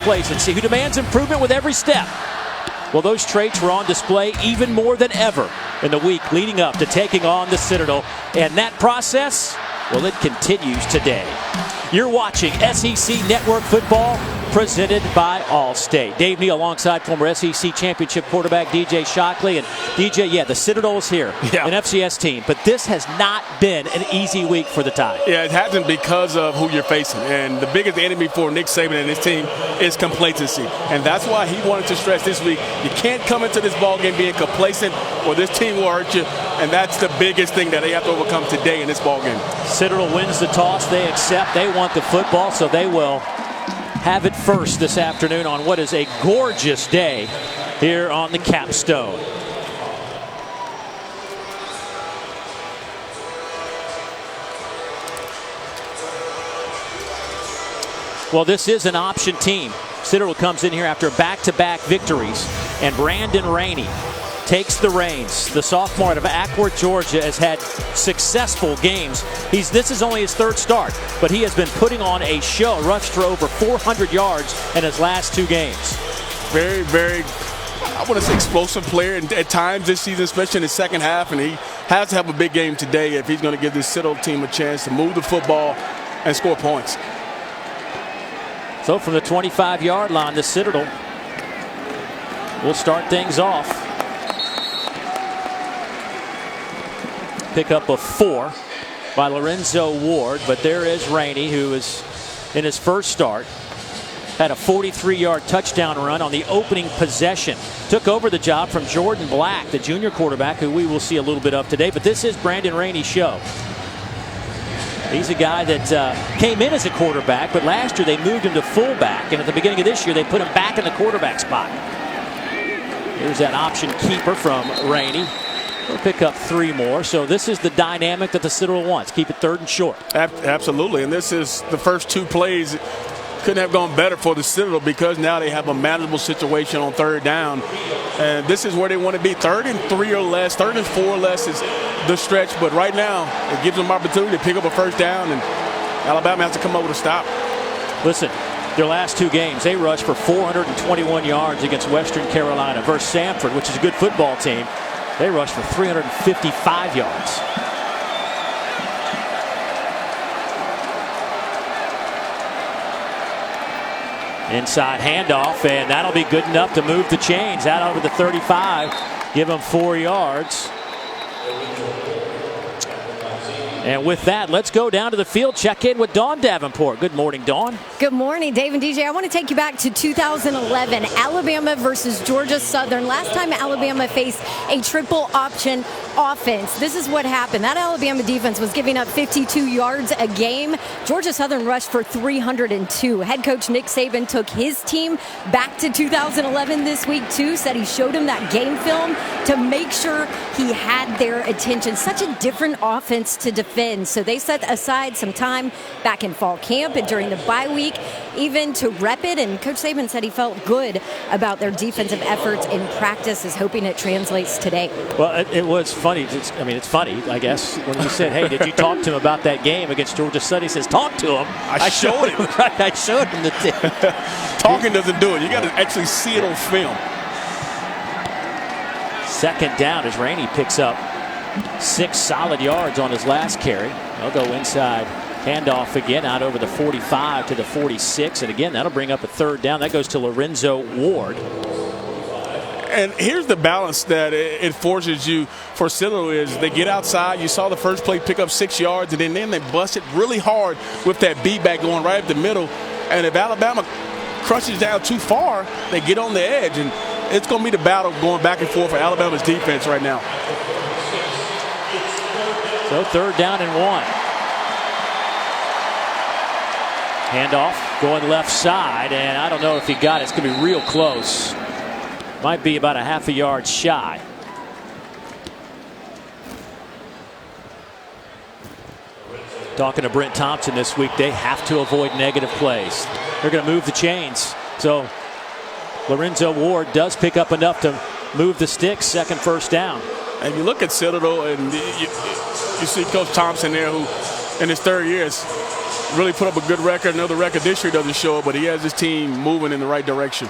complacency, who demands improvement with every step. Well, those traits were on display even more than ever in the week leading up to taking on the Citadel. And that process, well, it continues today. You're watching SEC Network Football, presented by Allstate. Dave Neal alongside former SEC Championship quarterback DJ Shockley. And DJ, yeah, the Citadel is here, an FCS team. But this has not been an easy week for the Tide. Yeah, it hasn't because of who you're facing. And the biggest enemy for Nick Saban and his team is complacency. And that's why he wanted to stress this week, you can't come into this ballgame being complacent or this team will hurt you. And that's the biggest thing that they have to overcome today in this ballgame. Citadel wins the toss. They accept. They want the football, so they will have it first this afternoon on what is a gorgeous day here on the capstone. Well, this is an option team. Citadel comes in here after back-to-back victories, and Brandon Rainey takes the reins. The sophomore out of Acworth, Georgia, has had successful games. This is only his third start, but he has been putting on a show. Rushed for over 400 yards in his last two games. Very, very, I want to say explosive player and at times this season, especially in the second half, and he has to have a big game today if he's going to give this Citadel team a chance to move the football and score points. So from the 25-yard line, the Citadel will start things off. Pick up a 4 by Lorenzo Ward, but there is Rainey, who is in his first start. Had a 43-yard touchdown run on the opening possession. Took over the job from Jordan Black, the junior quarterback, who we will see a little bit of today. But this is Brandon Rainey's show. He's a guy that came in as a quarterback, but last year they moved him to fullback, and at the beginning of this year they put him back in the quarterback spot. Here's that option keeper from Rainey. We'll pick up 3 more. So this is the dynamic that the Citadel wants. Keep it third and short. Absolutely. And this is the first 2 plays. Couldn't have gone better for the Citadel because now they have a manageable situation on third down. And this is where they want to be. 3rd and 3 or less. 3rd and 4 or less is the stretch. But right now, it gives them an opportunity to pick up a first down. And Alabama has to come up with a stop. Listen, their last 2 games, they rushed for 421 yards against Western Carolina versus Samford, which is a good football team. They rushed for 355 yards. Inside handoff, and that'll be good enough to move the chains out over the 35. Give them 4 yards. And with that, let's go down to the field, check in with Dawn Davenport. Good morning, Dawn. Good morning, Dave and DJ. I want to take you back to 2011, Alabama versus Georgia Southern. Last time Alabama faced a triple option offense. This is what happened. That Alabama defense was giving up 52 yards a game. Georgia Southern rushed for 302. Head coach Nick Saban took his team back to 2011 this week, too. Said he showed him that game film to make sure he had their attention. Such a different offense to defend. So they set aside some time back in fall camp and during the bye week even to rep it. And Coach Saban said he felt good about their defensive efforts in practice, is hoping it translates today. Well, it was funny. It's funny, I guess, when you said, hey, did you talk to him about that game against Georgia Southern? He says, talk to him. I showed him. Right, I showed him the tape. Talking doesn't do it. You got to actually see it on film. Second down as Rainey picks up 6 solid yards on his last carry. They'll go inside. Handoff again out over the 45 to the 46. And again, that'll bring up a 3rd down. That goes to Lorenzo Ward. And here's the balance that it forces you for Citadel is they get outside. You saw the first play pick up 6 yards, and then they bust it really hard with that beatback going right up the middle. And if Alabama crushes down too far, they get on the edge. And it's going to be the battle going back and forth for Alabama's defense right now. So 3rd down and 1. Handoff going left side, and I don't know if he got it. It's going to be real close. Might be about a half a yard shy. Talking to Brent Thompson this week, they have to avoid negative plays. They're going to move the chains. So Lorenzo Ward does pick up enough to move the sticks. 2nd first down. And you look at Citadel, and you see Coach Thompson there, who in his 3rd year really put up a good record. I know the record this year doesn't show it, but he has his team moving in the right direction.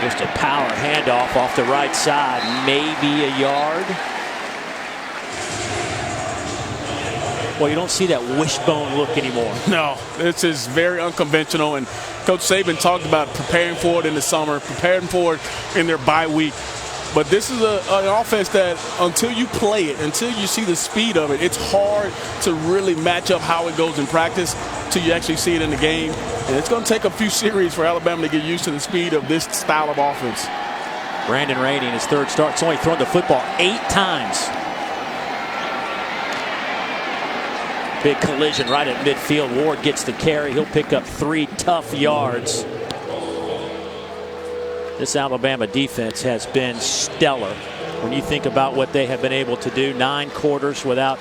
Just a power handoff off the right side, maybe a yard. Well, you don't see that wishbone look anymore. No, this is very unconventional, and Coach Saban talked about preparing for it in the summer, preparing for it in their bye week. But this is an offense that until you play it, until you see the speed of it, it's hard to really match up how it goes in practice until you actually see it in the game. And it's going to take a few series for Alabama to get used to the speed of this style of offense. Brandon Rainey in his third start. He's only thrown the football 8 times. Big collision right at midfield. Ward gets the carry. He'll pick up 3 tough yards. This Alabama defense has been stellar. When you think about what they have been able to do, 9 quarters without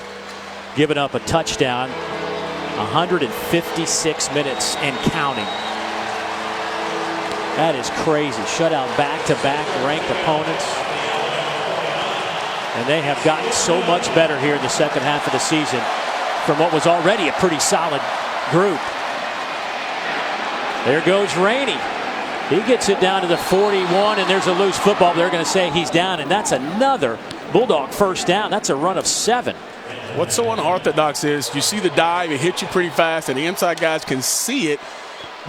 giving up a touchdown, 156 minutes and counting. That is crazy. Shutout back-to-back ranked opponents. And they have gotten so much better here in the second half of the season from what was already a pretty solid group. There goes Rainey. He gets it down to the 41, and there's a loose football. They're going to say he's down, and that's another Bulldog first down. That's a run of 7. What's so unorthodox is you see the dive, it hits you pretty fast, and the inside guys can see it.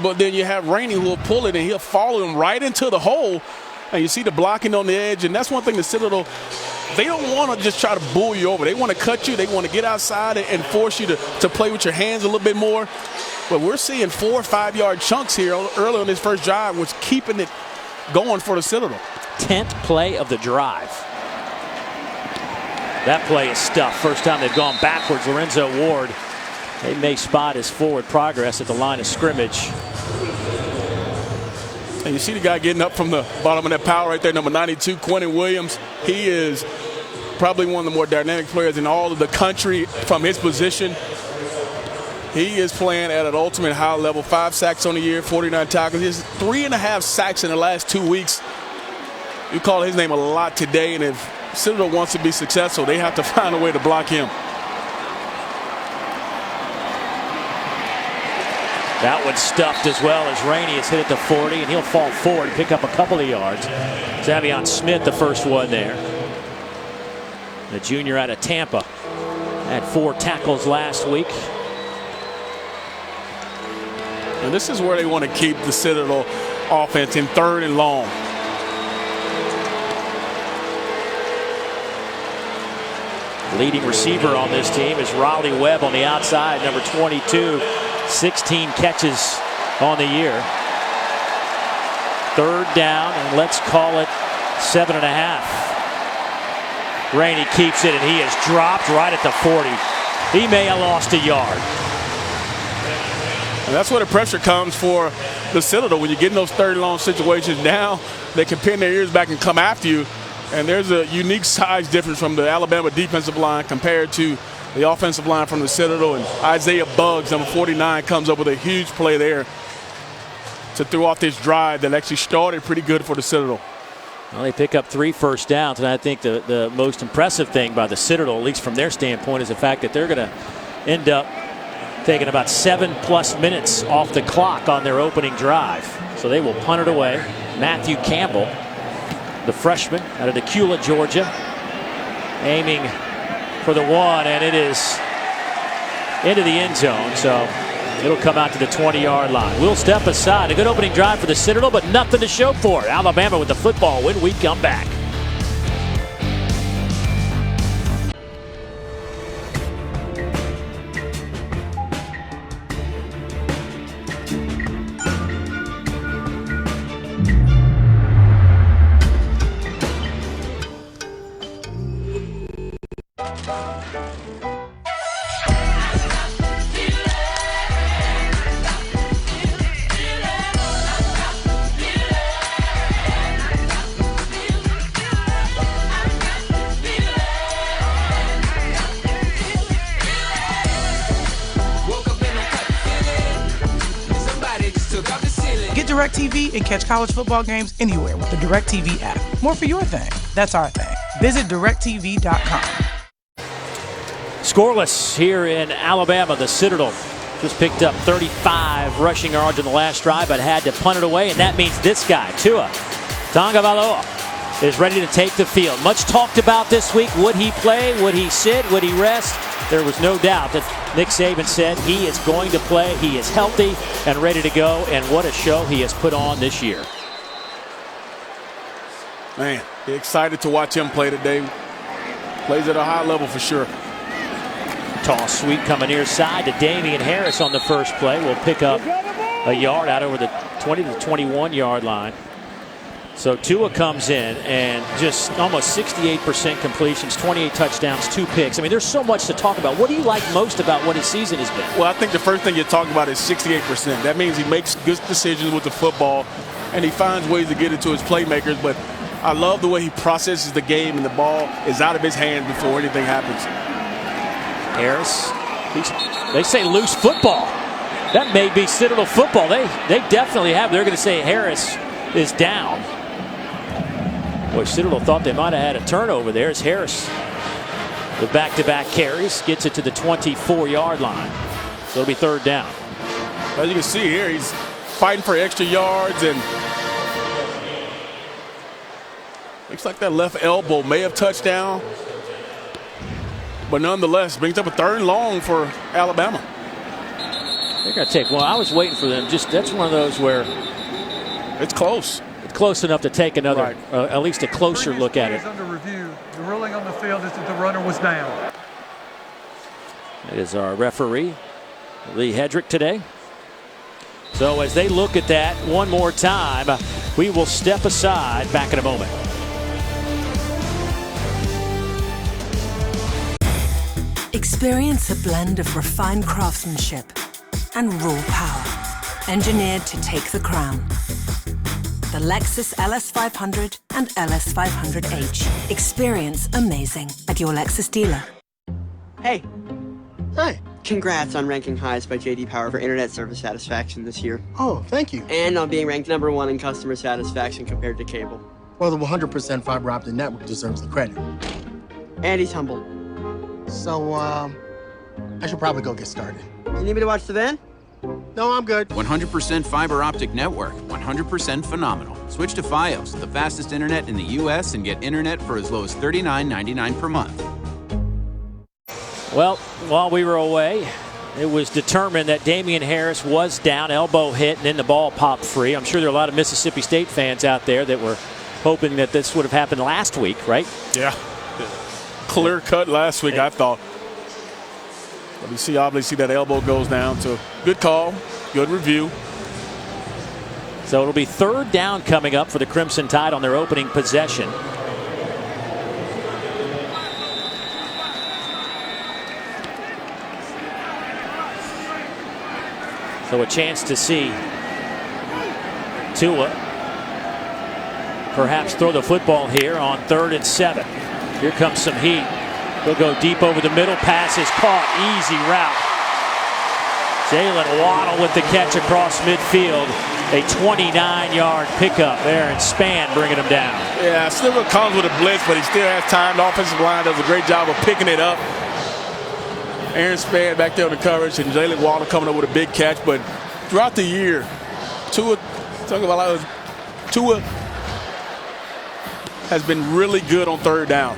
But then you have Rainey who will pull it, and he'll follow him right into the hole. And you see the blocking on the edge, and that's one thing the Citadel, they don't want to just try to bull you over. They want to cut you. They want to get outside and force you to play with your hands a little bit more. But we're seeing 4- or 5-yard chunks here early on this first drive, which keeping it going for the Citadel. 10th play of the drive. That play is stuffed. First time they've gone backwards. Lorenzo Ward, they may spot his forward progress at the line of scrimmage. And you see the guy getting up from the bottom of that pile right there, number 92, Quintin Williams. He is probably one of the more dynamic players in all of the country from his position. He is playing at an ultimate high level. 5 sacks on the year, 49 tackles. He has 3.5 sacks in the last 2 weeks. You call his name a lot today, and if Citadel wants to be successful, they have to find a way to block him. That one's stuffed as well as Rainey is hit at the 40, and he'll fall forward and pick up a couple of yards. Xavion Smith, the first one there. The junior out of Tampa. Had 4 tackles last week. And this is where they want to keep the Citadel offense in 3rd and long. Leading receiver on this team is Raleigh Webb on the outside, number 22. 16 catches on the year. 3rd down, and let's call it 7.5. Rainey keeps it, and he is dropped right at the 40. He may have lost a yard. And that's where the pressure comes for the Citadel. When you get in those 3rd and long situations, now they can pin their ears back and come after you. And there's a unique size difference from the Alabama defensive line compared to the offensive line from the Citadel. And Isaiah Buggs, number 49, comes up with a huge play there to throw off this drive that actually started pretty good for the Citadel. Well, they pick up 3 first downs, and I think the most impressive thing by the Citadel, at least from their standpoint, is the fact that they're going to end up taking about 7+ minutes off the clock on their opening drive. So they will punt it away. Matthew Campbell, the freshman out of Decula, Georgia, aiming for the 1, and it is into the end zone. So it'll come out to the 20-yard line. We'll step aside. A good opening drive for the Citadel, but nothing to show for it. Alabama with the football when we come back. DirecTV and catch college football games anywhere with the DirecTV app. More for your thing. That's our thing. Visit DirecTV.com. Scoreless here in Alabama. The Citadel just picked up 35 rushing yards in the last drive, but had to punt it away, and that means this guy, Tua Tagovailoa, is ready to take the field. Much talked about this week. Would he play? Would he sit? Would he rest? There was no doubt that Nick Saban said he is going to play. He is healthy and ready to go, and what a show he has put on this year. Man, excited to watch him play today. Plays at a high level for sure. Toss sweep coming near side to Damien Harris on the first play. Will pick up a yard out over the 20 to 21-yard line. So Tua comes in and just almost 68% completions, 28 touchdowns, 2 picks. I mean, there's so much to talk about. What do you like most about what his season has been? Well, I think the first thing you're talking about is 68%. That means he makes good decisions with the football, and he finds ways to get it to his playmakers. But I love the way he processes the game, and the ball is out of his hands before anything happens. Harris, they say loose football. That may be Citadel football. They definitely have. They're going to say Harris is down. Boy, Citadel thought they might have had a turnover there as Harris, with back-to-back carries, gets it to the 24-yard line. So it'll be third down. As you can see here, he's fighting for extra yards, and looks like that left elbow may have touched down. But nonetheless, brings up a 3rd and long for Alabama. They're going to take, well, I was waiting for them. That's one of those where it's close. It's close enough to take another, at least a closer look at it. Under review. The ruling on the field is that the runner was down. It is our referee, Lee Hedrick, today. So as they look at that one more time, we will step aside. Back in a moment. Experience a blend of refined craftsmanship and raw power, engineered to take the crown. The Lexus LS500 and LS500H. Experience amazing at your Lexus dealer. Hey. Hi. Congrats on ranking highest by J.D. Power for internet service satisfaction this year. Oh, thank you. And on being ranked #1 in customer satisfaction compared to cable. Well, the 100% fiber optic network deserves the credit. And he's humble. So, I should probably go get started. You need me to watch the van? No, I'm good. 100% fiber optic network, 100% phenomenal. Switch to Fios, the fastest internet in the U.S., and get internet for as low as $39.99 per month. Well, while we were away, it was determined that Damien Harris was down, elbow hit, and then the ball popped free. I'm sure there are a lot of Mississippi State fans out there that were hoping that this would have happened last week, right? Yeah. Clear cut last week, I thought. But you see, obviously, that elbow goes down. So good call, good review. So it'll be third down coming up for the Crimson Tide on their opening possession. So a chance to see Tua perhaps throw the football here on 3rd and 7. Here comes some heat. He'll go deep over the middle. Pass is caught. Easy route. Jalen Waddle with the catch across midfield. A 29-yard pickup there, and Spann bringing him down. Yeah, still comes with a blitz, but he still has time. The offensive line does a great job of picking it up. Aaron Spann back there on the coverage, and Jalen Waddle coming up with a big catch. But throughout the year, Tua has been really good on 3rd down.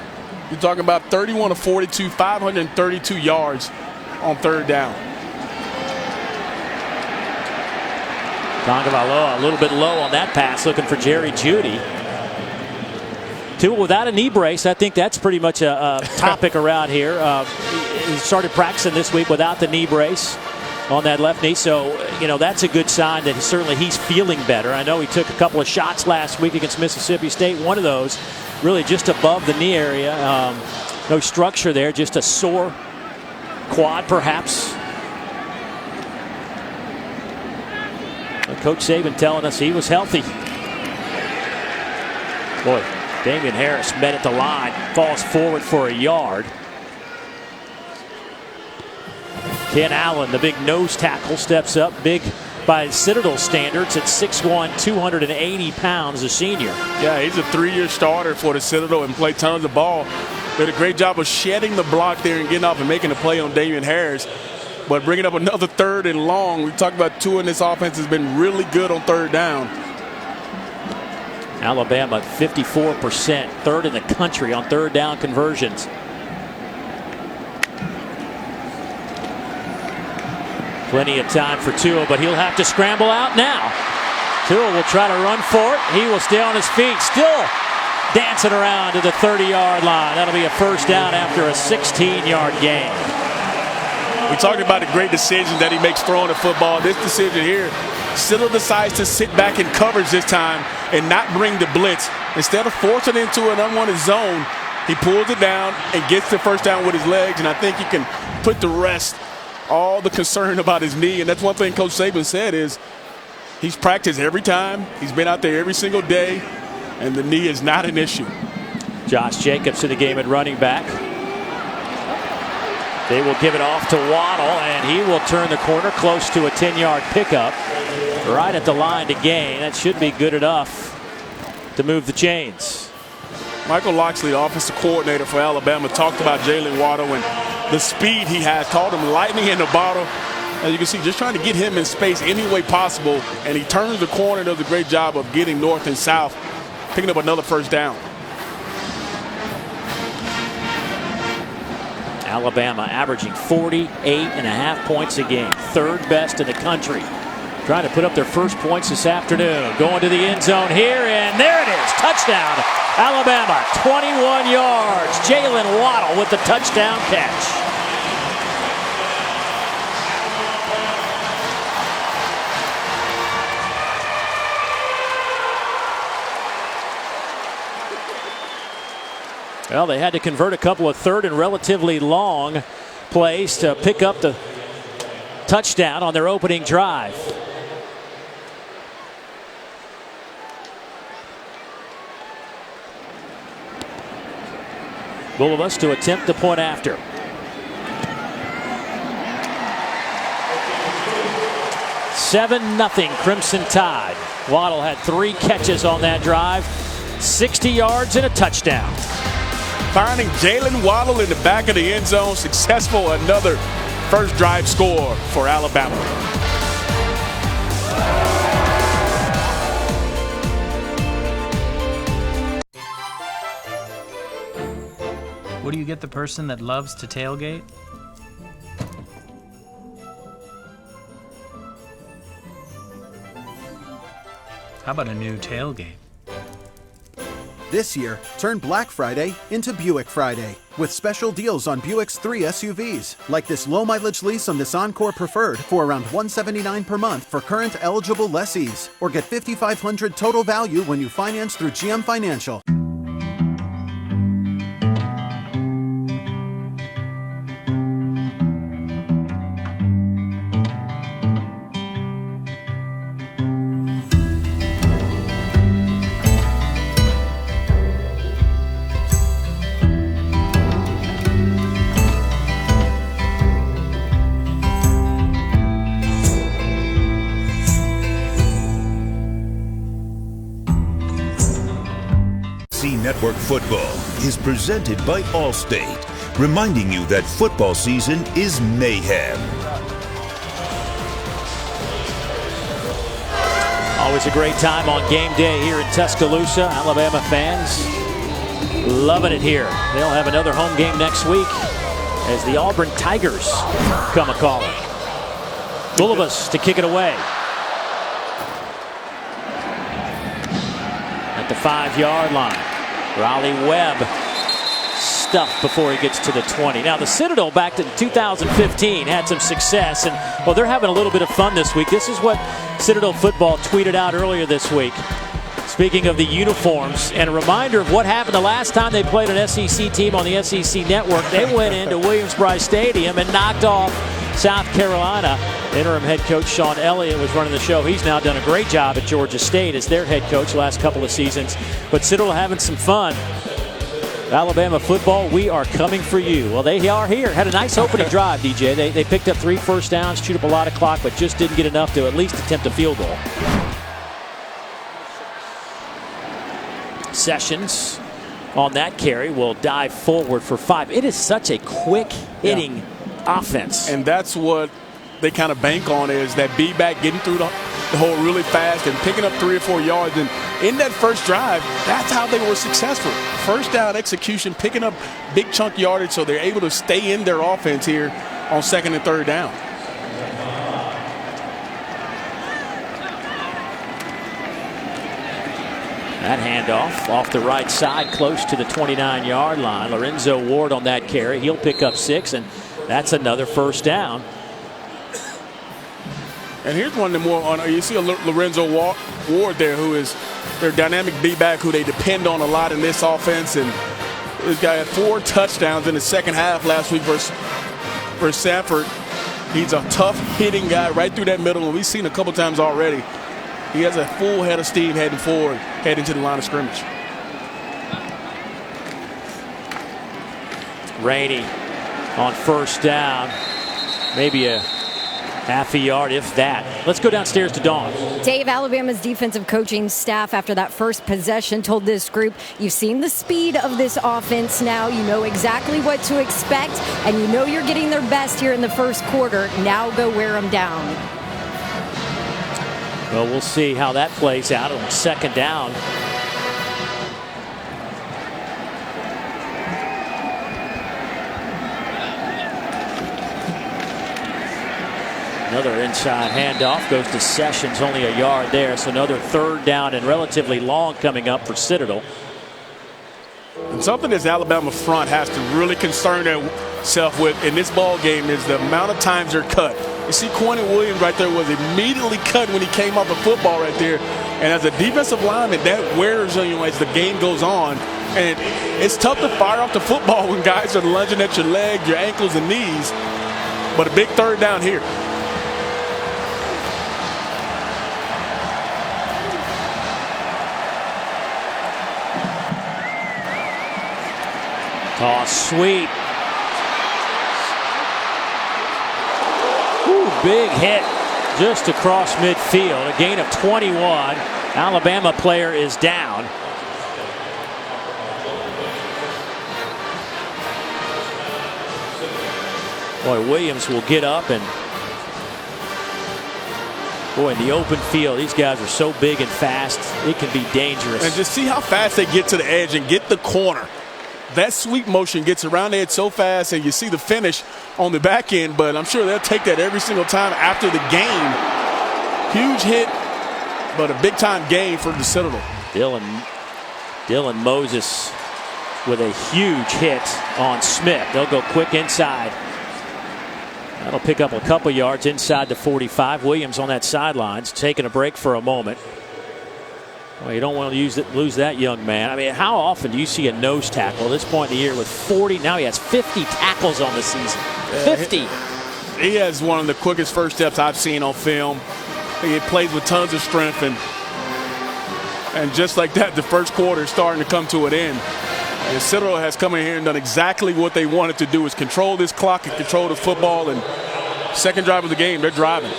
You're talking about 31 of 42, 532 yards on 3rd down. Tagovailoa a little bit low on that pass, looking for Jerry Jeudy. Tua without a knee brace. I think that's pretty much a topic around here. He started practicing this week without the knee brace on that left knee. So, you know, that's a good sign that certainly he's feeling better. I know he took a couple of shots last week against Mississippi State. One of those really just above the knee area. No structure there, just a sore quad perhaps. Coach Saban telling us he was healthy. Boy, Damien Harris met at the line, falls forward for a yard. Ken Allen, the big nose tackle, steps up. Big by Citadel standards at 6'1", 280 pounds, a senior. Yeah, he's a 3-year starter for the Citadel and played tons of ball. Did a great job of shedding the block there and getting off and making a play on Damien Harris. But bringing up another 3rd and long. We talked about Tua in this offense has been really good on 3rd down. Alabama 54%, 3rd in the country on 3rd down conversions. Plenty of time for Tua, but he'll have to scramble out now. Tua will try to run for it. He will stay on his feet, still dancing around to the 30-yard line. That'll be a 1st down after a 16-yard gain. We talked about the great decisions that he makes throwing the football. This decision here, Citadel decides to sit back in coverage this time and not bring the blitz. Instead of forcing into an unwanted zone, he pulls it down and gets the 1st down with his legs, and I think he can put to rest all the concern about his knee. And that's one thing Coach Saban said is he's practiced every time. He's been out there every single day, and the knee is not an issue. Josh Jacobs in the game at running back. They will give it off to Waddle, and he will turn the corner close to a 10-yard pickup right at the line to gain. That should be good enough to move the chains. Michael Locksley, the offensive coordinator for Alabama, talked about Jalen Waddle and the speed he has, called him lightning in the bottle. As you can see, just trying to get him in space any way possible, and he turns the corner and does a great job of getting north and south, picking up another 1st down. Alabama averaging 48.5 points a game, 3rd best in the country. Trying to put up their first points this afternoon. Going to the end zone here, and there it is. Touchdown, Alabama, 21 yards. Jalen Waddle with the touchdown catch. Well, they had to convert a couple of 3rd and relatively long plays to pick up the touchdown on their opening drive. Bulldogs to attempt the point after. (7-0) Crimson Tide. Waddle had 3 catches on that drive, 60 yards and a touchdown. Finding Jalen Waddle in the back of the end zone, successful, another 1st drive score for Alabama. What do you get the person that loves to tailgate? How about a new tailgate? This year, turn Black Friday into Buick Friday with special deals on Buick's 3 SUVs, like this low-mileage lease on this Encore Preferred for around $179 per month for current eligible lessees, or get $5,500 total value when you finance through GM Financial. Network Football is presented by Allstate, reminding you that football season is mayhem. Always a great time on game day here in Tuscaloosa. Alabama fans loving it here. They'll have another home game next week as the Auburn Tigers come a-calling. Bulldogs to kick it away. At the 5-yard line. Raleigh Webb stuffed before he gets to the 20. Now the Citadel back in 2015 had some success, and well, they're having a little bit of fun this week. This is what Citadel football tweeted out earlier this week. Speaking of the uniforms, and a reminder of what happened the last time they played an SEC team on the SEC network. They went into Williams-Brice Stadium and knocked off South Carolina. Interim head coach Sean Elliott was running the show. He's now done a great job at Georgia State as their head coach last couple of seasons. But Citadel having some fun. Alabama football, we are coming for you. Well, they are here. Had a nice opening drive, DJ. They picked up 3 first downs, chewed up a lot of clock, but just didn't get enough to at least attempt a field goal. Sessions on that carry will dive forward for 5. It is such a quick hitting offense. And that's what they kind of bank on, is that B-back getting through the hole really fast and picking up 3 or 4 yards. And in that first drive, that's how they were successful. First down execution, picking up big chunk yardage, so they're able to stay in their offense here on 2nd and 3rd down. That handoff off the right side, close to the 29-yard line. Lorenzo Ward on that carry. He'll pick up 6, and that's another first down. And here's one of the more, you see a Lorenzo Ward there, who is their dynamic B-back, who they depend on a lot in this offense. And this guy had 4 touchdowns in the second half last week versus Sanford. He's a tough hitting guy right through that middle, and we've seen a couple times already. He has a full head of steam heading forward, heading to the line of scrimmage. Rainey on first down, maybe a half a yard, if that. Let's go downstairs to Dawn. Dave, Alabama's defensive coaching staff after that first possession told this group, you've seen the speed of this offense now. You know exactly what to expect, and you know you're getting their best here in the first quarter. Now go wear them down. Well, we'll see how that plays out on 2nd down. Another inside handoff goes to Sessions, only a yard there. So another 3rd down and relatively long coming up for Citadel. And something this Alabama front has to really concern itself with in this ball game is the amount of times they're cut. You see Quintin Williams right there was immediately cut when he came off the football right there. And as a defensive lineman, that wears on you as the game goes on. And it's tough to fire off the football when guys are lunging at your legs, your ankles, and knees. But a big 3rd down here. Toss sweep. Ooh, big hit just across midfield. A gain of 21. Alabama player is down. Boy, Williams will get up, and boy, in the open field, these guys are so big and fast, it can be dangerous. And just see how fast they get to the edge and get the corner. That sweep motion gets around the edge so fast, and you see the finish on the back end, but I'm sure they'll take that every single time after the game. Huge hit, but a big-time gain for the Citadel. Dylan Moses with a huge hit on Smith. They'll go quick inside. That'll pick up a couple yards inside the 45. Williams on that sidelines, taking a break for a moment. Well, you don't want to lose that young man. I mean, how often do you see a nose tackle at this point in the year with 40? Now he has 50 tackles on the season. 50. He has one of the quickest first steps I've seen on film. He plays with tons of strength, and just like that, the first quarter is starting to come to an end. And Citadel has come in here and done exactly what they wanted to do, is control this clock and control the football. And second drive of the game, they're driving.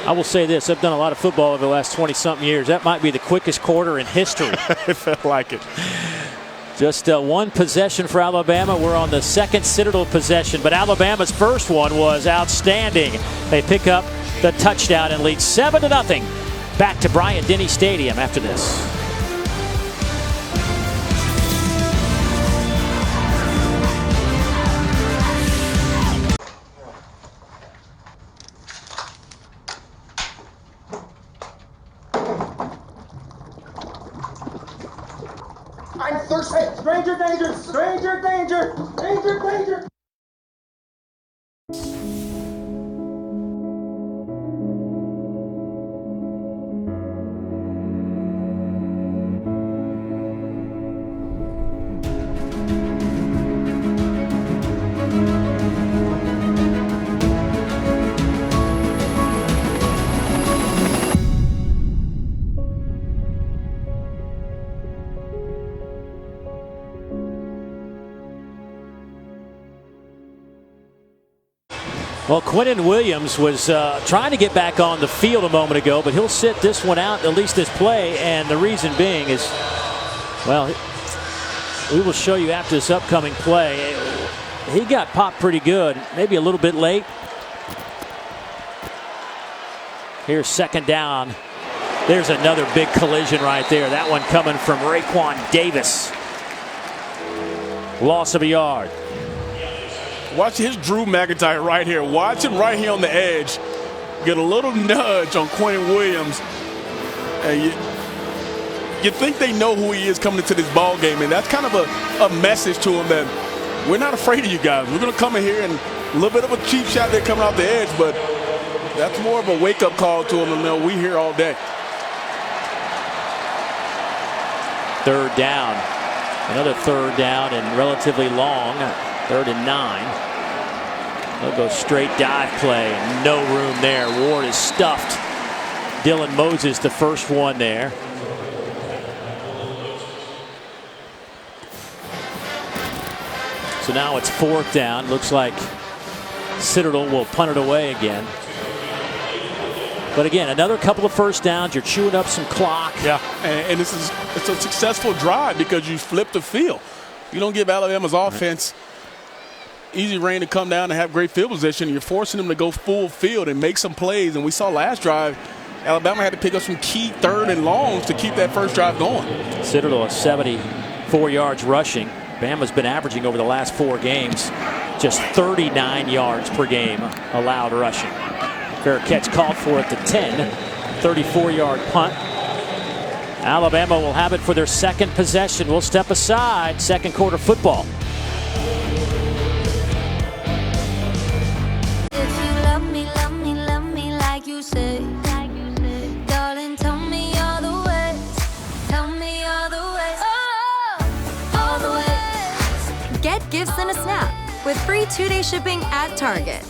I will say this, I've done a lot of football over the last 20-something years. That might be the quickest quarter in history. It felt like it. Just one possession for Alabama. We're on the 2nd Citadel possession, but Alabama's first one was outstanding. They pick up the touchdown and lead 7-0. Back to Bryant-Denny Stadium after this. I'm thirsty. Stranger danger! Stranger danger! Danger danger! Well, Quintin Williams was trying to get back on the field a moment ago, but he'll sit this one out, at least this play, and the reason being is, well, we will show you after this upcoming play. He got popped pretty good, maybe a little bit late. Here's second down. There's another big collision right there. That one coming from Raekwon Davis. Loss of a yard. Watch his Drew McIntyre right here. Watch him right here on the edge. Get a little nudge on Quintin Williams. And you think they know who he is coming into this ball game, and that's kind of a message to him that we're not afraid of you guys. We're going to come in here and a little bit of a cheap shot there coming off the edge, but that's more of a wake-up call to him, and we here all day. Third down. Another third down and relatively long. 3rd and 9. They'll go straight dive play. No room there. Ward is stuffed. Dylan Moses, the first one there. So now it's 4th down. Looks like Citadel will punt it away again. But again, another couple of first downs. You're chewing up some clock. Yeah, and it's a successful drive because you flip the field. You don't give Alabama's offense easy rain to come down and have great field position. You're forcing them to go full field and make some plays. And we saw last drive, Alabama had to pick up some key 3rd and longs to keep that first drive going. Citadel is 74 yards rushing. Bama's been averaging over the last 4 games just 39 yards per game allowed rushing. Fair catch called for at the 10. 34-yard punt. Alabama will have it for their second possession. We'll step aside. Second quarter football. Get gifts in a snap with free 2-day shipping at Target.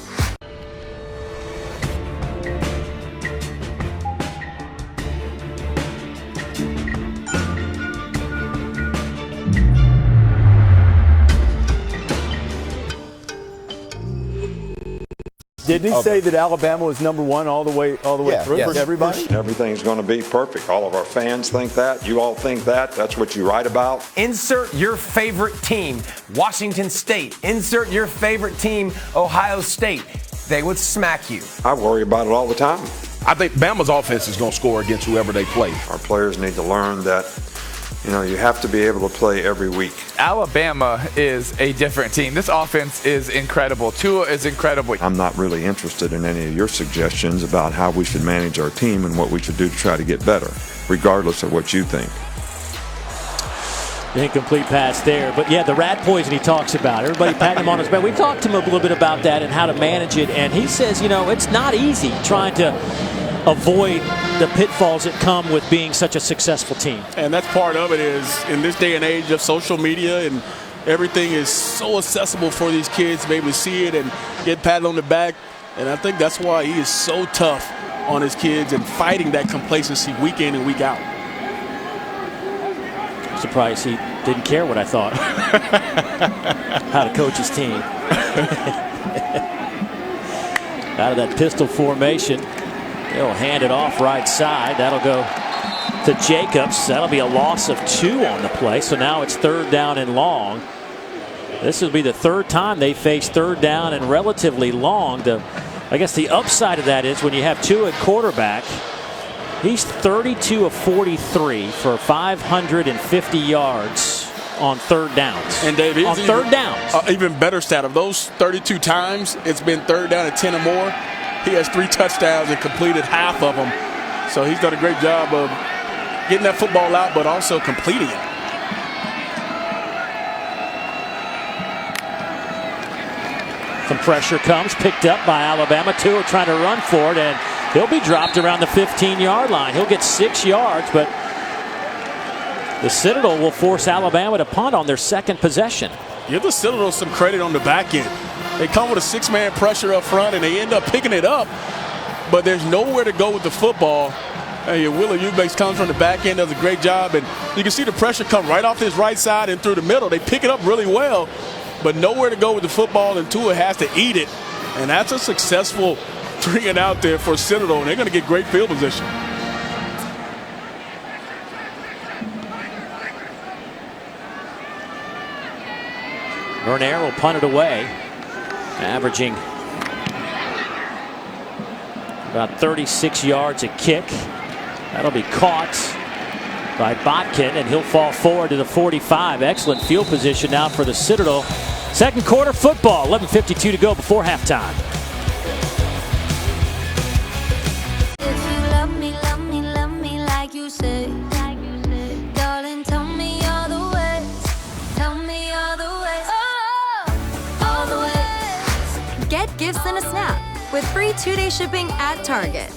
Didn't he say that Alabama was #1 all the way through for everybody? Everything's going to be perfect. All of our fans think that. You all think that. That's what you write about. Insert your favorite team. Washington State. Insert your favorite team. Ohio State. They would smack you. I worry about it all the time. I think Bama's offense is going to score against whoever they play. Our players need to learn that, you have to be able to play every week. Alabama is a different team. This offense is incredible. Tua is incredible. I'm not really interested in any of your suggestions about how we should manage our team and what we should do to try to get better, regardless of what you think. The incomplete pass there. But, yeah, the rat poison he talks about. Everybody patting him on his back. We talked to him a little bit about that and how to manage it. And he says, it's not easy trying to avoid the pitfalls that come with being such a successful team. And that's part of it is in this day and age of social media and everything is so accessible for these kids to be able to see it and get patted on the back. And I think that's why he is so tough on his kids and fighting that complacency week in and week out. I'm surprised he didn't care what I thought. How to coach his team. Out of that pistol formation. They'll hand it off right side. That'll go to Jacobs. That'll be a loss of 2 on the play. So now it's 3rd down and long. This will be the 3rd time they face 3rd down and relatively long. I guess the upside of that is when you have Tua at quarterback, he's 32 of 43 for 550 yards on 3rd downs. And Dave, on 3rd downs. Even better stat, of those 32 times, it's been 3rd down and 10 or more. He has 3 touchdowns and completed half of them. So he's done a great job of getting that football out, but also completing it. Some pressure comes, picked up by Alabama. Tua trying to run for it, and he'll be dropped around the 15-yard line. He'll get 6 yards, but the Citadel will force Alabama to punt on their second possession. Give the Citadel some credit on the back end. They come with a 6-man pressure up front, and they end up picking it up. But there's nowhere to go with the football. Hey, Willie Eubanks comes from the back end, does a great job. And you can see the pressure come right off his right side and through the middle. They pick it up really well, but nowhere to go with the football, and Tua has to eat it. And that's a successful 3 and out there for Citadel, and they're going to get great field position. Bernier will punt it away, averaging about 36 yards a kick. That'll be caught by Botkin, and he'll fall forward to the 45. Excellent field position now for the Citadel. Second quarter football, 11:52 to go before halftime. Love me like you say. Darling, tell me all the ways. Tell me all the ways. Oh, all the ways. Get gifts in a snap with free 2-day shipping at Target.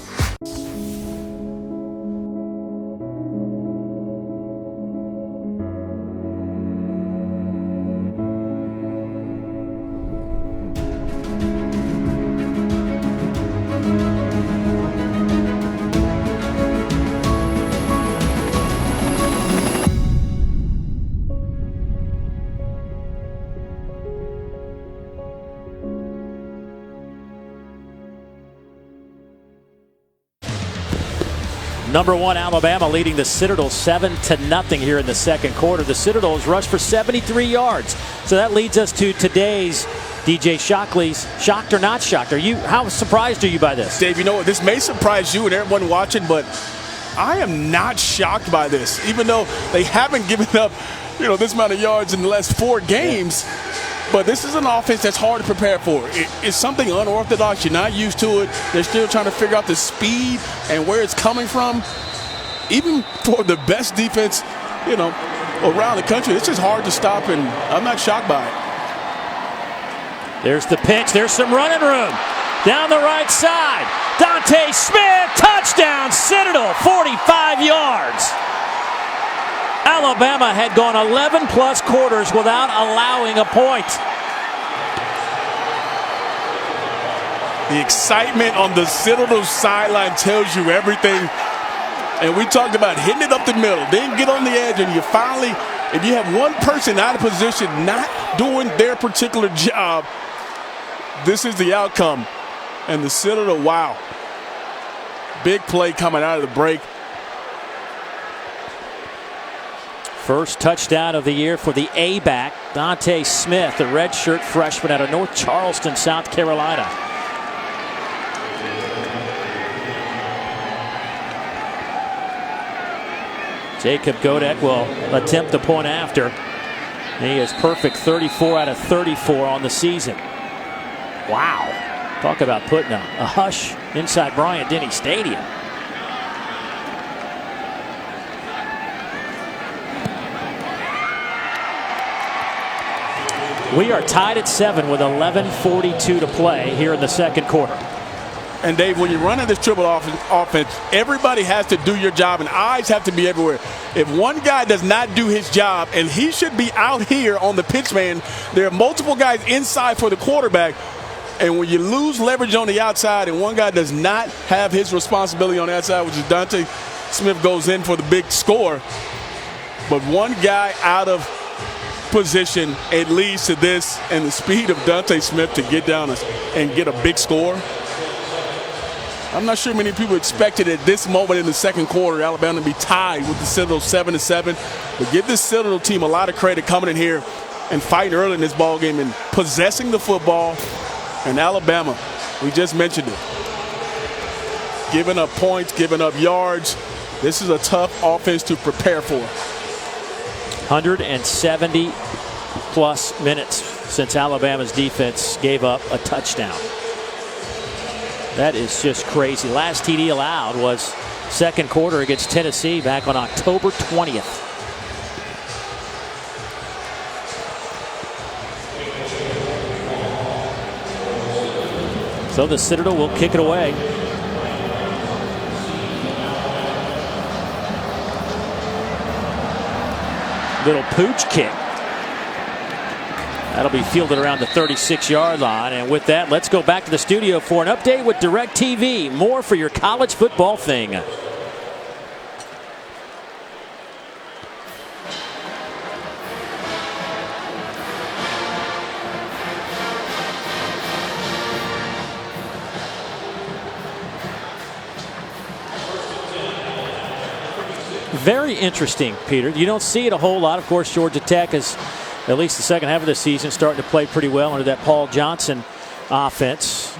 Number 1 Alabama leading the Citadel 7-0 here in the second quarter. The Citadels rushed for 73 yards. So that leads us to today's DJ Shockley's shocked or not shocked. How surprised are you by this? Dave, you know what? This may surprise you and everyone watching, but I am not shocked by this. Even though they haven't given up, this amount of yards in the last 4 games. But this is an offense that's hard to prepare for. It's something unorthodox. You're not used to it. They're still trying to figure out the speed and where it's coming from. Even for the best defense, around the country, it's just hard to stop, and I'm not shocked by it. There's the pitch. There's some running room. Down the right side. Deonte Smith, touchdown, Citadel, 45 yards. Alabama had gone 11-plus quarters without allowing a point. The excitement on the Citadel sideline tells you everything. And we talked about hitting it up the middle, then get on the edge, and you finally, if you have one person out of position not doing their particular job, this is the outcome. And the Citadel, wow. Big play coming out of the break. First touchdown of the year for the A-back, Deonte Smith, the redshirt freshman out of North Charleston, South Carolina. Jacob Godek will attempt the point after. He is perfect, 34 out of 34 on the season. Wow. Talk about putting a hush inside Bryant-Denny Stadium. We are tied at 7 with 11:42 to play here in the second quarter. And Dave, when you're running this triple offense, everybody has to do your job, and eyes have to be everywhere. If one guy does not do his job, and he should be out here on the pitch man, there are multiple guys inside for the quarterback. And when you lose leverage on the outside and one guy does not have his responsibility on the outside, which is Deonte Smith, goes in for the big score. But one guy out of position, it leads to this, and the speed of Deonte Smith to get down and get a big score. I'm not sure many people expected at this moment in the second quarter Alabama to be tied with the Citadel 7-7. But give this Citadel team a lot of credit coming in here and fighting early in this ball game and possessing the football. And Alabama, we just mentioned it, giving up points, giving up yards. This is a tough offense to prepare for. 170-plus minutes since Alabama's defense gave up a touchdown. That is just crazy. Last TD allowed was second quarter against Tennessee back on October 20th. So the Citadel will kick it away. Little pooch kick. That'll be fielded around the 36-yard line. And with that, let's go back to the studio for an update with DirecTV. More for your college football thing. Very interesting, Peter. You don't see it a whole lot. Of course, Georgia Tech is, at least the second half of the season, starting to play pretty well under that Paul Johnson offense.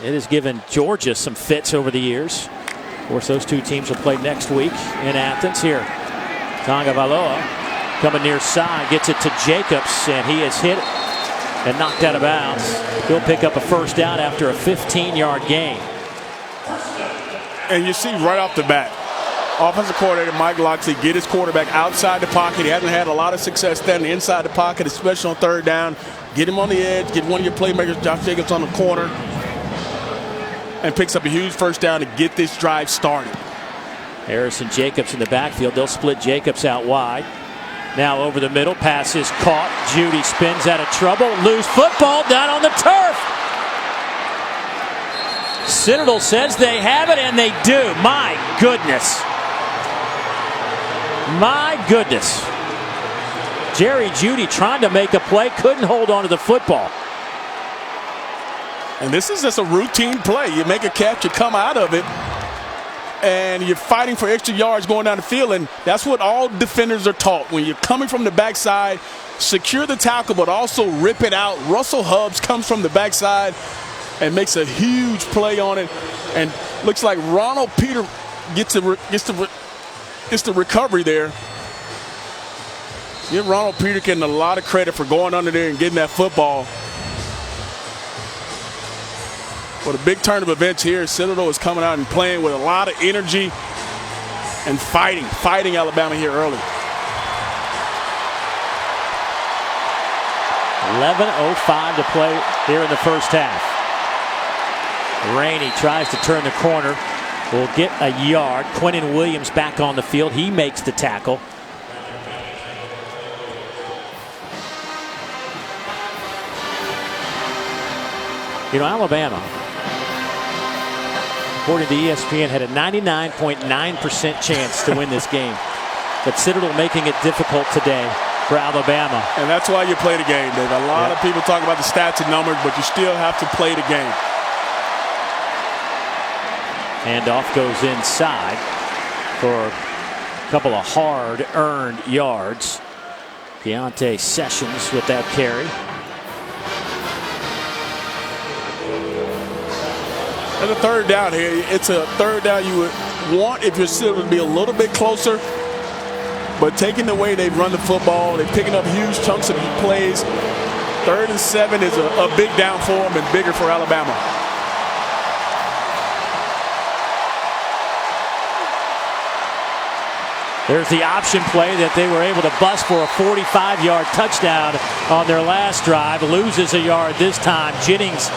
It has given Georgia some fits over the years. Of course, those two teams will play next week in Athens. Here, Tagovailoa coming near side, gets it to Jacobs, and he is hit and knocked out of bounds. He'll pick up a first down after a 15-yard gain. And you see right off the bat, offensive coordinator Mike Locksley get his quarterback outside the pocket. He hasn't had a lot of success standing inside the pocket, especially on third down. Get him on the edge, get one of your playmakers, Josh Jacobs, on the corner, and picks up a huge first down to get this drive started. Harris and Jacobs in the backfield. They'll split Jacobs out wide. Now over the middle, pass is caught. Judy spins out of trouble. Loose football down on the turf. Citadel says they have it, and they do. My goodness. My goodness. Jerry Judy trying to make a play, couldn't hold on to the football. And this is just a routine play. You make a catch, you come out of it, and you're fighting for extra yards going down the field, and that's what all defenders are taught. When you're coming from the backside, secure the tackle, but also rip it out. Russell Hubbs comes from the backside and makes a huge play on it, and looks like Ronald Peter gets the recovery there. Give Ronald Peter getting a lot of credit for going under there and getting that football. But a big turn of events here. Citadel is coming out and playing with a lot of energy and fighting Alabama here early. 11:05 to play here in the first half. Rainey tries to turn the corner. Will get a yard. Quintin Williams back on the field. He makes the tackle. You know, Alabama, according to ESPN, had a 99.9% chance to win this game. But Citadel making it difficult today for Alabama. And that's why you play the game, Dave. A lot of people talk about the stats and numbers, but you still have to play the game. Handoff goes inside for a couple of hard-earned yards. Deonte Sessions with that carry. And a third down here. It's a third down you would want if you're still to be a little bit closer. But taking the way they've run the football, they're picking up huge chunks of plays. 3rd and 7 is a big down for them and bigger for Alabama. There's the option play that they were able to bust for a 45-yard touchdown on their last drive. Loses a yard this time. Jennings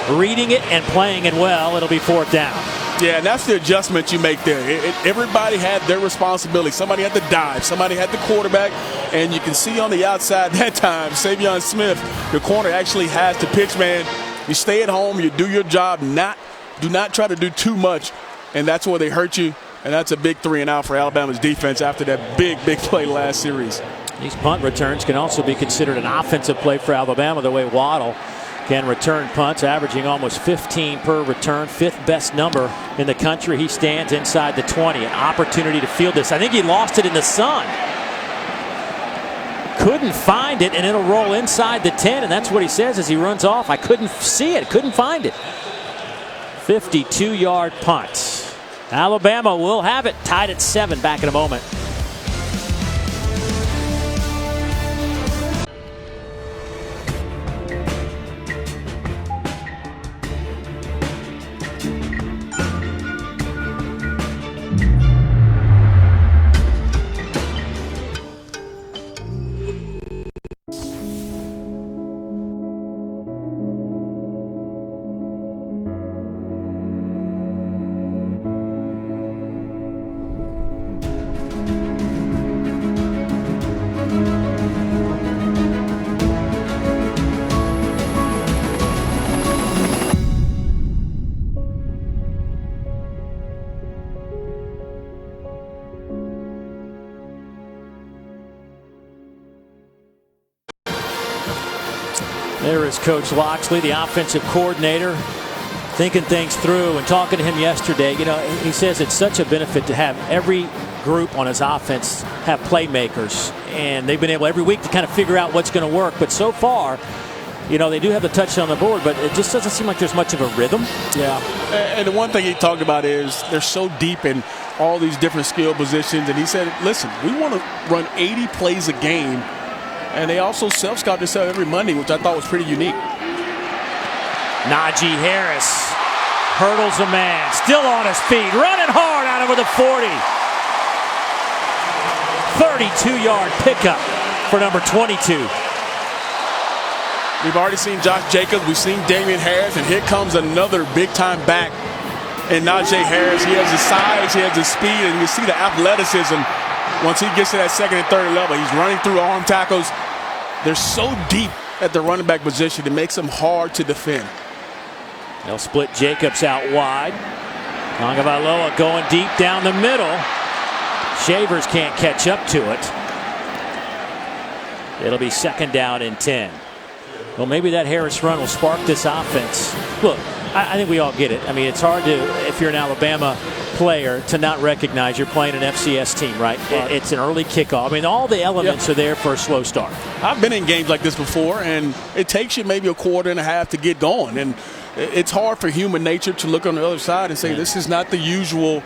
reading it and playing it well. It'll be 4th down. Yeah, and that's the adjustment you make there. Everybody had their responsibility. Somebody had to dive. Somebody had the quarterback. And you can see on the outside that time, Savion Smith, the corner, actually has the pitch man. You stay at home. You do your job. Do not try to do too much. And that's where they hurt you. And that's a big 3-and-out for Alabama's defense after that big play last series. These punt returns can also be considered an offensive play for Alabama, the way Waddle can return punts, averaging almost 15 per return, 5th best number in the country. He stands inside the 20. An opportunity to field this. I think he lost it in the sun. Couldn't find it, and it'll roll inside the 10, and that's what he says as he runs off. I couldn't see it, couldn't find it. 52-yard punt. Alabama will have it, tied at 7. Back in a moment. There is Coach Locksley, the offensive coordinator thinking things through and talking to him yesterday. You know, he says it's such a benefit to have every group on his offense have playmakers, and they've been able every week to kind of figure out what's going to work. But so far, you know, they do have the touchdown on the board, but it just doesn't seem like there's much of a rhythm. Yeah, and the one thing he talked about is they're so deep in all these different skill positions, and he said, listen, we want to run 80 plays a game, and they also self-scout themselves every Monday, which I thought was pretty unique. Najee Harris hurdles a man, still on his feet, running hard out over the 40. 32-yard pickup for number 22. We've already seen Josh Jacobs. We've seen Damien Harris, and here comes another big-time back in Najee Harris. He has the size, he has the speed, and you see the athleticism once he gets to that second and third level. He's running through arm tackles. They're so deep at the running back position, it makes them hard to defend. They'll split Jacobs out wide. Tagovailoa going deep down the middle. Shavers can't catch up to it. It'll be second down and 10. Well, maybe that Harris run will spark this offense. Look, I think we all get it. I mean, it's hard to, if you're an Alabama player, to not recognize you're playing an FCS team, right? It's an early kickoff. I mean, all the elements are there for a slow start. I've been in games like this before, and it takes you maybe a quarter and a half to get going. And it's hard for human nature to look on the other side and say, this is not the usual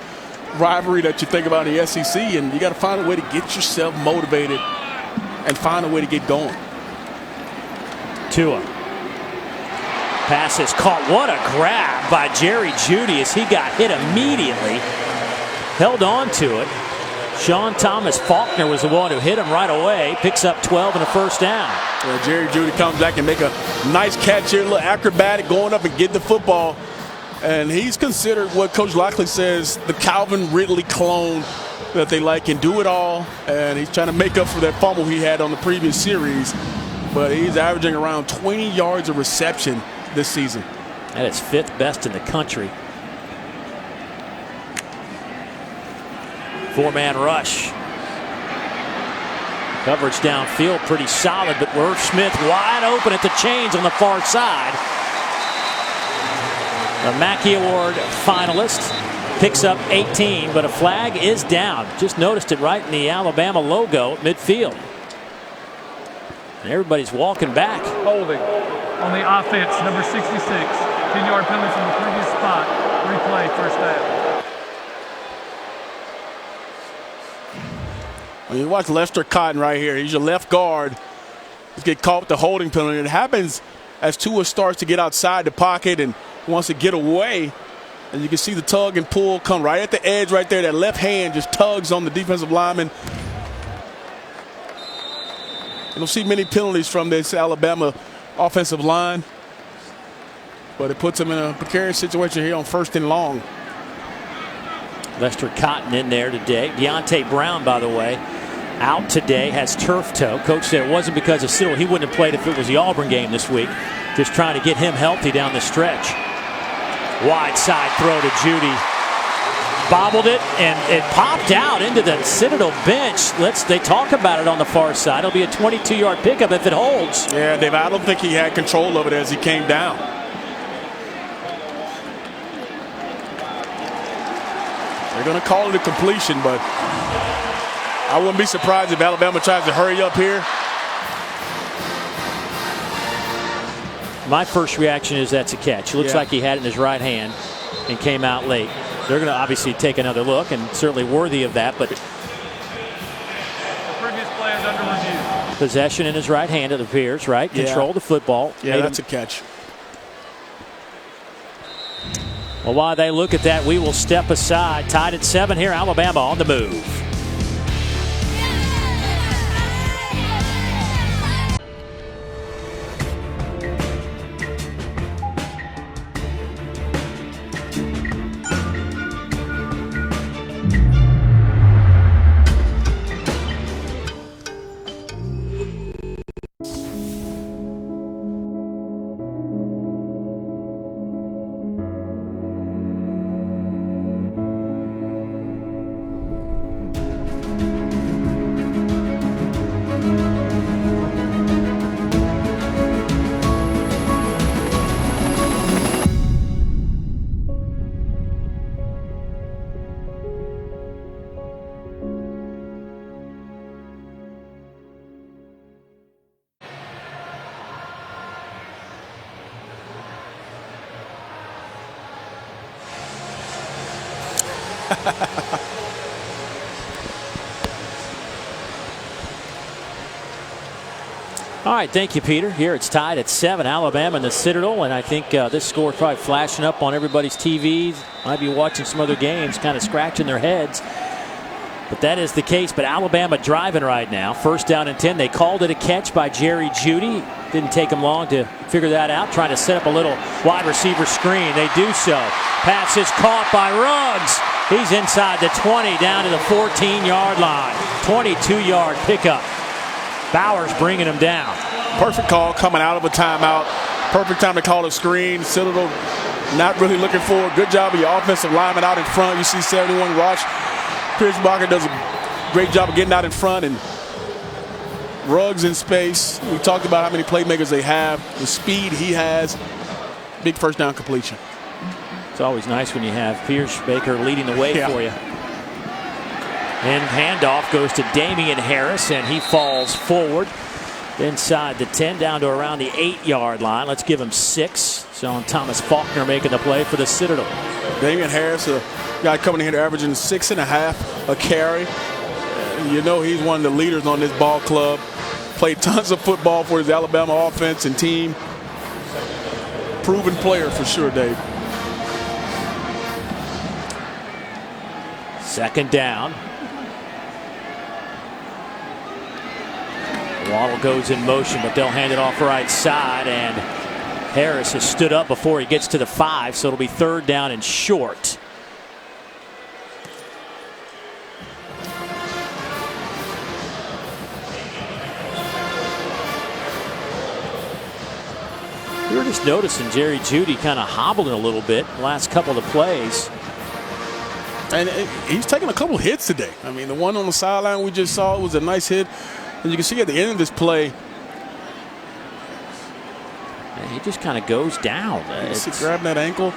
rivalry that you think about in the SEC, and you got to find a way to get yourself motivated and find a way to get going. Tua. Pass is caught. What a grab by Jerry Jeudy as he got hit immediately. Held on to it. Sean Thomas Faulkner was the one who hit him right away. Picks up 12 and a first down. Yeah, Jerry Jeudy comes back and make a nice catch here, a little acrobatic, going up and get the football. And he's considered what Coach Lockley says the Calvin Ridley clone that they like, can do it all. And he's trying to make up for that fumble he had on the previous series. But he's averaging around 20 yards of reception this season. That is 5th best in the country. 4-man rush. Coverage downfield pretty solid, but Irv Smith wide open at the chains on the far side. The Mackey Award finalist picks up 18, but a flag is down. Just noticed it right in the Alabama logo at midfield. And everybody's walking back. Holding on the offense, number 66. 10-yard penalty from the previous spot. Replay, first down. When you watch Lester Cotton right here, he's your left guard. He's get caught with the holding penalty. It happens as Tua starts to get outside the pocket and wants to get away. And you can see the tug and pull come right at the edge right there. That left hand just tugs on the defensive lineman. You don't see many penalties from this Alabama offensive line, but it puts them in a precarious situation here on 1st and long. Lester Cotton in there today. Deonte Brown, by the way, out today, has turf toe. Coach said it wasn't because of Citadel. He wouldn't have played if it was the Auburn game this week. Just trying to get him healthy down the stretch. Wide side throw to Jeudy. Bobbled it, and it popped out into the Citadel bench. They talk about it on the far side. It'll be a 22-yard pickup if it holds. Yeah, Dave, I don't think he had control of it as he came down. They're going to call it a completion, but I wouldn't be surprised if Alabama tries to hurry up here. My first reaction is that's a catch. It looks like he had it in his right hand and came out late. They're going to obviously take another look, and certainly worthy of that. But the previous play is under review. Possession in his right hand, it appears, right? Control the football. Yeah, that's a catch. Well, while they look at that, we will step aside. Tied at 7 here. Alabama on the move. All right, thank you, Peter. Here it's tied at 7, Alabama and the Citadel, and I think this score is probably flashing up on everybody's TVs. Might be watching some other games, kind of scratching their heads. But that is the case. But Alabama driving right now. 1st down and 10. They called it a catch by Jerry Jeudy. Didn't take them long to figure that out. Trying to set up a little wide receiver screen. They do so. Pass is caught by Ruggs. He's inside the 20 down to the 14-yard line. 22-yard pickup. Bowers bringing him down. Perfect call coming out of a timeout. Perfect time to call a screen. Citadel not really looking for it. Good job of your offensive lineman out in front. You see 71 Ross. Pierce-Barker does a great job of getting out in front, and Ruggs in space. We talked about how many playmakers they have, the speed he has. Big 1st down completion. It's always nice when you have Pierce-Barker leading the way for you. And handoff goes to Damien Harris, and he falls forward inside the 10 down to around the 8-yard line. Let's give him 6. Sean Thomas Faulkner making the play for the Citadel. Damien Harris, a guy coming in here averaging 6.5 a carry. You know he's one of the leaders on this ball club. Played tons of football for his Alabama offense and team. Proven player for sure, Dave. 2nd down. Waddle goes in motion, but they'll hand it off right side, and Harris has stood up before he gets to the 5, so it'll be 3rd down and short. We were just noticing Jerry Jeudy kind of hobbling a little bit the last couple of the plays. And he's taking a couple hits today. I mean, the one on the sideline we just saw was a nice hit. And you can see at the end of this play, and he just kind of goes down. Grabbing that ankle.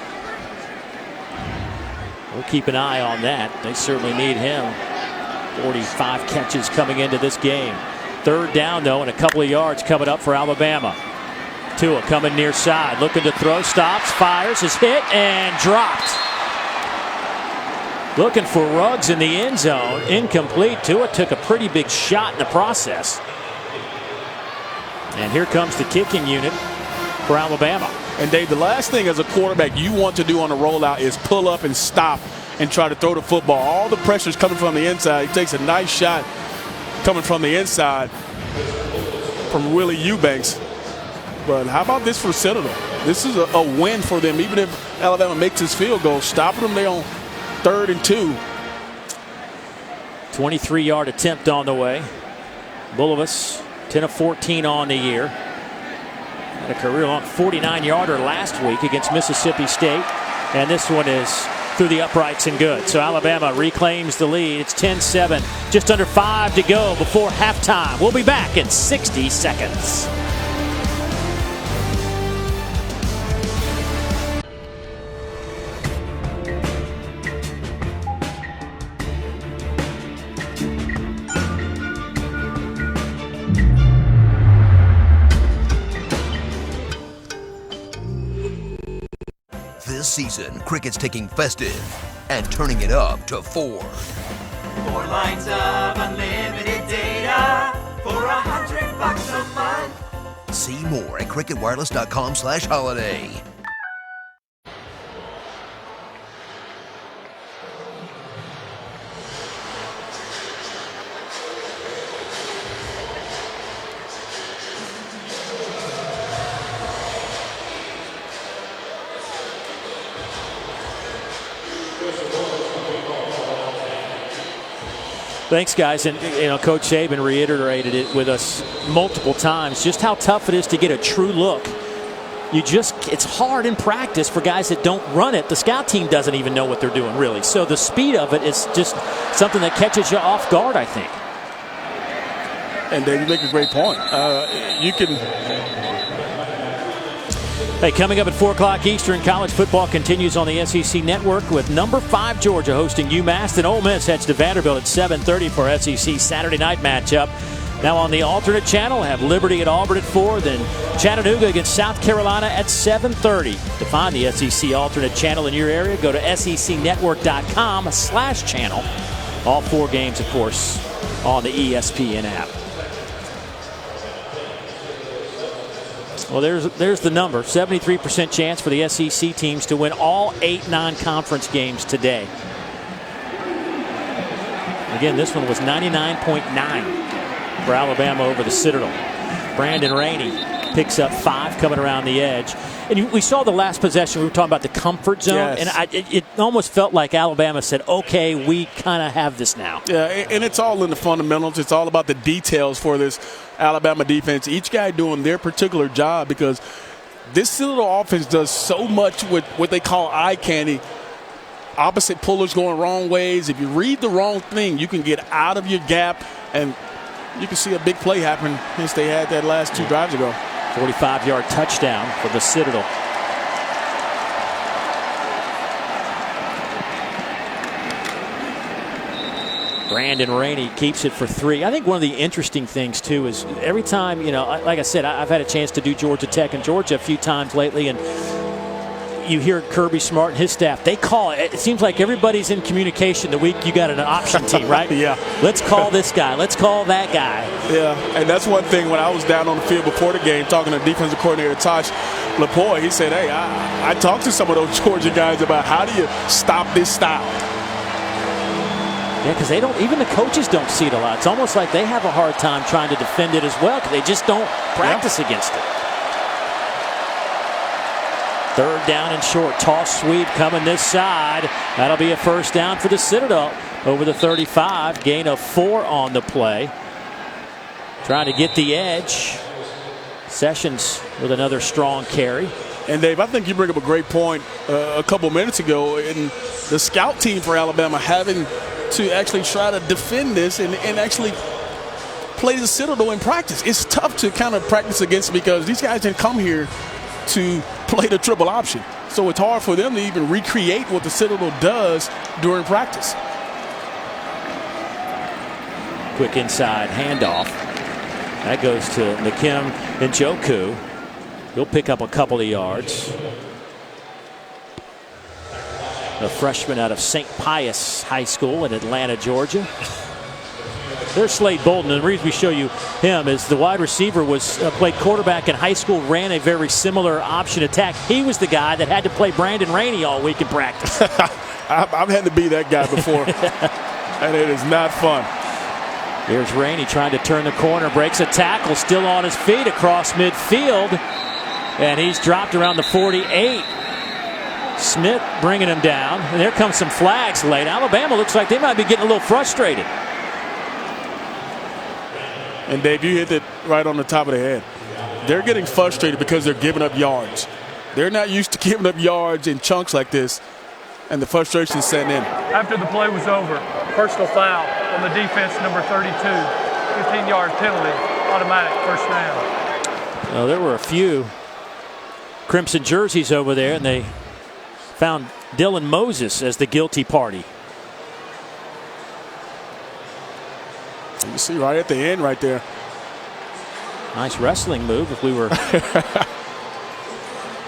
We'll keep an eye on that. They certainly need him. 45 catches coming into this game. 3rd down, though, and a couple of yards coming up for Alabama. Tua coming near side, looking to throw, stops, fires, is hit, and dropped. Looking for Ruggs in the end zone. Incomplete. Tua took a pretty big shot in the process. And here comes the kicking unit for Alabama. And Dave, the last thing as a quarterback you want to do on a rollout is pull up and stop and try to throw the football. All the pressure's coming from the inside. He takes a nice shot coming from the inside from Willie Eubanks. But how about this for Citadel? This is a win for them. Even if Alabama makes his field goal, stopping them, they on 3rd and 2. 23-yard attempt on the way. Bulldogs 10 of 14 on the year. Had a career-long 49-yarder last week against Mississippi State. And this one is through the uprights and good. So Alabama reclaims the lead. It's 10-7, just under 5 to go before halftime. We'll be back in 60 seconds. This season, cricket's taking festive and turning it up to 4. 4 lines of unlimited data for $100 a month. See more at cricketwireless.com/holiday. Thanks, guys. And Coach Saban reiterated it with us multiple times, just how tough it is to get a true look. It's hard in practice for guys that don't run it. The scout team doesn't even know what they're doing, really. So the speed of it is just something that catches you off guard, I think. And Dave, you make a great point. You can. Hey, coming up at 4 o'clock Eastern, college football continues on the SEC Network with number 5 Georgia hosting UMass. And Ole Miss heads to Vanderbilt at 7:30 for SEC Saturday night matchup. Now on the alternate channel, have Liberty at Auburn at 4, then Chattanooga against South Carolina at 7:30. To find the SEC alternate channel in your area, go to secnetwork.com/channel. All 4 games, of course, on the ESPN app. Well, there's the number. 73% chance for the SEC teams to win all 8 non-conference games today. Again, this one was 99.9 for Alabama over the Citadel. Brandon Rainey picks up 5 coming around the edge. And we saw the last possession. We were talking about the comfort zone. Yes. And it almost felt like Alabama said, okay, we kind of have this now. Yeah, and it's all in the fundamentals. It's all about the details for this Alabama defense. Each guy doing their particular job, because this Citadel offense does so much with what they call eye candy. Opposite pullers going wrong ways. If you read the wrong thing, you can get out of your gap, and you can see a big play happen since they had that last 2 drives ago. 45-yard touchdown for the Citadel. Brandon Rainey keeps it for 3. I think one of the interesting things, too, is every time, like I said, I've had a chance to do Georgia Tech and Georgia a few times lately, and you hear Kirby Smart and his staff, they call it. It seems like everybody's in communication the week you got an option team, right? Yeah. Let's call this guy. Let's call that guy. Yeah, and that's one thing when I was down on the field before the game talking to defensive coordinator Tosh LaPoy, he said, hey, I talked to some of those Georgia guys about how do you stop this style. Yeah, because they don't, even the coaches don't see it a lot. It's almost like they have a hard time trying to defend it as well because they just don't practice against it. 3rd down and short. Toss sweep coming this side. That'll be a first down for the Citadel over the 35. Gain of 4 on the play. Trying to get the edge. Sessions with another strong carry. And Dave, I think you bring up a great point a couple minutes ago in the scout team for Alabama having to actually try to defend this and actually play the Citadel in practice. It's tough to kind of practice against because these guys didn't come here to play the triple option. So it's hard for them to even recreate what the Citadel does during practice. Quick inside handoff. That goes to Nakim Njoku. He'll pick up a couple of yards. A freshman out of St. Pius High School in Atlanta, Georgia. There's Slade Bolden, and the reason we show you him is the wide receiver was played quarterback in high school, ran a very similar option attack. He was the guy that had to play Brandon Rainey all week in practice. I've had to be that guy before, and it is not fun. Here's Rainey trying to turn the corner, breaks a tackle, still on his feet across midfield, and he's dropped around the 48. Smith bringing him down, and there comes some flags late. Alabama looks like they might be getting a little frustrated. And Dave, you hit it right on the top of the head. They're getting frustrated because they're giving up yards. They're not used to giving up yards in chunks like this, and the frustration is setting in. After the play was over, personal foul on the defense, number 32, 15-yard penalty, automatic first down. Well, there were a few crimson jerseys over there, and they found Dylan Moses as the guilty party. You see right at the end right there. Nice wrestling move if we were in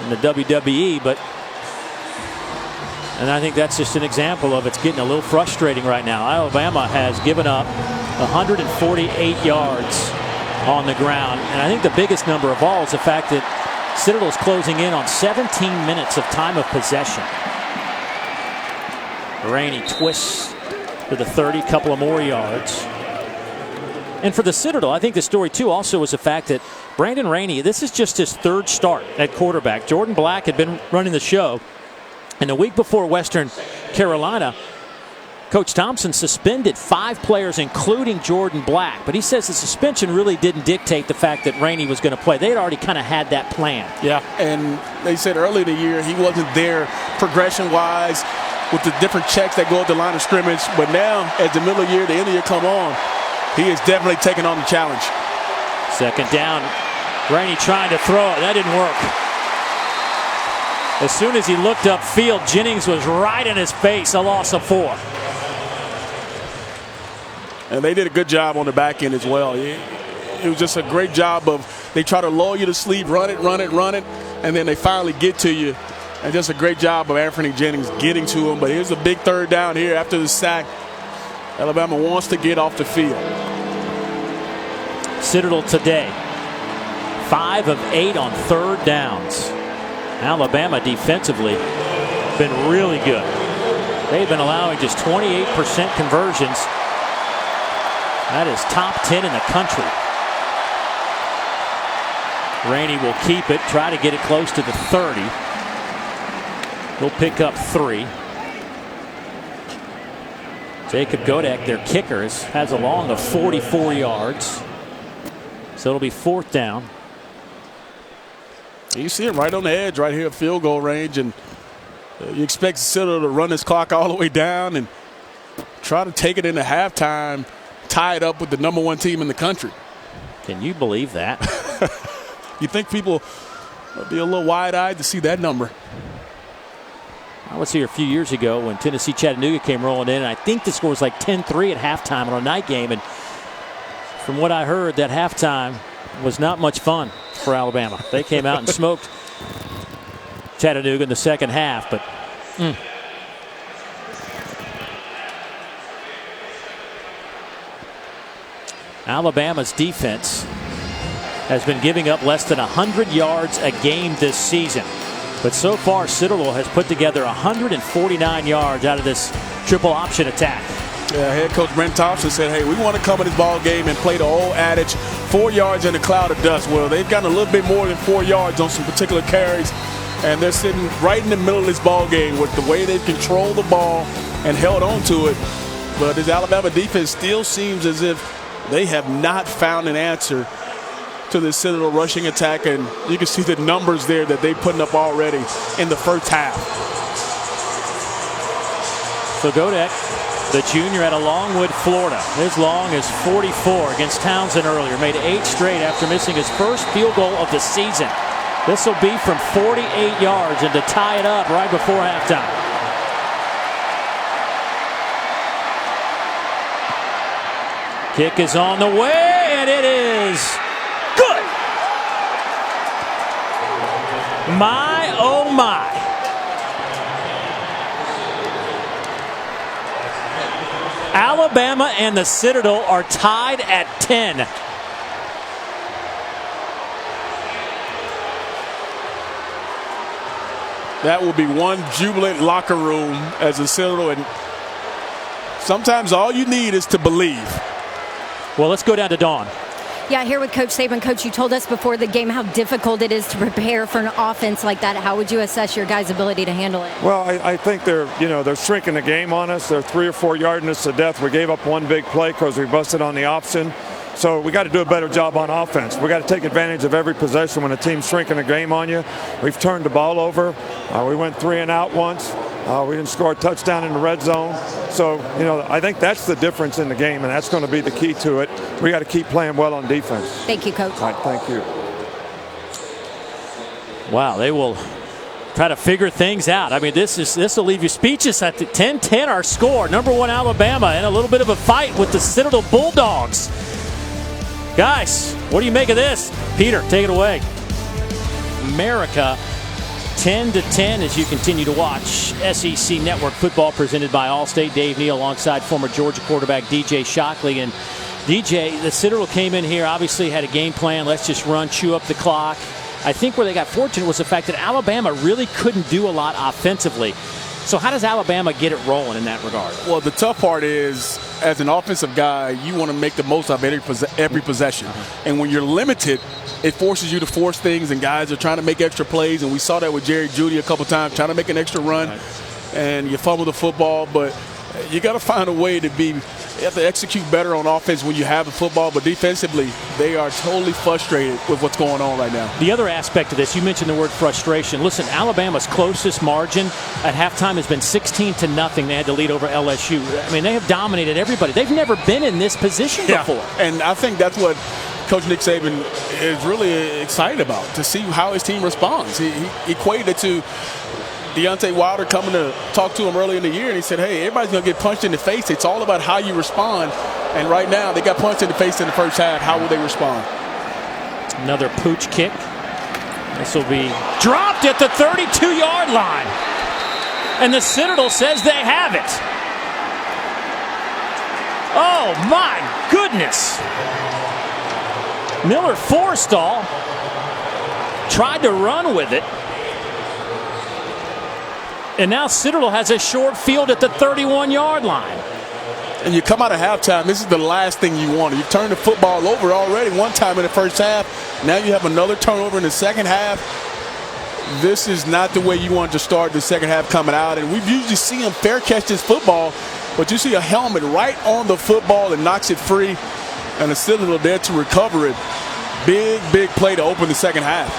the WWE, and I think that's just an example of it's getting a little frustrating right now. Alabama has given up 148 yards on the ground, and I think the biggest number of all is the fact that Citadel is closing in on 17 minutes of time of possession. Rainey twists to the 30, couple of more yards. And for the Citadel, I think the story, too, also was the fact that Brandon Rainey, this is just his 3rd start at quarterback. Jordan Black had been running the show. And the week before Western Carolina, Coach Thompson suspended 5 players, including Jordan Black. But he says the suspension really didn't dictate the fact that Rainey was going to play. They had already kind of had that plan. Yeah, and they said early in the year he wasn't there progression-wise with the different checks that go at the line of scrimmage. But now, as the middle of the year, the end of the year come on, he is definitely taking on the challenge. 2nd down. Rainey trying to throw it. That didn't work. As soon as he looked upfield, Jennings was right in his face. A loss of 4. And they did a good job on the back end as well. it was just a great job of they try to lull you to sleep, run it, and then they finally get to you. And just a great job of Anthony Jennings getting to him. But here's a big third down here after the sack. Alabama wants to get off the field. Citadel today, 5 of 8 on third downs. Alabama defensively been really good. They've been allowing just 28% conversions. That is top 10 in the country. Rainey will keep it, try to get it close to the 30. He'll pick up 3. Jacob Godek, their kicker, has a long of 44 yards. So it'll be 4th down. You see him right on the edge right here at field goal range, and you expect Citadel to run this clock all the way down and try to take it into halftime, tie it up with the #1 team in the country. Can you believe that? You think people would be a little wide-eyed to see that number? I was here a few years ago when Tennessee Chattanooga came rolling in, and I think the score was like 10-3 at halftime on a night game. And from what I heard, that halftime was not much fun for Alabama. They came out and smoked Chattanooga in the second half. But Alabama's defense has been giving up less than 100 yards a game this season. But so far, Citadel has put together 149 yards out of this triple option attack. Yeah, head coach Brent Thompson said, hey, we want to come in this ball game and play the old adage, 4 yards in a cloud of dust. Well, they've gotten a little bit more than 4 yards on some particular carries, and they're sitting right in the middle of this ball game with the way they've controlled the ball and held on to it. But this Alabama defense still seems as if they have not found an answer to the Citadel rushing attack, and you can see the numbers there that they're putting up already in the first half. So Godek, the junior out of Longwood, Florida. His long is 44 against Townsend earlier. Made 8 straight after missing his first field goal of the season. This will be from 48 yards and to tie it up right before halftime. Kick is on the way, and it is good. My, oh my. Alabama and the Citadel are tied at 10. That will be one jubilant locker room as a Citadel, and sometimes all you need is to believe. Well, let's go down to Dawn. Yeah, here with Coach Saban. Coach, you told us before the game how difficult it is to prepare for an offense like that. How would you assess your guys' ability to handle it? Well, I think they're shrinking the game on us. They're 3 or 4 yardness to death. We gave up one big play because we busted on the option. So we got to do a better job on offense. We got to take advantage of every possession when a team's shrinking the game on you. We've turned the ball over. We went 3 and out once. We didn't score a touchdown in the red zone. So, I think that's the difference in the game, and that's going to be the key to it. We got to keep playing well on defense. Thank you, Coach. All right, thank you. Wow, they will try to figure things out. I mean, this will leave you speechless. At the 10-10 our score. #1 Alabama in a little bit of a fight with the Citadel Bulldogs. Guys, what do you make of this? Peter, take it away. America 10-10 as you continue to watch SEC Network football presented by Allstate. Dave Neal alongside former Georgia quarterback DJ Shockley. And DJ, the Citadel came in here, obviously had a game plan. Let's just run, chew up the clock. I think where they got fortunate was the fact that Alabama really couldn't do a lot offensively. So how does Alabama get it rolling in that regard? Well, the tough part is, as an offensive guy, you want to make the most of every possession. And when you're limited, it forces you to force things, and guys are trying to make extra plays. And we saw that with Jerry Jeudy a couple times, trying to make an extra run, and you fumble the football. But you got to find a way to be – you have to execute better on offense when you have the football. But defensively, they are totally frustrated with what's going on right now. The other aspect of this, you mentioned the word frustration. Listen, Alabama's closest margin at halftime has been 16-0. They had to lead over LSU. I mean, they have dominated everybody. They've never been in this position before. And I think that's what Coach Nick Saban is really excited about, to see how his team responds. He equated it to Deontay Wilder coming to talk to him early in the year, and he said, hey, everybody's going to get punched in the face. It's all about how you respond. And right now, they got punched in the face in the first half. How will they respond? Another pooch kick. This will be dropped at the 32-yard line. And the Citadel says they have it. Oh, my goodness. Miller Forstall tried to run with it. And now Citadel has a short field at the 31-yard line. And you come out of halftime, this is the last thing you want. You've turned the football over already one time in the first half. Now you have another turnover in the second half. This is not the way you want to start the second half coming out. And we usually see him fair catch this football, but you see a helmet right on the football and knocks it free. And the Citadel there to recover it. Big, big play to open the second half.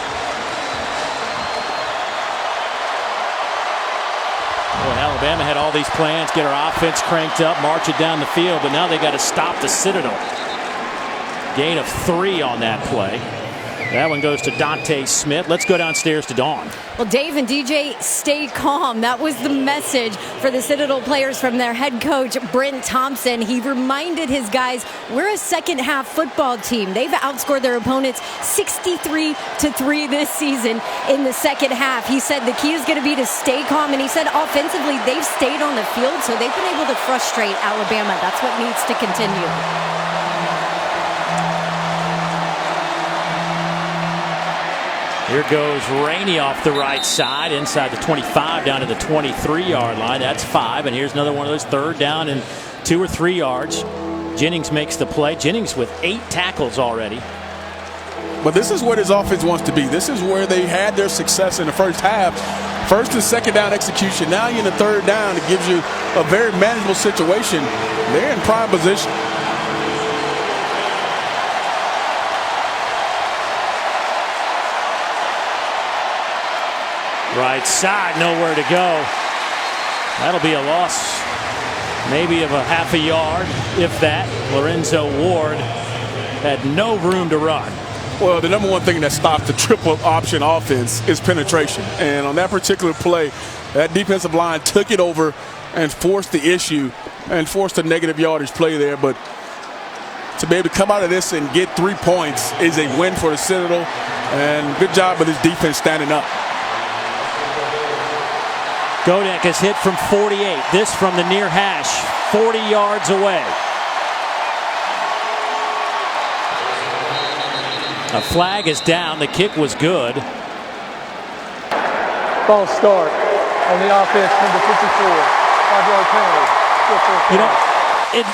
Well, Alabama had all these plans, get our offense cranked up, march it down the field, but now they got to stop the Citadel. Gain of 3 on that play. That one goes to Dante Smith. Let's go downstairs to Dawn. Well, Dave and DJ, stay calm. That was the message for the Citadel players from their head coach, Brent Thompson. He reminded his guys, we're a second-half football team. They've outscored their opponents 63-3 this season in the second half. He said the key is going to be to stay calm, and he said offensively they've stayed on the field, so they've been able to frustrate Alabama. That's what needs to continue. Here goes Rainey off the right side, inside the 25, down to the 23-yard line. That's 5, and here's another one of those 3rd down and 2 or 3 yards. Jennings makes the play. Jennings with 8 tackles already. But this is where this offense wants to be. This is where they had their success in the first half. First and second down execution. Now you're in the 3rd down. It gives you a very manageable situation. They're in prime position. Right side, nowhere to go. That'll be a loss, maybe of a half a yard, if that. Lorenzo Ward had no room to run. Well, the number one thing that stops the triple option offense is penetration. And on that particular play, that defensive line took it over and forced the issue and forced a negative yardage play there. But to be able to come out of this and get 3 points is a win for the Citadel. And good job with this defense standing up. Godek is hit from 48. This from the near hash, 40 yards away. A flag is down. The kick was good. False start on the offense, number 54. 5-yard penalty. You know,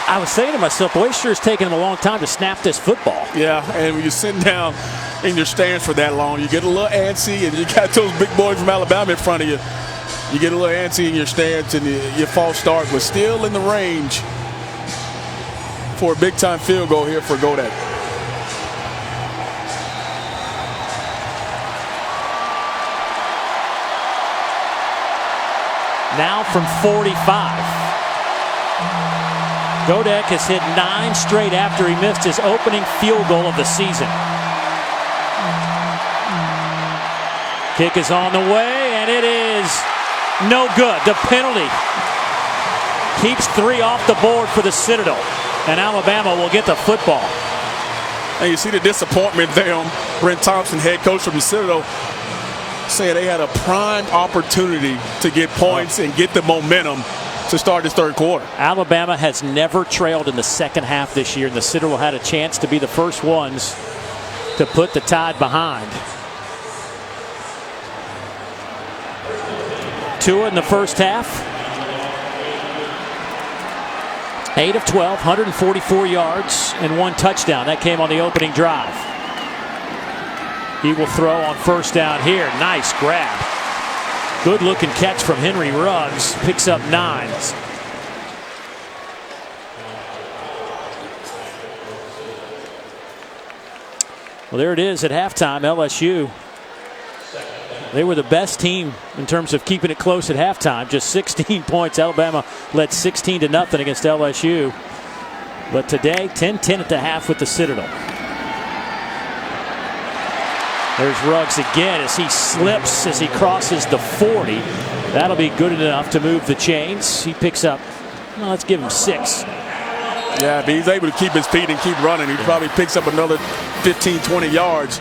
I was saying to myself, boy, it sure is taking him a long time to snap this football. Yeah, and when you're sitting down in your stands for that long, you get a little antsy, and you got those big boys from Alabama in front of you. You get a little antsy in your stance and your false start, but still in the range for a big-time field goal here for Godek. Now from 45. Godek has hit 9 straight after he missed his opening field goal of the season. Kick is on the way, and it is no good. The penalty keeps 3 off the board for the Citadel, and Alabama will get the football. And you see the disappointment there on Brent Thompson, head coach from the Citadel, saying they had a prime opportunity to get points and get the momentum to start this 3rd quarter. Alabama has never trailed in the second half this year, and the Citadel had a chance to be the first ones to put the Tide behind. 2 in the first half. 8 of 12, 144 yards and 1 touchdown. That came on the opening drive. He will throw on first down here. Nice grab. Good looking catch from Henry Ruggs. Picks up 9. Well, there it is at halftime. LSU. They were the best team in terms of keeping it close at halftime. Just 16 points. Alabama led 16-0 against LSU. But today, 10-10 at the half with the Citadel. There's Ruggs again as he slips as he crosses the 40. That'll be good enough to move the chains. He picks up, well, let's give him 6. Yeah, if he's able to keep his feet and keep running, he probably picks up another 15, 20 yards.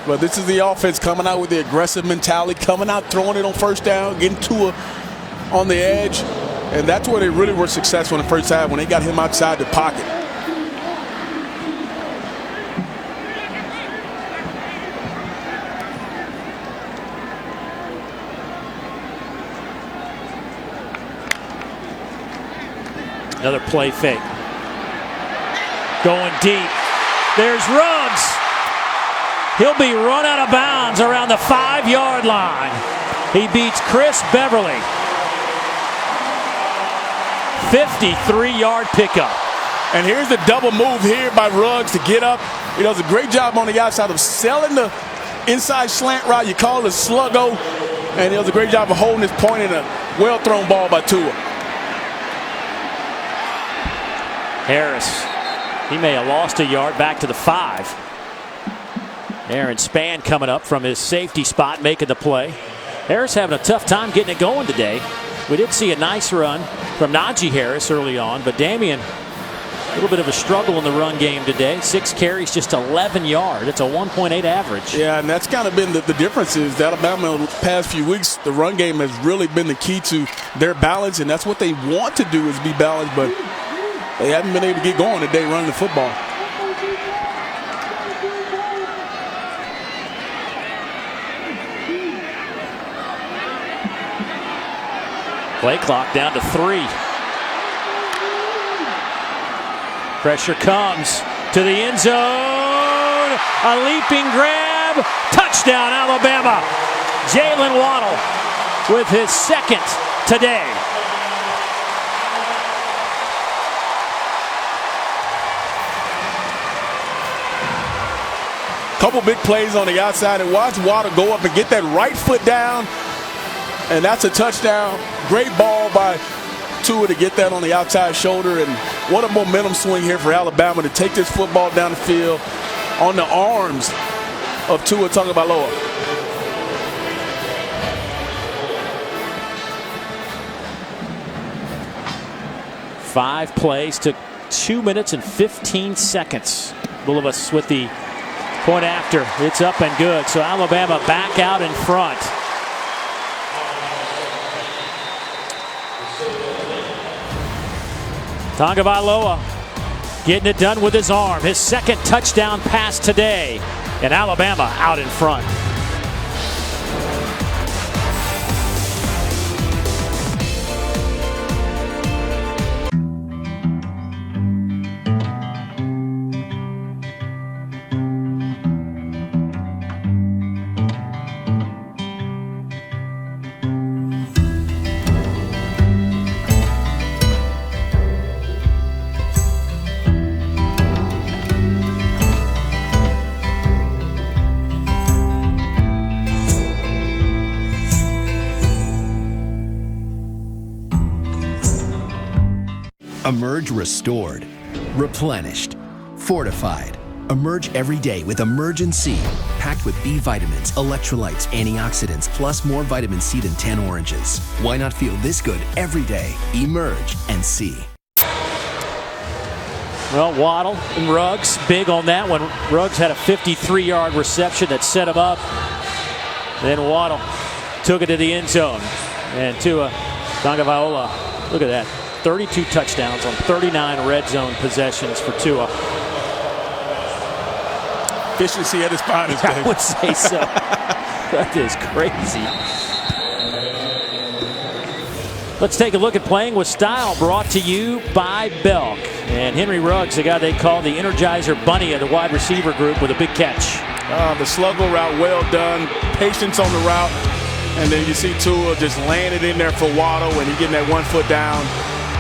But this is the offense coming out with the aggressive mentality, coming out, throwing it on first down, getting Tua on the edge. And that's where they really were successful in the first half, when they got him outside the pocket. Another play fake. Going deep. There's Ruggs. He'll be run out of bounds around the 5-yard line. He beats Chris Beverly. 53-yard pickup. And here's the double move here by Ruggs to get up. He does a great job on the outside of selling the inside slant route. You call it a sluggo. And he does a great job of holding his point in a well-thrown ball by Tua. Harris. He may have lost a yard, back to the 5. Aaron Spann coming up from his safety spot, making the play. Harris having a tough time getting it going today. We did see a nice run from Najee Harris early on, but Damien, a little bit of a struggle in the run game today. 6 carries, just 11 yards. It's a 1.8 average. Yeah, and that's kind of been the difference is that Alabama in the past few weeks, the run game has really been the key to their balance, and that's what they want to do is be balanced, but they haven't been able to get going today running the football. Play clock down to 3. Pressure comes to the end zone. A leaping grab. Touchdown, Alabama. Jalen Waddle with his 2nd today. Couple big plays on the outside, and watch Waddle go up and get that right foot down, and that's a touchdown. Great ball by Tua to get that on the outside shoulder, and what a momentum swing here for Alabama to take this football down the field on the arms of Tua Tagovailoa. Five plays, took 2 minutes and 15 seconds. Bulldogs with the point after. It's up and good. So Alabama back out in front. Tagovailoa getting it done with his arm. His 2nd touchdown pass today. And Alabama out in front. Emerge restored, replenished, fortified. Emerge every day with Emergen-C, packed with B vitamins, electrolytes, antioxidants, plus more vitamin C than 10 oranges. Why not feel this good every day? Emerge and see. Well, Waddle and Ruggs, big on that one. Ruggs had a 53-yard reception that set him up. Then Waddle took it to the end zone. And Tua Tagovailoa, look at that. 32 touchdowns on 39 red zone possessions for Tua. Efficiency at his finest. I would say so. That is crazy. Let's take a look at Playing with Style, brought to you by Belk. And Henry Ruggs, the guy they call the Energizer Bunny of the wide receiver group, with a big catch. The sluggo route, well done. Patience on the route. And then you see Tua just laying it in there for Waddle, and he getting that 1 foot down.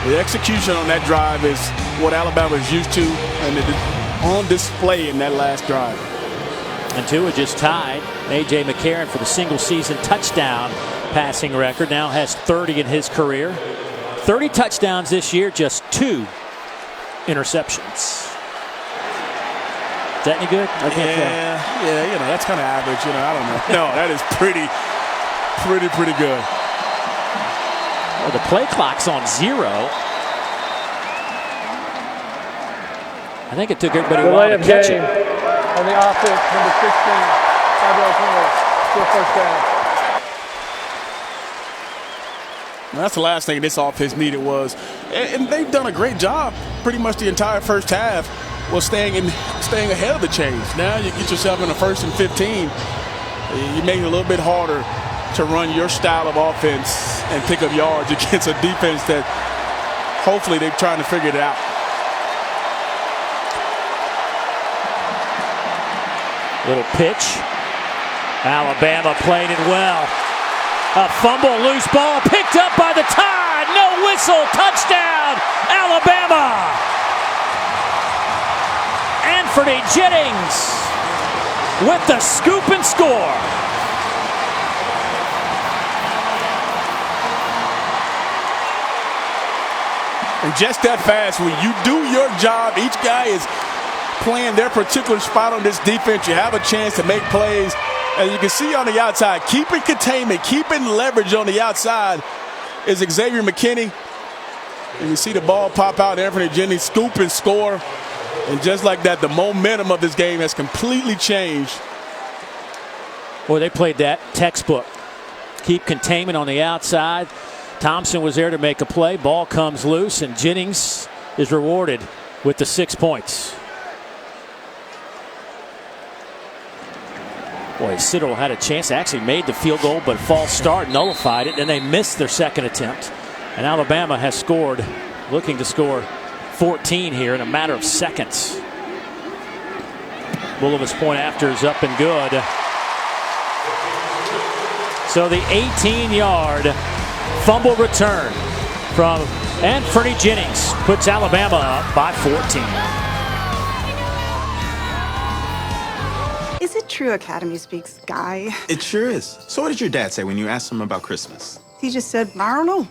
The execution on that drive is what Alabama is used to, and it is on display in that last drive. And Tua just tied A.J. McCarron for the single-season touchdown passing record. Now has 30 in his career. 30 touchdowns this year, just 2 interceptions. Is that any good? Yeah, that's kind of average. I don't know. No, that is pretty good. Well, the play clock's on 0. I think it took everybody a while to catch it. On the offense, number 16, 5-yard penalty, still first down. Well, that's the last thing this offense needed was, and they've done a great job pretty much the entire first half was staying ahead of the chains. Now you get yourself in a 1st and 15. You make it a little bit harder to run your style of offense and pick up yards against a defense that hopefully they're trying to figure it out. Little pitch. Alabama played it well. A fumble, loose ball, picked up by the Tide. No whistle, touchdown, Alabama. Anthony Jennings with the scoop and score. And just that fast, when you do your job, each guy is playing their particular spot on this defense. You have a chance to make plays. As you can see on the outside, keeping containment, keeping leverage on the outside is Xavier McKinney. And you see the ball pop out, Anthony Jennings scoop and score. And just like that, the momentum of this game has completely changed. Boy, they played that textbook. Keep containment on the outside. Thompson was there to make a play. Ball comes loose, and Jennings is rewarded with the 6 points. Boy, Citadel had a chance, actually made the field goal, but false start nullified it, and they missed their second attempt. And Alabama has scored, looking to score 14 here in a matter of seconds. Bullivis point after is up and good. So the 18-yard fumble return from Anthony Jennings puts Alabama up by 14. Is it true Academy speaks Guy? It sure is. So what did your dad say when you asked him about Christmas? He just said, I don't know.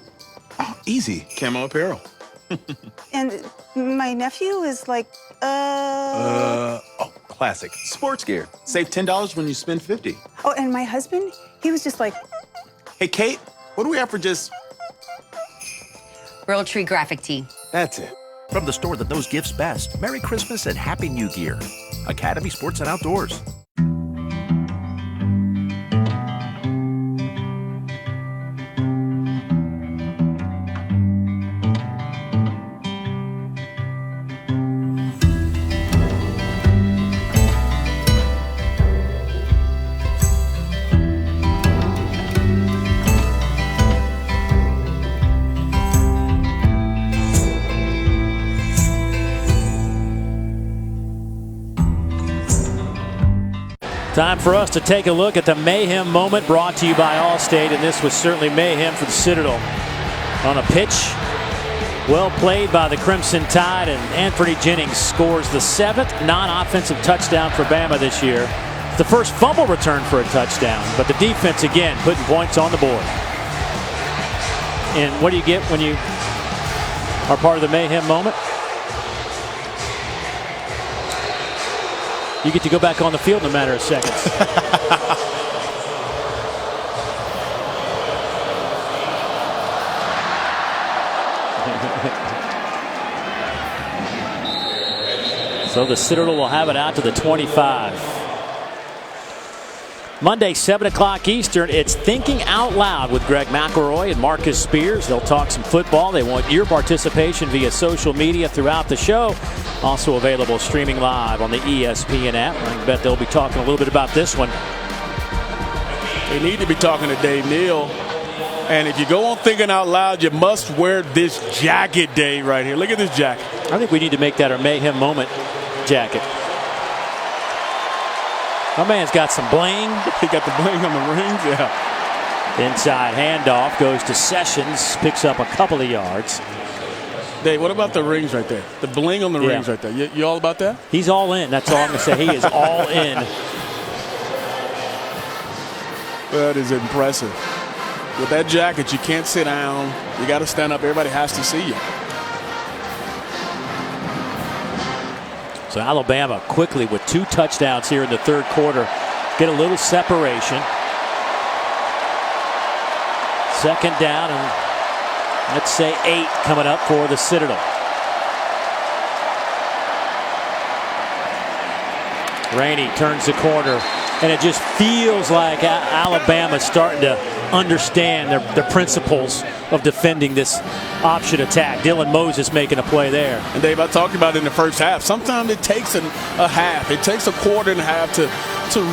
Oh, easy. Camo apparel. And my nephew is like, Oh, classic. Sports gear. Save $10 when you spend $50. Oh, and my husband, he was just like, Hey, Kate, what do we have for just... Real Tree Graphic Tee. That's it. From the store that knows gifts best, Merry Christmas and Happy New Year. Academy Sports and Outdoors. Time for us to take a look at the mayhem moment brought to you by Allstate, and this was certainly mayhem for the Citadel. On a pitch, well played by the Crimson Tide, and Anthony Jennings scores the 7th non-offensive touchdown for Bama this year. It's the first fumble return for a touchdown, but the defense again putting points on the board. And what do you get when you are part of the mayhem moment? You get to go back on the field in a matter of seconds. So the Citadel will have it out to the 25. Monday, 7 o'clock Eastern, it's Thinking Out Loud with Greg McElroy and Marcus Spears. They'll talk some football. They want your participation via social media throughout the show. Also available streaming live on the ESPN app. I bet they'll be talking a little bit about this one. They need to be talking to Dave Neal. And if you go on Thinking Out Loud, you must wear this jacket, Dave, right here. Look at this jacket. I think we need to make that our mayhem moment jacket. My man's got some bling. He got the bling on the rings, yeah. Inside handoff goes to Sessions, picks up a couple of yards. Dave, what about the rings right there? The bling on the rings right there. You all about that? He's all in. That's all I'm going to say. He is all in. That is impressive. With that jacket, you can't sit down. You got to stand up. Everybody has to see you. So Alabama quickly with 2 touchdowns here in the third quarter. Get a little separation. Second down and let's say 8 coming up for the Citadel. Rainey turns the corner, and it just feels like Alabama's starting to understand the principles of defending this option attack. Dylan Moses making a play there. And Dave, I talked about it in the first half. Sometimes it takes a half. It takes a quarter and a half to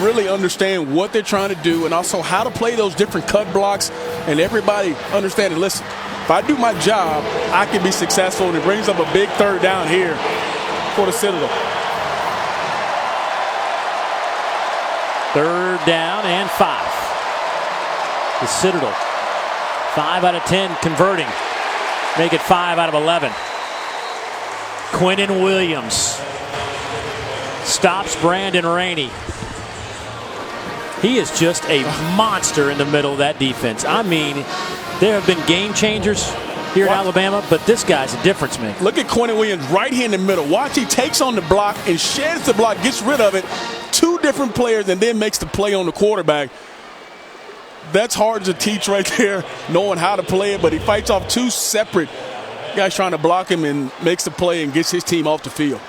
really understand what they're trying to do and also how to play those different cut blocks, and everybody understanding, listen, if I do my job, I can be successful, and it brings up a big third down here for the Citadel. 3rd down and 5. The Citadel, 5 out of 10 converting. Make it 5 out of 11. Quintin Williams stops Brandon Rainey. He is just a monster in the middle of that defense. I mean, there have been game changers here in Alabama, but this guy's a difference maker. Look at Quintin Williams right here in the middle. Watch, he takes on the block and sheds the block, gets rid of it. 2 different players, and then makes the play on the quarterback. That's hard to teach right there, knowing how to play it, but he fights off 2 separate guys trying to block him and makes the play and gets his team off the field.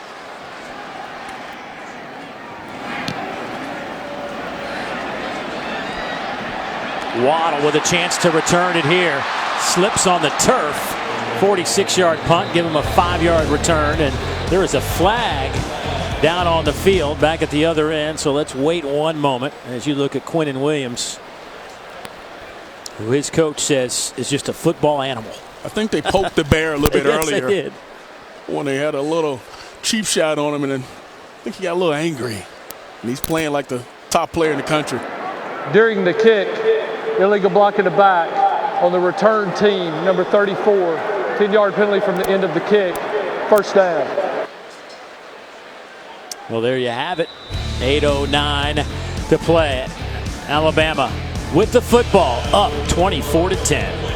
Waddle with a chance to return it here. Slips on the turf. 46-yard punt, give him a 5-yard return, and there is a flag down on the field back at the other end. So let's wait one moment as you look at Quintin Williams, who his coach says is just a football animal. I think they poked the bear a little bit yes, earlier. They did. When they had a little cheap shot on him, and then I think he got a little angry. And he's playing like the top player in the country. During the kick, illegal block in the back on the return team, number 34. 10-yard penalty from the end of the kick. 1st down. Well, there you have it. 8:09 to play. Alabama with the football, up 24-10.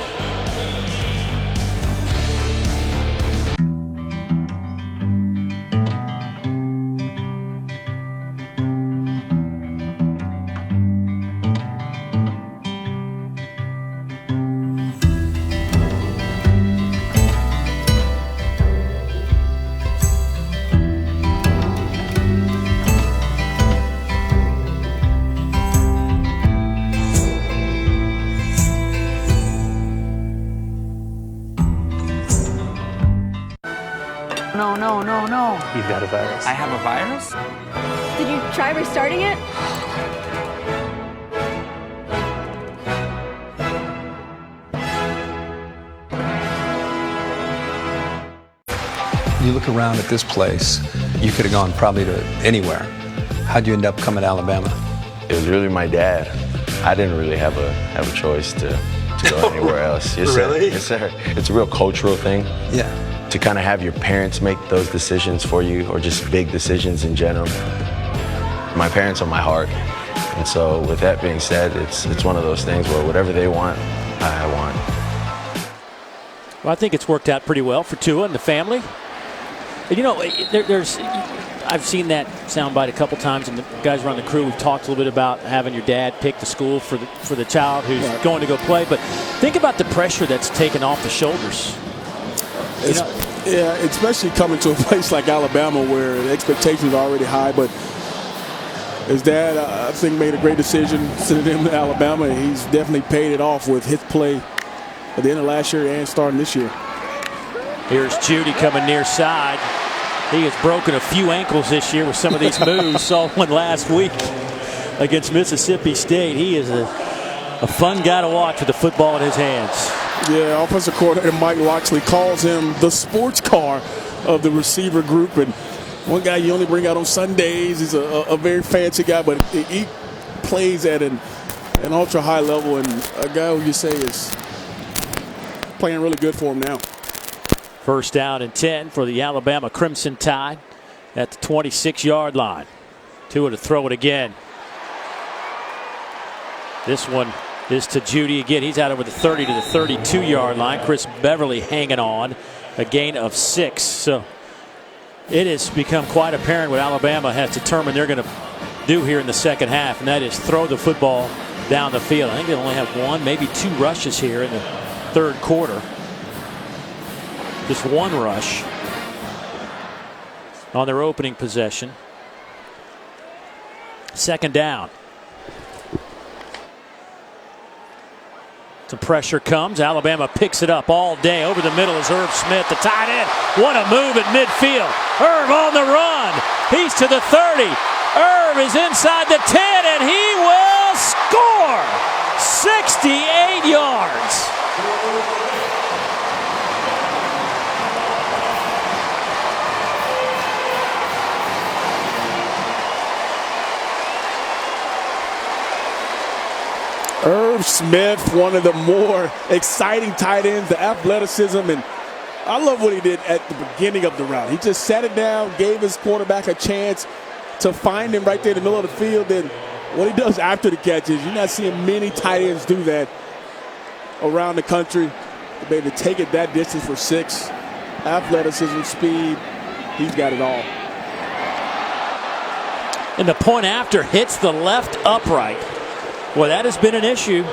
No. You've got a virus. I have a virus? Did you try restarting it? You look around at this place, you could have gone probably to anywhere. How'd you end up coming to Alabama? It was really my dad. I didn't really have a choice to go anywhere else. Yes, really? Yes, sir. It's a real cultural thing. Yeah. To kind of have your parents make those decisions for you, or just big decisions in general. My parents are my heart. And so with that being said, it's one of those things where whatever they want, I want. Well, I think it's worked out pretty well for Tua and the family. And, you know, I've seen that soundbite a couple times, and the guys around the crew, we've talked a little bit about having your dad pick the school for the child who's going to go play. But think about the pressure that's taken off the shoulders. Yeah, especially coming to a place like Alabama where the expectations are already high. But his dad, I think, made a great decision sending him to Alabama. He's definitely paid it off with his play at the end of last year and starting this year. Here's Judy coming near side. He has broken a few ankles this year with some of these moves. Saw one last week against Mississippi State. He is a fun guy to watch with the football in his hands. Yeah, offensive coordinator Mike Loxley calls him the sports car of the receiver group. And one guy you only bring out on Sundays. He's a very fancy guy, but he plays at an ultra high level, and a guy who you say is playing really good for him now. 1st down and 10 for the Alabama Crimson Tide at the 26-yard line. Tua to throw it again. This one is to Judy again. He's out over the 30 to the 32-yard line. Chris Beverly hanging on, a gain of 6. So it has become quite apparent what Alabama has determined they're going to do here in the second half, and that is throw the football down the field. I think they only have 1, maybe 2 rushes here in the 3rd quarter. Just one rush on their opening possession. Second down. Some pressure comes. Alabama picks it up all day. Over the middle is Irv Smith, the tight end. What a move at midfield. Irv on the run. He's to the 30. Irv is inside the 10, and he will score! 68 yards. Irv Smith, one of the more exciting tight ends, the athleticism, and I love what he did at the beginning of the route. He just sat it down, gave his quarterback a chance to find him right there in the middle of the field. And what he does after the catches, you're not seeing many tight ends do that around the country. To be able to take it that distance for 6, athleticism, speed, he's got it all. And the point after hits the left upright. Well, that has been an issue.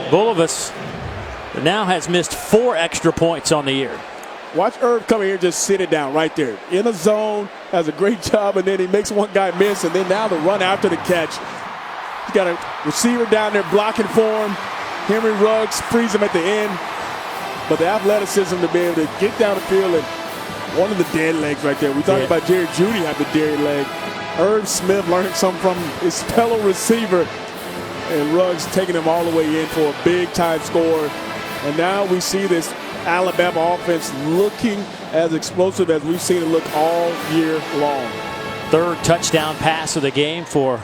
Bulldogs now has missed 4 extra points on the year. Watch Irv come here, just sit it down right there. In a zone, has a great job, and then he makes one guy miss, and then now the run after the catch. He's got a receiver down there blocking for him. Henry Ruggs frees him at the end. But the athleticism to be able to get down the field, and one of the dead legs right there. We talked about Jerry Jeudy have the dead leg. Irv Smith learning something from his fellow receiver, and Ruggs taking him all the way in for a big-time score. And now we see this Alabama offense looking as explosive as we've seen it look all year long. Third touchdown pass of the game for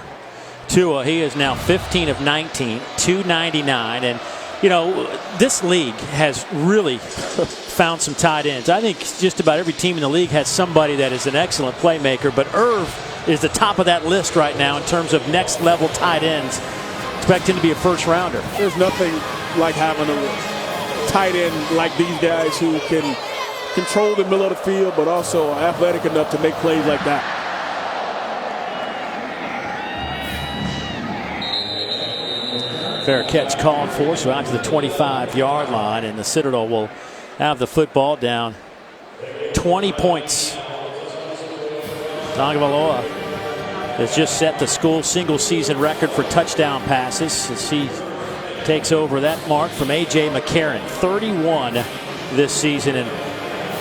Tua. He is now 15 of 19, 299. And, you know, this league has really found some tight ends. I think just about every team in the league has somebody that is an excellent playmaker, but Irv is the top of that list right now in terms of next level tight ends. Expect him to be a first rounder. There's nothing like having a tight end like these guys who can control the middle of the field, but also are athletic enough to make plays like that. Fair catch called for, so out to the 25-yard line, and the Citadel will have the football down 20 points. Tagovailoa has just set the school single-season record for touchdown passes as he takes over that mark from A.J. McCarron. 31 this season. And,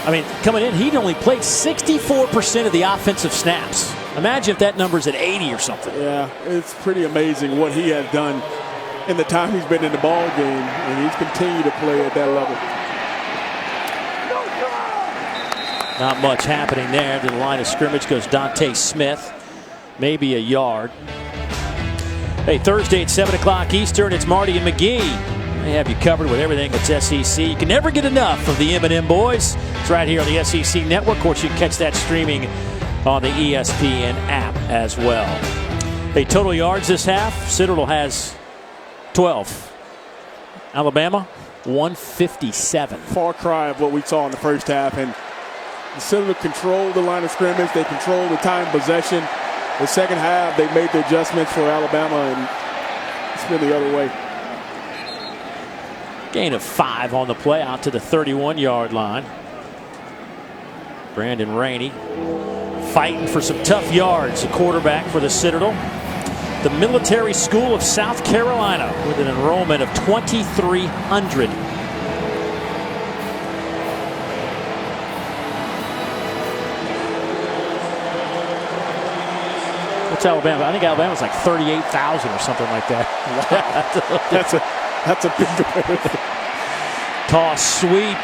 I mean, coming in, he'd only played 64% of the offensive snaps. Imagine if that number's at 80 or something. Yeah, it's pretty amazing what he has done in the time he's been in the ball game, and he's continued to play at that level. Not much happening there. To the line of scrimmage goes Deonte Smith. Maybe a yard. Hey, Thursday at 7 o'clock Eastern, it's Marty and McGee. They have you covered with everything that's SEC. You can never get enough of the M&M boys. It's right here on the SEC Network. Of course, you can catch that streaming on the ESPN app as well. Hey, total yards this half, Citadel has 12. Alabama, 157. Far cry of what we saw in the first half. And the Citadel controlled the line of scrimmage. They controlled the time possession. The second half, they made the adjustments for Alabama, and it's been the other way. Gain of 5 on the play out to the 31-yard line. Brandon Rainey fighting for some tough yards. The quarterback for the Citadel. The Military School of South Carolina with an enrollment of 2,300. What's Alabama? I think Alabama's like 38,000 or something like that. Wow. that's a big comparison. Toss sweep.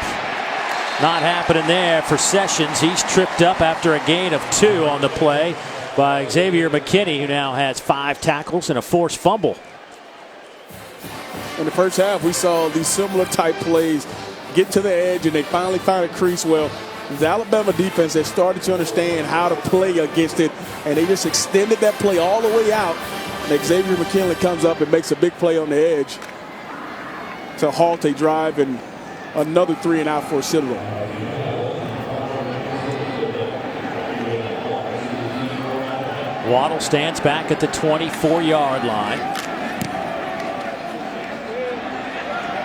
Not happening there for Sessions. He's tripped up after a gain of 2 on the play by Xavier McKinney, who now has 5 tackles and a forced fumble. In the first half, we saw these similar type plays get to the edge, and they finally find a crease. Well, the Alabama defense has started to understand how to play against it, and they just extended that play all the way out. And Xavier McKinley comes up and makes a big play on the edge to halt a drive, and another 3 and out for Citadel. Waddle stands back at the 24-yard line.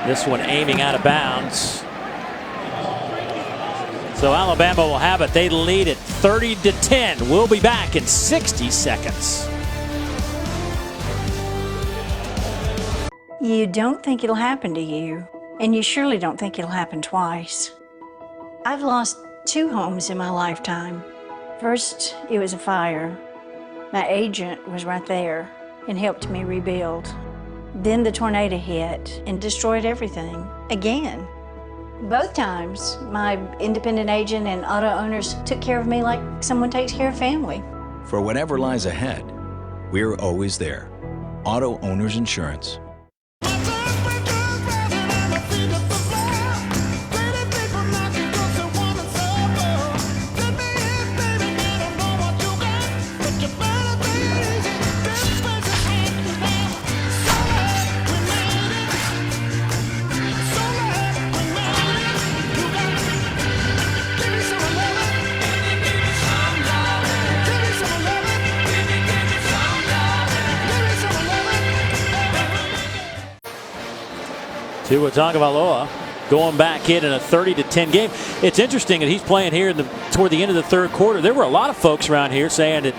This one aiming out of bounds. So Alabama will have it. They lead it 30-10. We'll be back in 60 seconds. You don't think it'll happen to you, and you surely don't think it'll happen twice. I've lost 2 homes in my lifetime. First, it was a fire. My agent was right there and helped me rebuild. Then the tornado hit and destroyed everything again. Both times, my independent agent and auto owners took care of me like someone takes care of family. For whatever lies ahead, we're always there. Auto Owners Insurance. Tua Tagovailoa going back in a 30-10 game. It's interesting that he's playing here toward the end of the third quarter. There were a lot of folks around here saying that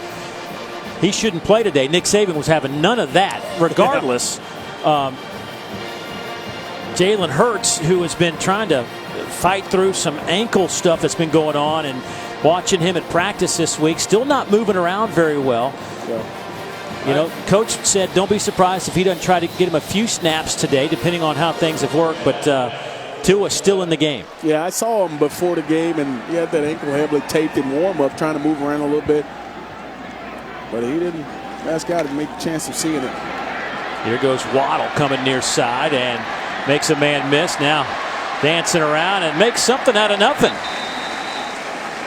he shouldn't play today. Nick Saban was having none of that. Regardless, Jalen Hertz, who has been trying to fight through some ankle stuff that's been going on, and watching him at practice this week, still not moving around very well. You know, Coach said don't be surprised if he doesn't try to get him a few snaps today, depending on how things have worked. But Tua's still in the game. Yeah, I saw him before the game, and he had that ankle heavily taped in warm-up, trying to move around a little bit. But he didn't ask out to make a chance of seeing it. Here goes Waddle coming near side and makes a man miss. Now dancing around and makes something out of nothing.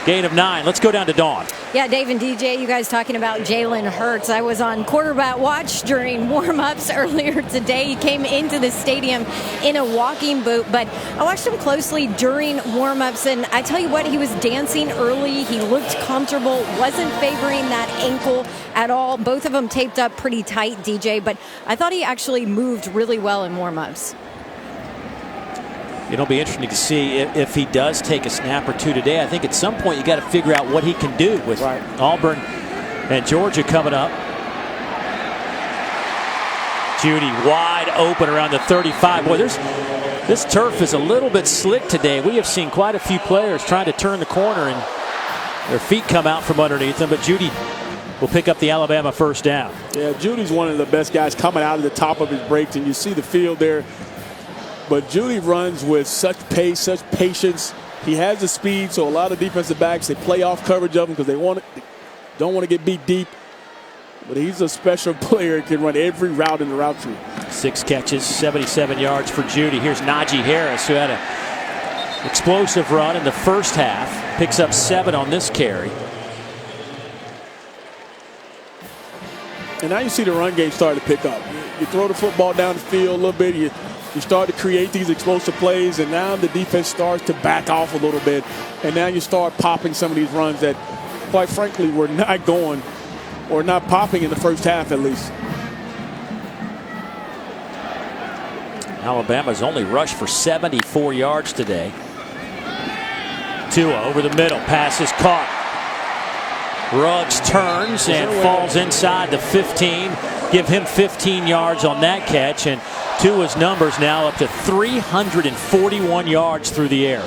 Gain of 9. Let's go down to Dawn. Yeah, Dave and DJ, you guys talking about Jalen Hertz. I was on quarterback watch during warm-ups earlier today. He came into the stadium in a walking boot, but I watched him closely during warm-ups, and I tell you what, he was dancing early. He looked comfortable, wasn't favoring that ankle at all. Both of them taped up pretty tight, DJ, but I thought he actually moved really well in warm-ups. It'll be interesting to see if he does take a snap or two today. I think at some point you got to figure out what he can do with Auburn and Georgia coming up. Judy wide open around the 35. Boy, this turf is a little bit slick today. We have seen quite a few players trying to turn the corner and their feet come out from underneath them, but Judy will pick up the Alabama first down. Yeah, Judy's one of the best guys coming out of the top of his breaks, and you see the field there. But Judy runs with such pace, such patience. He has the speed, so a lot of defensive backs, they play off coverage of him because they don't want to get beat deep. But he's a special player. He can run every route in the route tree. 6 catches, 77 yards for Judy. Here's Najee Harris, who had an explosive run in the first half. Picks up 7 on this carry. And now you see the run game start to pick up. You throw the football down the field a little bit. You start to create these explosive plays, and now the defense starts to back off a little bit. And now you start popping some of these runs that, quite frankly, were not going or not popping in the first half at least. Alabama's only rushed for 74 yards today. Tua over the middle. Pass is caught. Ruggs turns and falls inside the 15. Give him 15 yards on that catch, and Tua's numbers now up to 341 yards through the air.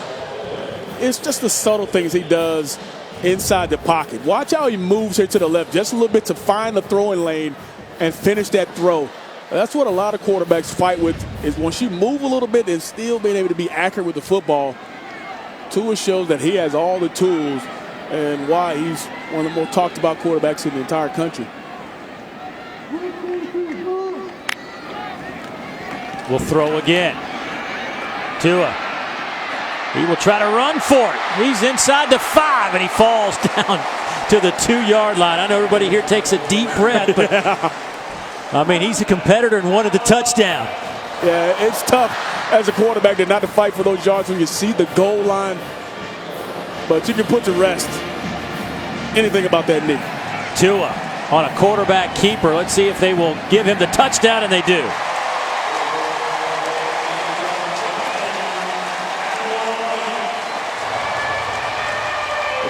It's just the subtle things he does inside the pocket. Watch how he moves here to the left just a little bit to find the throwing lane and finish that throw. That's what a lot of quarterbacks fight with, is once you move a little bit and still being able to be accurate with the football. Tua shows that he has all the tools and why he's one of the more talked about quarterbacks in the entire country. Will throw again. Tua. He will try to run for it. He's inside the 5 and he falls down to the 2-yard line. I know everybody here takes a deep breath, but I mean, he's a competitor and wanted the touchdown. Yeah, it's tough as a quarterback not to fight for those yards when you see the goal line, but you can put to rest anything about that knee. Tua on a quarterback keeper. Let's see if they will give him the touchdown, and they do.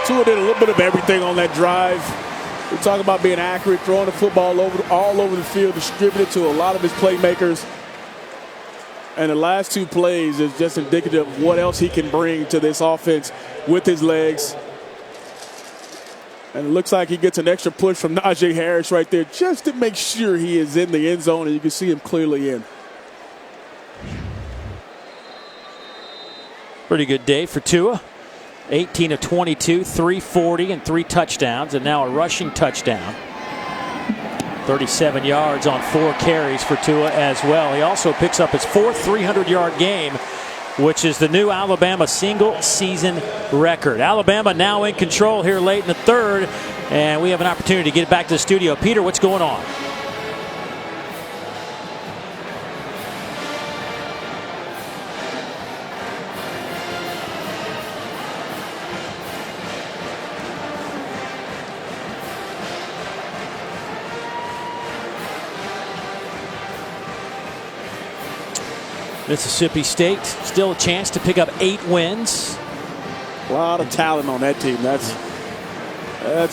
Tua did a little bit of everything on that drive. We talk about being accurate, throwing the football all over the field, distributed to a lot of his playmakers. And the last 2 plays is just indicative of what else he can bring to this offense with his legs. And it looks like he gets an extra push from Najee Harris right there just to make sure he is in the end zone and you can see him clearly in. Pretty good day for Tua. 18 of 22, 340 and 3 touchdowns, and now a rushing touchdown. 37 yards on 4 carries for Tua as well. He also picks up his 4th 300-yard game, which is the new Alabama single-season record. Alabama now in control here late in the 3rd, and we have an opportunity to get back to the studio. Peter, what's going on? Mississippi State still a chance to pick up 8 wins. A lot of talent on that team. That's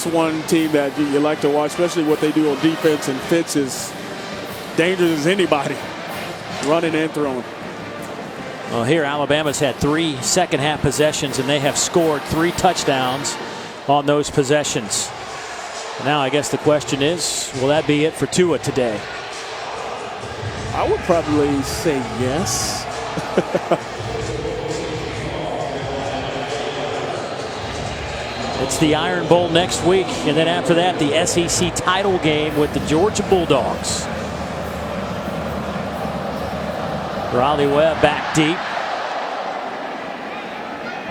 one team that you like to watch, especially what they do on defense. And Fitz is dangerous as anybody, running and throwing. Well, here Alabama's had 3 second-half possessions, and they have scored 3 touchdowns on those possessions. Now I guess the question is, will that be it for Tua today? I would probably say yes. It's the Iron Bowl next week, and then after that, the SEC title game with the Georgia Bulldogs. Raleigh Webb back deep.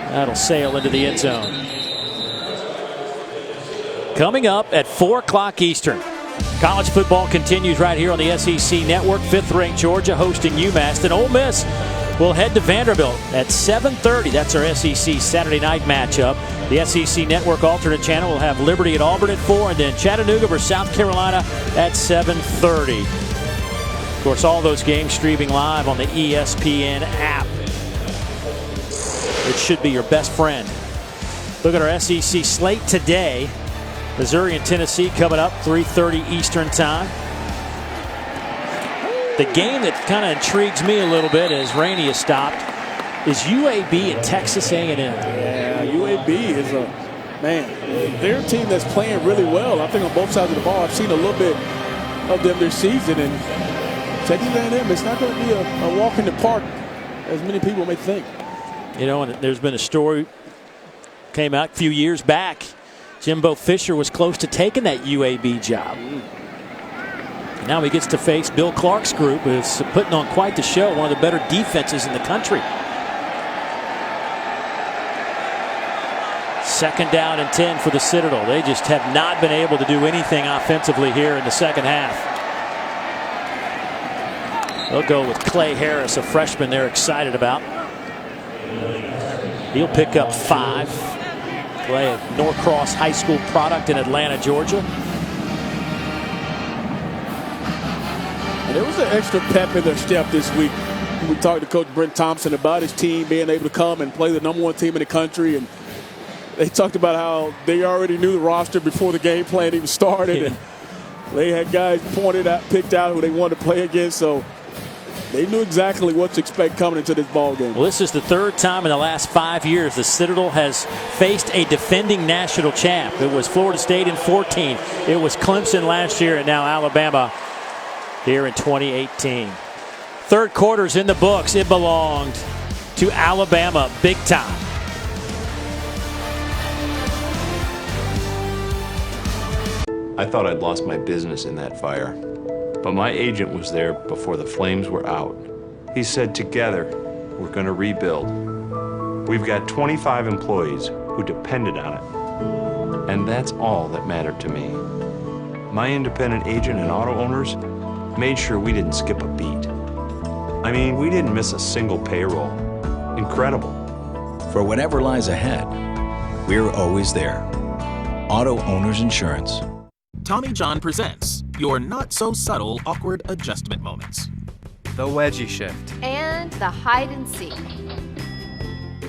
That'll sail into the end zone. Coming up at 4 o'clock Eastern. College football continues right here on the SEC Network. 5th-ranked Georgia hosting UMass. Then Ole Miss will head to Vanderbilt at 7:30. That's our SEC Saturday night matchup. The SEC Network alternate channel will have Liberty at Auburn at 4, and then Chattanooga versus South Carolina at 7:30. Of course, all those games streaming live on the ESPN app. It should be your best friend. Look at our SEC slate today. Missouri and Tennessee coming up 3:30 Eastern time. The game that kind of intrigues me a little bit as Rainey is stopped is UAB and Texas A&M. Yeah, UAB is they're a team that's playing really well. I think on both sides of the ball. I've seen a little bit of them this season, and Texas A&M, it's not going to be a walk in the park as many people may think. You know, and there's been a story came out a few years back. Jimbo Fisher was close to taking that UAB job. Now he gets to face Bill Clark's group, who's putting on quite the show, one of the better defenses in the country. 2nd down and 10 for the Citadel. They just have not been able to do anything offensively here in the second half. They'll go with Clay Harris, a freshman they're excited about. He'll pick up 5. Clay, a Norcross High School product in Atlanta, Georgia. And there was an extra pep in their step this week. We talked to Coach Brent Thompson about his team being able to come and play the #1 team in the country. And they talked about how they already knew the roster before the game plan even started. Yeah. And they had guys picked out who they wanted to play against. So they knew exactly what to expect coming into this ball game. Well, this is the 3rd time in the last 5 years the Citadel has faced a defending national champ. It was Florida State in 14. It was Clemson last year, and now Alabama here in 2018. 3rd quarter's in the books. It belonged to Alabama big time. I thought I'd lost my business in that fire. But my agent was there before the flames were out. He said, together, we're going to rebuild. We've got 25 employees who depended on it. And that's all that mattered to me. My independent agent and auto owners made sure we didn't skip a beat. I mean, we didn't miss a single payroll. Incredible. For whatever lies ahead, we're always there. Auto Owners Insurance. Tommy John presents your not-so-subtle awkward adjustment moments. The wedgie shift. And the hide and seek.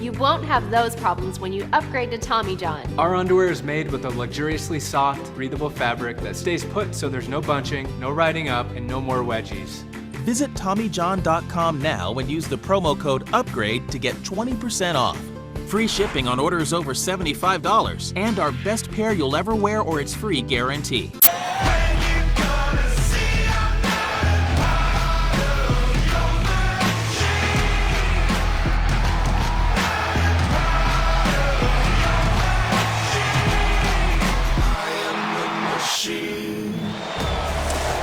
You won't have those problems when you upgrade to Tommy John. Our underwear is made with a luxuriously soft, breathable fabric that stays put so there's no bunching, no riding up, and no more wedgies. Visit TommyJohn.com now and use the promo code UPGRADE to get 20% off. Free shipping on orders over $75 and our best pair you'll ever wear or it's free guarantee.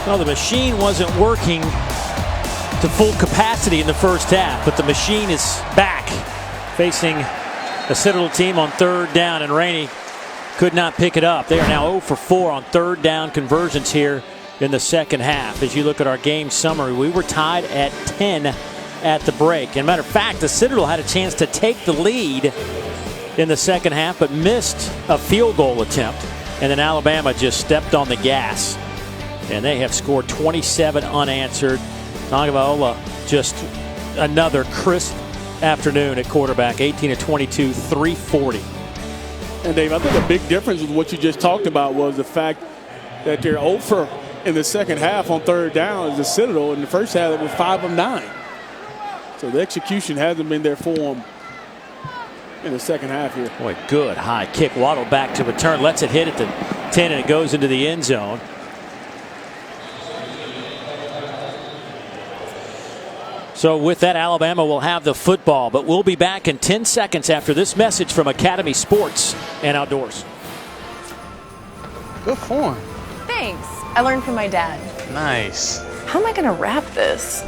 Well, the machine wasn't working to full capacity in the first half, but the machine is back facing the Citadel team on third down, and Rainey could not pick it up. They are now 0 for 4 on third down conversions here in the second half. As you look at our game summary, we were tied at 10 at the break. And matter of fact, the Citadel had a chance to take the lead in the second half, but missed a field goal attempt. And then Alabama just stepped on the gas. And they have scored 27 unanswered. Tagovailoa just another crisp afternoon at quarterback, 18 of 22, 340. And Dave, I think a big difference with what you just talked about was the fact that they're 0 for in the second half on third down as the Citadel. In the first half, it was 5 of 9. So the execution hasn't been there for them in the second half here. Boy, good high kick. Waddle back to return, lets it hit at the 10, and it goes into the end zone. So with that, Alabama will have the football, but we'll be back in 10 seconds after this message from Academy Sports and Outdoors. Good form. Thanks. I learned from my dad. Nice. How am I going to wrap this?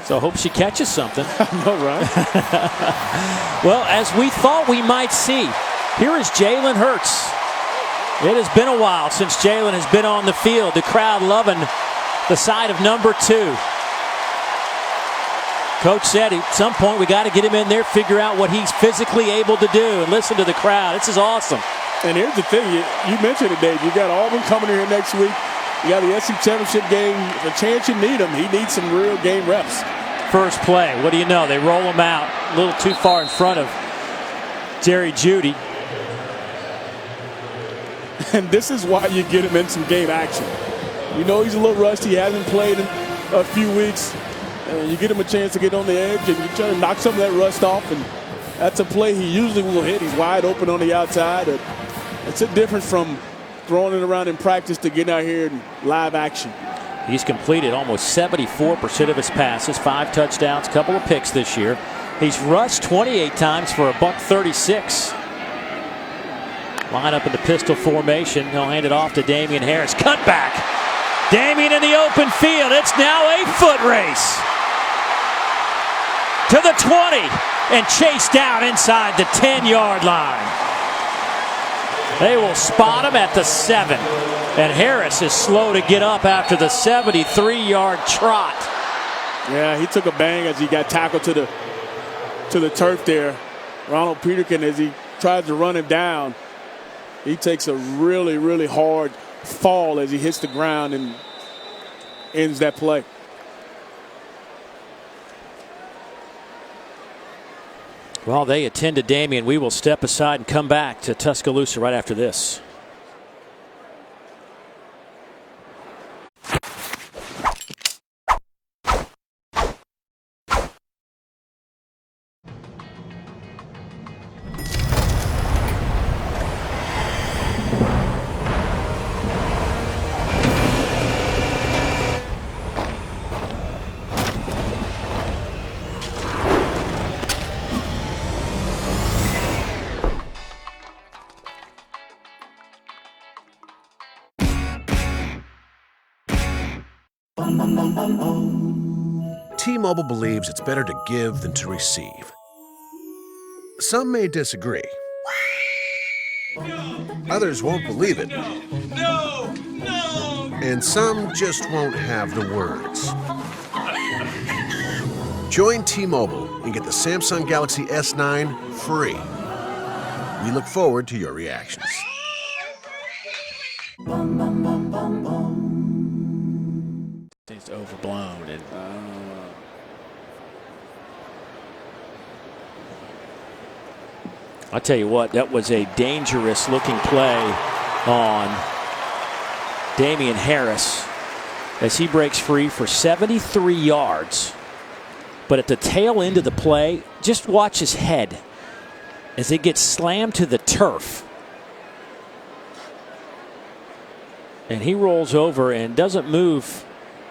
So I hope she catches something. I know, right? Well, as we thought we might see, here is Jalen Hertz. It has been a while since Jalen has been on the field. The crowd loving the side of number 2. Coach said at some point we got to get him in there, figure out what he's physically able to do, and listen to the crowd. This is awesome. And here's the thing, you mentioned it, Dave. You got Auburn coming here next week. You got the SEC championship game. The chance you need him, he needs some real game reps. First play, what do you know? They roll him out a little too far in front of Jerry Jeudy. And this is why you get him in some game action. You know he's a little rusty. He hasn't played in a few weeks. And you get him a chance to get on the edge and you try to knock some of that rust off. And that's a play he usually will hit. He's wide open on the outside. It's a difference from throwing it around in practice to getting out here in live action. He's completed almost 74% of his passes, 5 touchdowns, couple of picks this year. He's rushed 28 times for $136. Line up in the pistol formation. He'll hand it off to Damien Harris. Cut back. Damien in the open field. It's now a foot race. To the 20 and chased down inside the 10-yard line. They will spot him at the 7. And Harris is slow to get up after the 73-yard trot. Yeah, he took a bang as he got tackled to the turf there. Ronald Peterkin, as he tries to run him down, he takes a really, really hard fall as he hits the ground and ends that play. Well, they attend to Damien. We will step aside and come back to Tuscaloosa right after this. T-Mobile believes it's better to give than to receive. Some may disagree. Others won't believe it. And some just won't have the words. Join T-Mobile and get the Samsung Galaxy S9 free. We look forward to your reactions. just overblown. And I'll tell you what, that was a dangerous looking play on Damien Harris as he breaks free for 73 yards. But at the tail end of the play, just watch his head as it gets slammed to the turf. And he rolls over and doesn't move.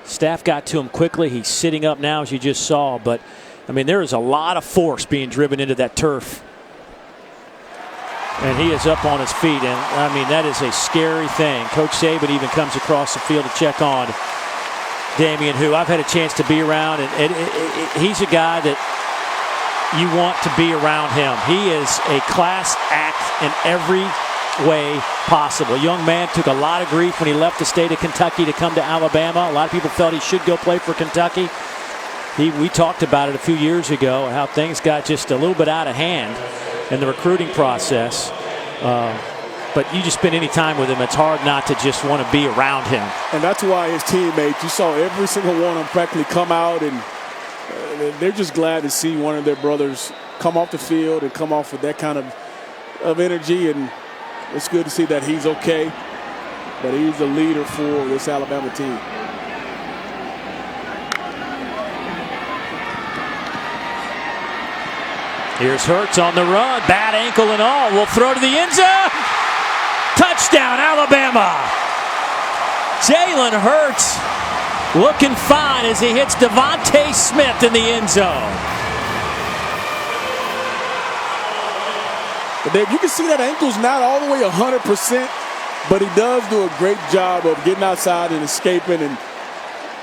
Staff got to him quickly. He's sitting up now, as you just saw. But, I mean, there is a lot of force being driven into that turf. And he is up on his feet. And, I mean, that is a scary thing. Coach Saban even comes across the field to check on Damien, who I've had a chance to be around. And he's a guy that you want to be around him. He is a class act in every way possible. Young man took a lot of grief when he left the state of Kentucky to come to Alabama. A lot of people felt he should go play for Kentucky. We talked about it a few years ago, how things got just a little bit out of hand in the recruiting process. But you just spend any time with him, it's hard not to just want to be around him. And that's why his teammates, you saw every single one of them practically come out, and they're just glad to see one of their brothers come off the field and come off with that kind of energy. And it's good to see that he's okay, but he's the leader for this Alabama team. Here's Hertz on the run, bad ankle and all. Will throw to the end zone. Touchdown, Alabama. Jalen Hertz looking fine as he hits Deonte Smith in the end zone. But Dave, you can see that ankle's not all the way 100%, but he does do a great job of getting outside and escaping, and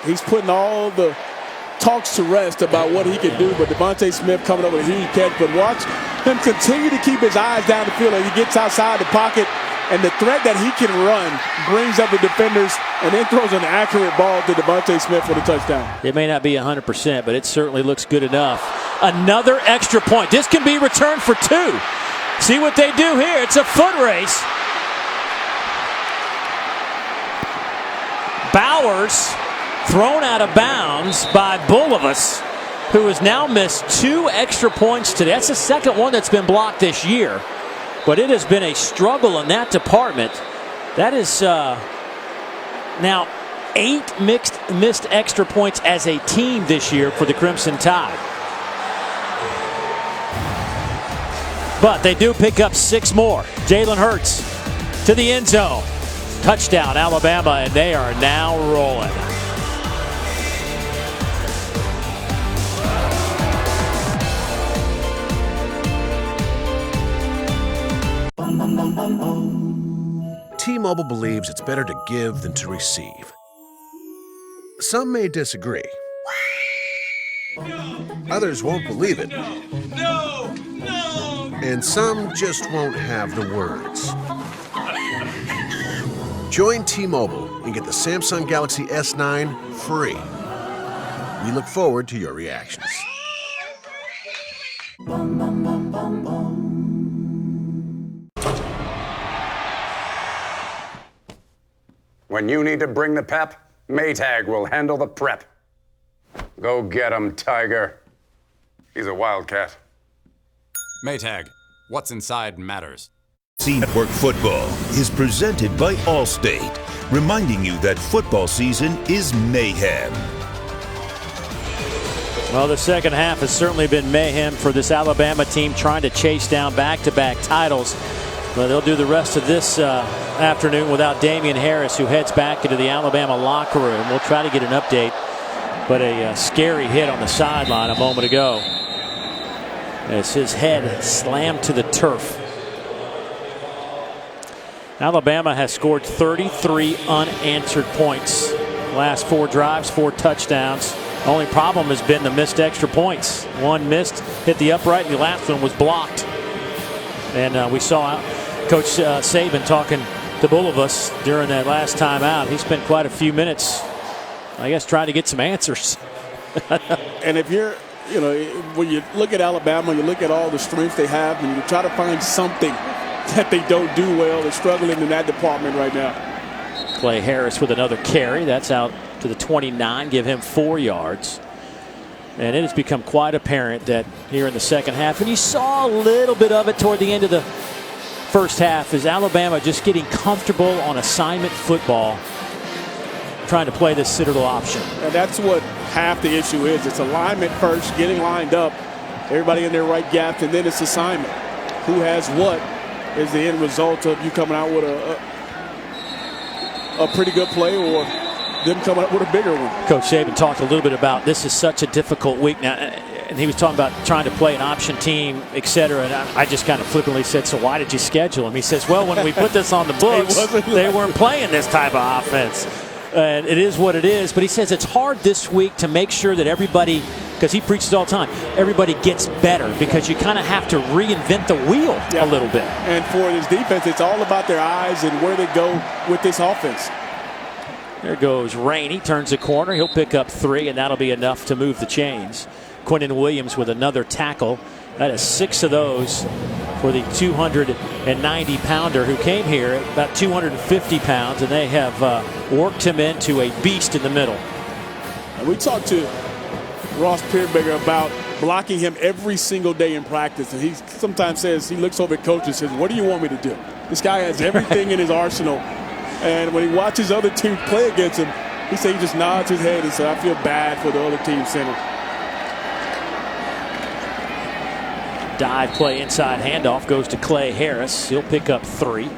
he's putting all the talks to rest about what he can do. But Deonte Smith coming up with a huge catch. But watch him continue to keep his eyes down the field as he gets outside the pocket, and the threat that he can run brings up the defenders and then throws an accurate ball to Deonte Smith for the touchdown. It may not be 100%, but it certainly looks good enough. Another extra point. This can be returned for 2. See what they do here. It's a foot race. Bowers thrown out of bounds by Bulldogs, who has now missed 2 extra points today. That's the second one that's been blocked this year. But it has been a struggle in that department. That is now 8 missed extra points as a team this year for the Crimson Tide. But they do pick up 6 more. Jalen Hertz to the end zone. Touchdown, Alabama, and they are now rolling. T-Mobile believes it's better to give than to receive. Some may disagree. Others won't believe it. And some just won't have the words. Join T-Mobile and get the Samsung Galaxy S9 free. We look forward to your reactions. When you need to bring the pep, Maytag will handle the prep. Go get him, Tiger. He's a wildcat. Maytag, what's inside matters. Network Football is presented by Allstate, reminding you that football season is mayhem. Well, the second half has certainly been mayhem for this Alabama team trying to chase down back-to-back titles. Well, they'll do the rest of this afternoon without Damien Harris, who heads back into the Alabama locker room. We'll try to get an update, but a scary hit on the sideline a moment ago as his head slammed to the turf. Alabama has scored 33 unanswered points. Last 4 drives, 4 touchdowns. Only problem has been the missed extra points. One missed, hit the upright, and the last one was blocked. And we saw Coach Saban talking to Bulldogs during that last time out. He spent quite a few minutes, I guess, trying to get some answers. And if you're, when you look at Alabama, you look at all the strengths they have, and you try to find something that they don't do well. They're struggling in that department right now. Clay Harris with another carry. That's out to the 29, give him 4 yards. And it has become quite apparent that here in the second half, and you saw a little bit of it toward the end of the first half, is Alabama just getting comfortable on assignment football, trying to play this Citadel option. And that's what half the issue is. It's alignment first, getting lined up, everybody in their right gaps, and then it's assignment. Who has what is the end result of you coming out with a pretty good play or them coming up with a bigger one. Coach Saban talked a little bit about this is such a difficult week now, and he was talking about trying to play an option team, et cetera, and I just kind of flippantly said, so why did you schedule him? He says, well, when we put this on the books, they weren't playing this type of offense. And it is what it is, but he says it's hard this week to make sure that everybody, because he preaches all the time, everybody gets better, because you kind of have to reinvent the wheel a little bit. And for this defense, it's all about their eyes and where they go with this offense. There goes Rainey, turns the corner. He'll pick up 3, and that'll be enough to move the chains. Quintin Williams with another tackle. That is 6 of those for the 290-pounder who came here at about 250 pounds, and they have worked him into a beast in the middle. And we talked to Ross Peerberger about blocking him every single day in practice, and he sometimes says, he looks over at coach and says, what do you want me to do? This guy has everything in his arsenal. And when he watches other teams play against him, he says he just nods his head and says, I feel bad for the other team center. Dive play inside handoff goes to Clay Harris. He'll pick up 3.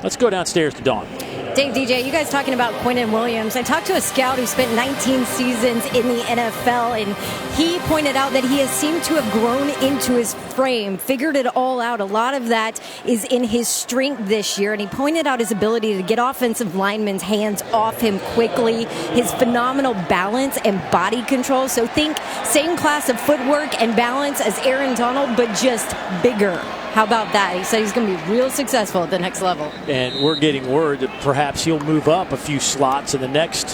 Let's go downstairs to Dawn. Dave, DJ, you guys talking about Quintin Williams. I talked to a scout who spent 19 seasons in the NFL, and he pointed out that he has seemed to have grown into his frame, figured it all out. A lot of that is in his strength this year, and he pointed out his ability to get offensive linemen's hands off him quickly, his phenomenal balance and body control. So think same class of footwork and balance as Aaron Donald, but just bigger. How about that? He said he's going to be real successful at the next level. And we're getting word that perhaps he'll move up a few slots in the next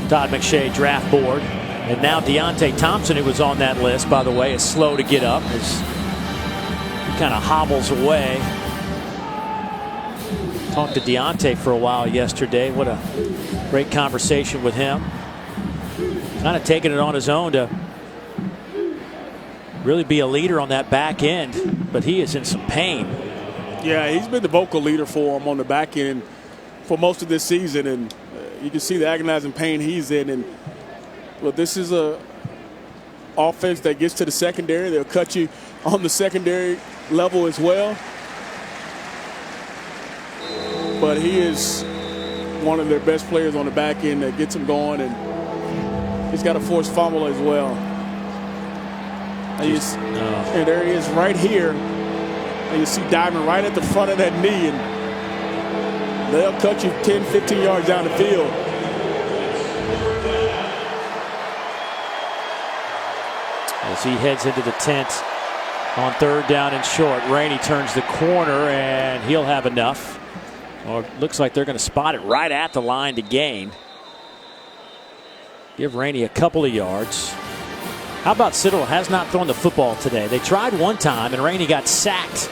Todd McShay draft board. And now Deonte Thompson, who was on that list, by the way, is slow to get up as he kind of hobbles away. Talked to Deonte for a while yesterday. What a great conversation with him. Kind of taking it on his own to really be a leader on that back end, but he is in some pain. Yeah, he's been the vocal leader for him on the back end for most of this season, and you can see the agonizing pain he's in. And well, this is a offense that gets to the secondary. They'll cut you on the secondary level as well. But he is one of their best players on the back end that gets him going, and he's got a forced fumble as well. And there he is right here. And you see Diamond right at the front of that knee, and they'll cut you 10, 15 yards down the field. As he heads into the tent on 3rd down and short, Rainey turns the corner, and he'll have enough. Or it looks like they're going to spot it right at the line to gain. Give Rainey a couple of yards. How about Citadel has not thrown the football today? They tried one time, and Rainey got sacked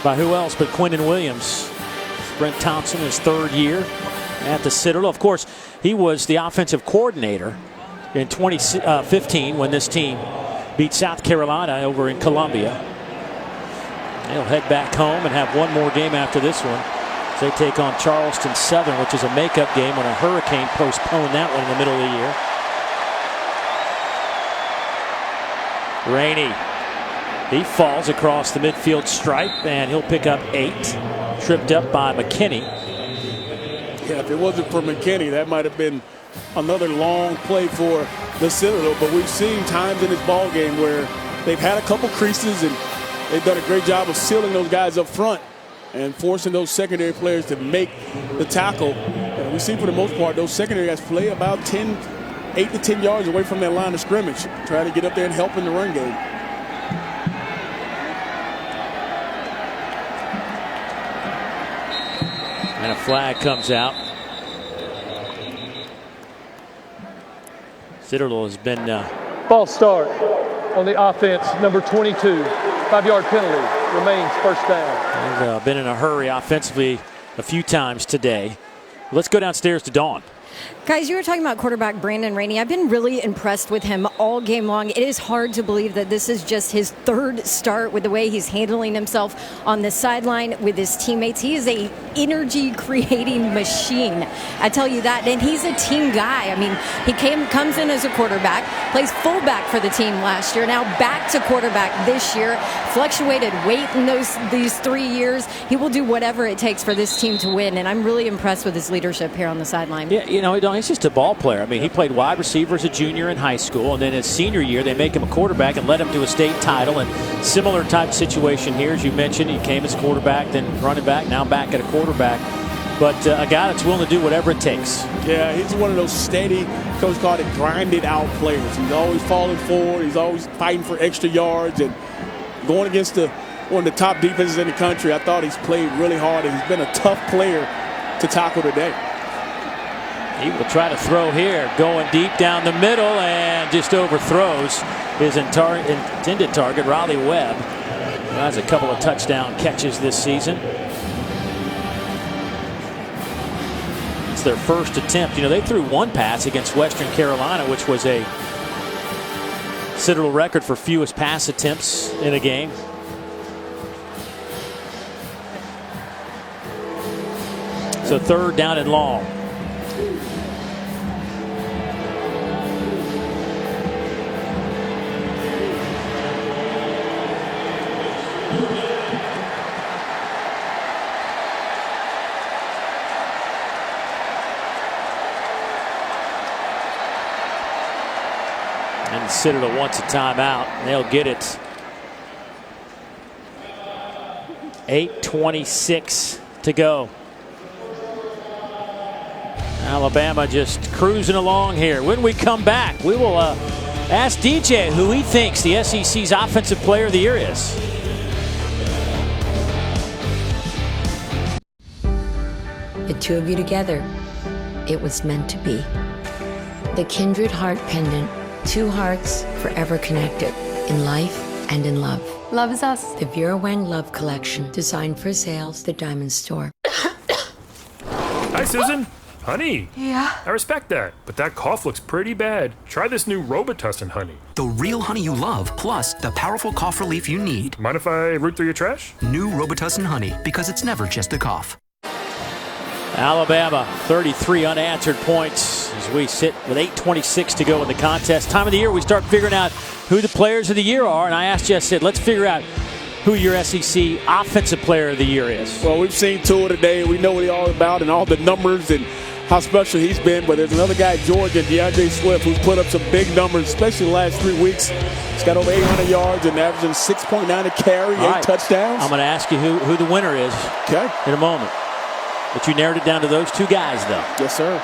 by who else but Quintin Williams. Brent Thompson, his 3rd year at the Citadel. Of course, he was the offensive coordinator in 2015 when this team beat South Carolina over in Columbia. They'll head back home and have one more game after this one. They take on Charleston Southern, which is a makeup game when a hurricane postponed that one in the middle of the year. Rainey, he falls across the midfield stripe, and he'll pick up 8. Tripped up by McKinney. Yeah, if it wasn't for McKinney, that might have been another long play for the Citadel. But we've seen times in this ball game where they've had a couple creases, and they've done a great job of sealing those guys up front and forcing those secondary players to make the tackle. And we see for the most part those secondary guys play about 8 to 10 yards away from that line of scrimmage, trying to get up there and help in the run game. And a flag comes out. Citadel has been false start on the offense, number 22. 5-yard penalty, remains 1st down. They've been in a hurry offensively a few times today. Let's go downstairs to Dawn. Guys, you were talking about quarterback Brandon Rainey. I've been really impressed with him all game long. It is hard to believe that this is just his third start with the way he's handling himself on the sideline with his teammates. He is a energy-creating machine. I tell you that. And he's a team guy. I mean, he comes in as a quarterback, plays fullback for the team last year, now back to quarterback this year, fluctuated weight in these 3 years. He will do whatever it takes for this team to win, and I'm really impressed with his leadership here on the sideline. Yeah, you know, he's just a ball player. I mean, he played wide receiver as a junior in high school, and then his senior year, they make him a quarterback and led him to a state title. And similar type situation here, as you mentioned, he came as quarterback, then running back, now back at a quarterback. But a guy that's willing to do whatever it takes. Yeah, he's one of those steady, Coach called it, grinded out players. He's always falling forward. He's always fighting for extra yards and going against one of the top defenses in the country. I thought he's played really hard, and he's been a tough player to tackle today. He will try to throw here, going deep down the middle, and just overthrows his intended target, Raleigh Webb. He has a couple of touchdown catches this season. It's their first attempt. You know, they threw one pass against Western Carolina, which was a Citadel record for fewest pass attempts in a game. So third down and long. And Citadel wants a timeout, and they'll get it. 8:26 to go. Alabama just cruising along here. When we come back, we will ask DJ who he thinks the SEC's Offensive Player of the Year is. The two of you together, it was meant to be. The Kindred Heart Pendant, two hearts forever connected in life and in love. Love is us. The Vera Wang Love Collection, designed for sales, the Diamond Store. Hi, Susan. Honey. Yeah? I respect that, but that cough looks pretty bad. Try this new Robitussin honey. The real honey you love, plus the powerful cough relief you need. Mind if I root through your trash? New Robitussin honey, because it's never just a cough. Alabama, 33 unanswered points as we sit with 8:26 to go in the contest. Time of the year we start figuring out who the players of the year are, and I asked you, I said, let's figure out who your SEC Offensive Player of the Year is. Well, we've seen Tua today. We know what he's all about and all the numbers and how special he's been. But there's another guy, Georgia, DeAndre Swift, who's put up some big numbers, especially the last 3 weeks. He's got over 800 yards and averaging 6.9 a carry, 8 touchdowns. I'm going to ask you who the winner is in a moment. But you narrowed it down to those two guys, though. Yes, sir.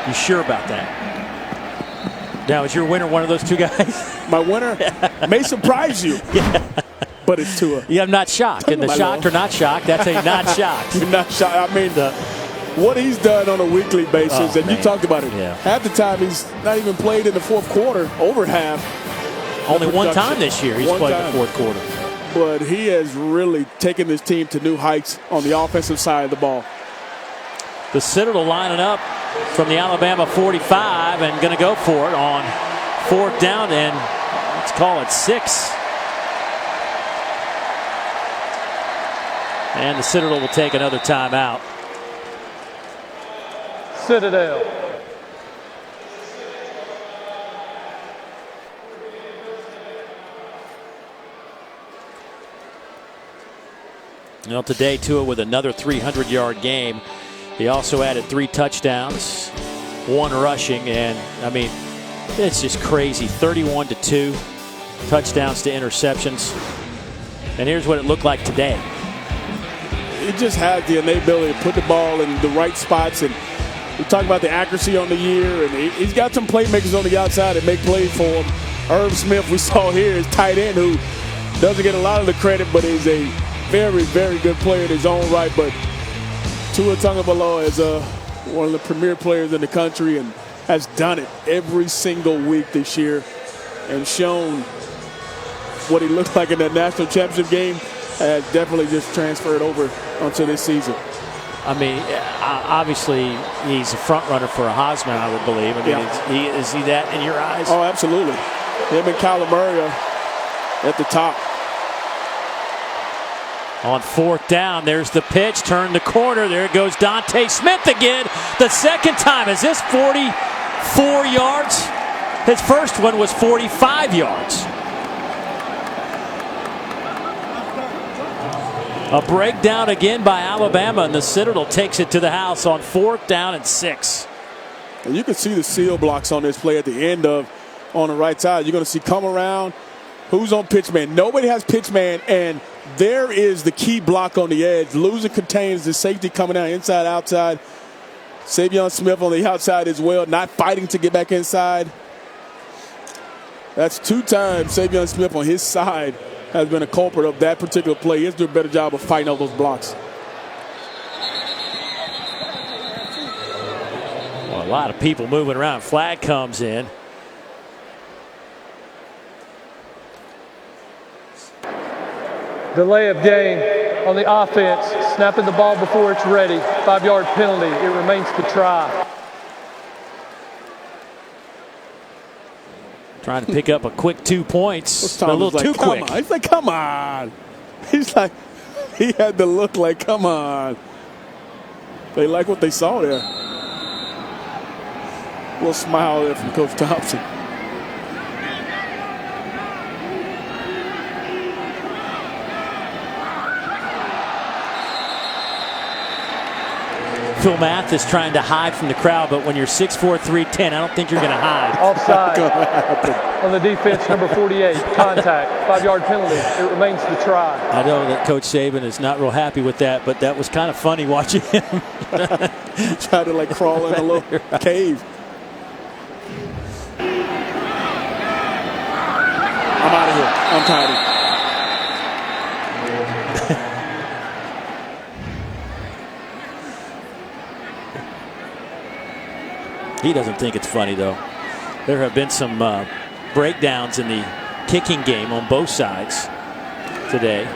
You sure about that? Now, is your winner one of those two guys? My winner may surprise you. Yeah. But it's Tua. Yeah, I'm not shocked. And the shocked or not shocked, that's a not shocked. You're not shocked. I mean, what he's done on a weekly basis, and you talked about it. Yeah. Half the time, he's not even played in the fourth quarter, over half. Only one time this year he's played the fourth quarter. But he has really taken this team to new heights on the offensive side of the ball. The Citadel lining up from the Alabama 45 and going to go for it on fourth down and let's call it 6. And the Citadel will take another timeout. Citadel. You know, today Tua with another 300-yard game. He also added 3 touchdowns, 1 rushing, and I mean, it's just crazy. 31-2 touchdowns to interceptions. And here's what it looked like today. He just has the innate ability to put the ball in the right spots, and we talk about the accuracy on the year, and he's got some playmakers on the outside that make plays for him. Herb Smith, we saw here, is tight end, who doesn't get a lot of the credit, but is a very, very good player in his own right. But Tua Tagovailoa is one of the premier players in the country and has done it every single week this year and shown what he looked like in that national championship game. Has definitely just transferred over onto this season. I mean, obviously he's a front runner for a Heisman, I would believe. I mean, is he that in your eyes? Oh, absolutely. Him and Kyler Murray at the top. On 4th down, there's the pitch, turn the corner. There goes Deonte Smith again. The second time. Is this 44 yards? His first one was 45 yards. A breakdown again by Alabama, and the Citadel takes it to the house on 4th down and 6. And you can see the seal blocks on this play at the end on the right side. You're going to see come around. Who's on pitch man? Nobody has pitch man, and there is the key block on the edge. Loser contains the safety coming out inside, outside. Savion Smith on the outside as well, not fighting to get back inside. That's 2 times Savion Smith on his side has been a culprit of that particular play. He has to do a better job of fighting all those blocks. Well, a lot of people moving around. Flag comes in. Delay of game on the offense. Snapping the ball before it's ready. 5-yard penalty. It remains to try. Trying to pick up a quick 2 points. A little too quick. He's like, come on. He's like, he had to look like, come on. They like what they saw there. A little smile there from Coach Thompson. Phil Math is trying to hide from the crowd, but when you're 6'4", 310, I don't think you're going to hide. Offside on the defense, number 48. Contact. 5-yard penalty. It remains to try. I know that Coach Saban is not real happy with that, but that was kind of funny watching him. Try to like crawl in a little cave. I'm out of here. I'm tired. He doesn't think it's funny, though. There have been some breakdowns in the kicking game on both sides today.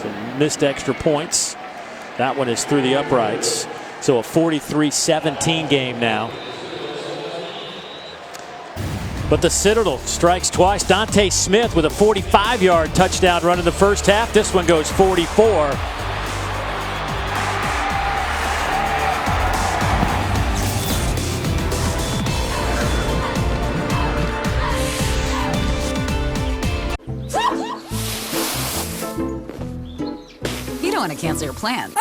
Some missed extra points. That one is through the uprights. So a 43-17 game now. But the Citadel strikes twice. Deonte Smith with a 45-yard touchdown run in the first half. This one goes 44. Want to cancel your plans?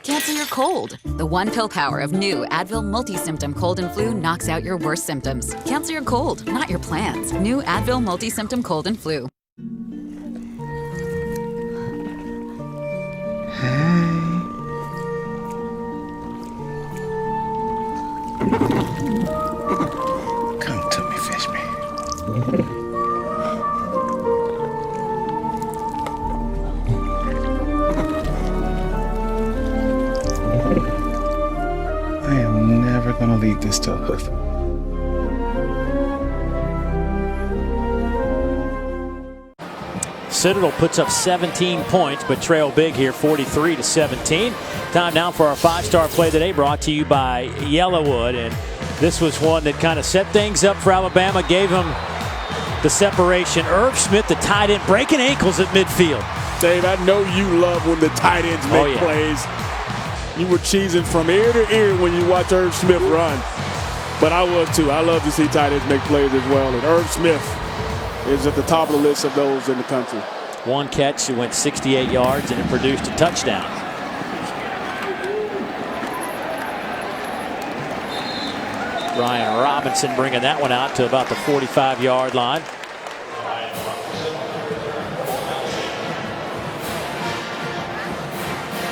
Cancel your cold. The one pill power of new Advil multi-symptom cold and flu knocks out your worst symptoms. Cancel your cold, not your plans. New Advil multi-symptom cold and flu. Come to me, fish me. Never gonna leave this tub. Citadel puts up 17 points, but trail big here, 43-17. Time now for our 5-star play today, brought to you by Yellowwood. And this was one that kind of set things up for Alabama, gave them the separation. Irv Smith, the tight end, breaking ankles at midfield. Dave, I know you love when the tight ends make plays. You were cheesing from ear to ear when you watch Irv Smith run. But I was too. I love to see tight ends make plays as well. And Irv Smith is at the top of the list of those in the country. One catch, it went 68 yards, and it produced a touchdown. Ryan Robinson bringing that one out to about the 45-yard line.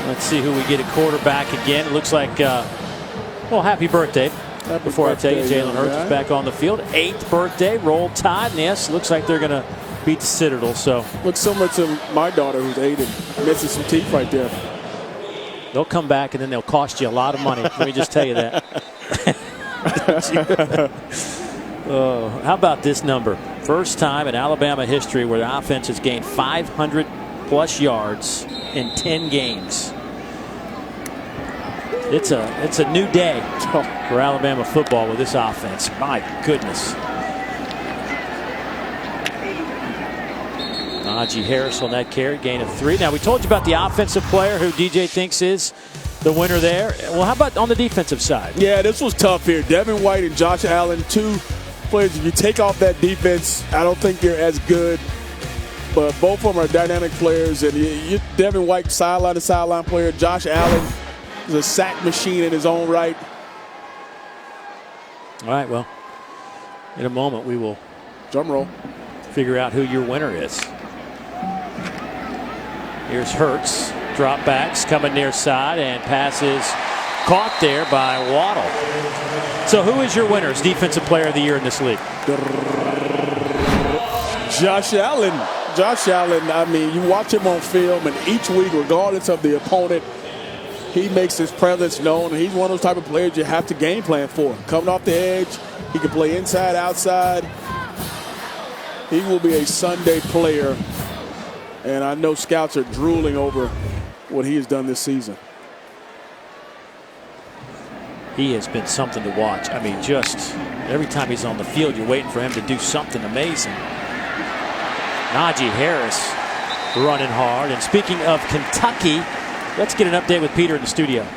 Let's see who we get at quarterback again. It looks like, well, happy birthday. Before I tell you, Jalen Hertz is back on the field. 8th birthday, roll tide. And yes, looks like they're going to beat the Citadel. So looks similar to my daughter, who's 8 and missing some teeth right there. They'll come back and then they'll cost you a lot of money. Let me just tell you that. How about this number? First time in Alabama history where the offense has gained 500+ yards in 10 games. It's a new day for Alabama football with this offense. My goodness. Najee Harris on that carry, gain of 3. Now, we told you about the offensive player who DJ thinks is the winner there. Well, how about on the defensive side? Yeah, this was tough here. Devin White and Josh Allen, 2 players. If you take off that defense, I don't think they're as good. But both of them are dynamic players. And Devin White, sideline to sideline player. Josh Allen is a sack machine in his own right. All right, well, in a moment we will drum roll, figure out who your winner is. Here's Hertz. Drop backs coming near side, and passes caught there by Waddle. So who is your winner as Defensive Player of the Year in this league? Josh Allen. Josh Allen, I mean, you watch him on film, and each week, regardless of the opponent, he makes his presence known. He's one of those type of players you have to game plan for. Coming off the edge, he can play inside, outside. He will be a Sunday player, and I know scouts are drooling over what he has done this season. He has been something to watch. I mean, just every time he's on the field, you're waiting for him to do something amazing. Najee Harris running hard. And speaking of Kentucky, let's get an update with Peter in the studio.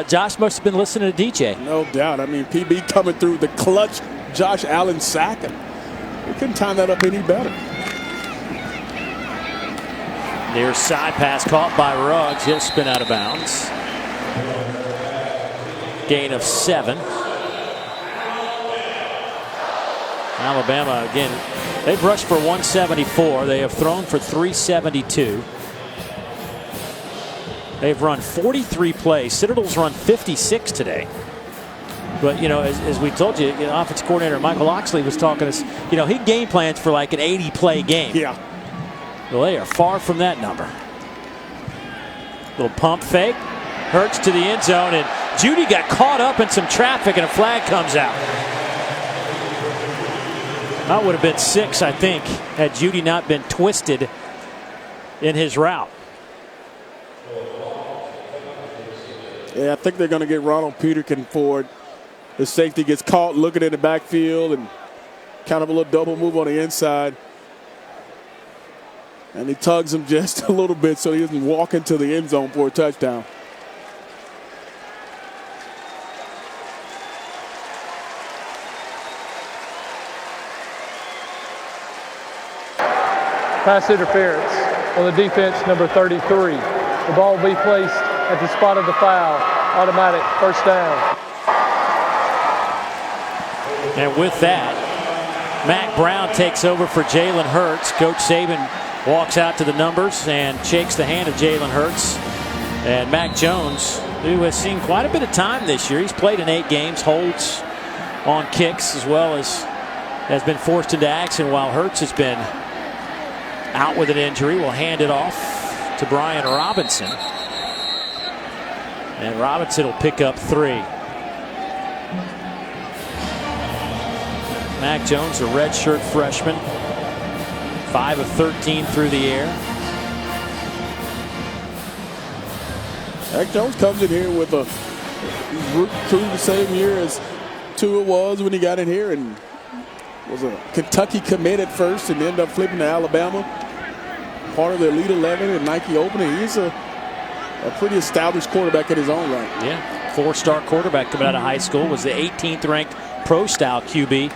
Josh must have been listening to DJ. No doubt. I mean, PB coming through the clutch Josh Allen sack. We couldn't time that up any better. Near side pass caught by Ruggs. He'll spin out of bounds. Gain of 7. Alabama, again, they've rushed for 174. They have thrown for 372. They've run 43 plays. Citadel's run 56 today. But, you know, as we told you, offensive coordinator Michael Oxley was talking to us, you know, he game plans for like an 80-play game. Yeah. Well, they are far from that number. Little pump fake. Hertz to the end zone, and Judy got caught up in some traffic, and a flag comes out. That would have been 6, I think, had Judy not been twisted in his route. Yeah, I think they're going to get Ronald Peterkin for it. The safety gets caught looking in the backfield and kind of a little double move on the inside. And he tugs him just a little bit so he doesn't walk into the end zone for a touchdown. Pass interference on the defense, number 33. The ball will be placed at the spot of the foul. Automatic first down. And with that, Mack Brown takes over for Jalen Hertz. Coach Saban walks out to the numbers and shakes the hand of Jalen Hertz. And Mac Jones, who has seen quite a bit of time this year. He's played in 8 games, holds on kicks, as well as has been forced into action while Hertz has been out with an injury. We'll hand it off to Brian Robinson. And Robinson will pick up 3. Mac Jones, a redshirt freshman, 5 of 13 through the air. Mac Jones comes in here with a crew the same year as Tua was when he got in here, and was a Kentucky commit at first and ended up flipping to Alabama. Part of the Elite 11 and Nike Open. He's a pretty established quarterback in his own right. Yeah, 4-star quarterback coming out of high school. Was the 18th ranked pro-style QB.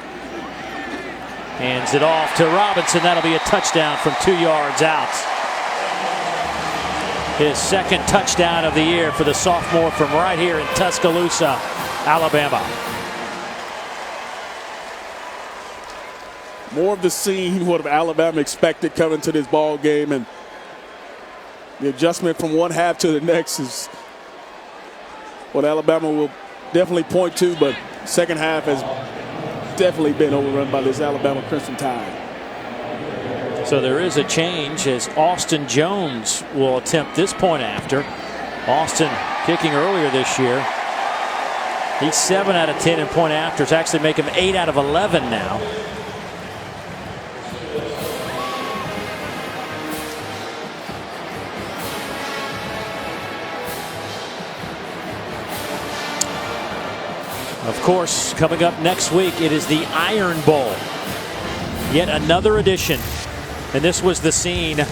Hands it off to Robinson. That'll be a touchdown from 2 yards out. His second touchdown of the year for the sophomore from right here in Tuscaloosa, Alabama. More of the scene what Alabama expected coming to this ball game, and the adjustment from one half to the next is what Alabama will definitely point to, but second half has definitely been overrun by this Alabama Crimson Tide. So there is a change as Austin Jones will attempt this point after. Austin kicking earlier this year. He's 7 out of 10 in point afters. Actually make him 8 out of 11 now. Of course, coming up next week, it is the Iron Bowl. Yet another edition. And this was the scene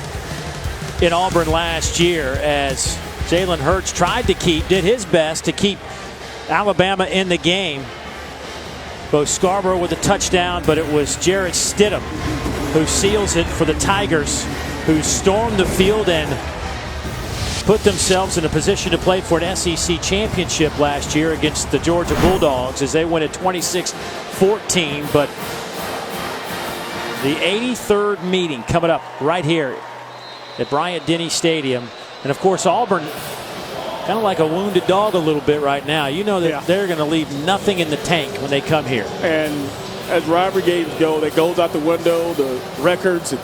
in Auburn last year as Jalen Hertz did his best to keep Alabama in the game. Bo Scarborough with a touchdown, but it was Jarrett Stidham who seals it for the Tigers, who stormed the field and put themselves in a position to play for an SEC championship last year against the Georgia Bulldogs as they win at 26-14. But the 83rd meeting coming up right here at Bryant-Denny Stadium. And of course, Auburn kind of like a wounded dog a little bit right now. You know that they're going to leave nothing in the tank when they come here. And as rivalry games go, that goes out the window. The records, the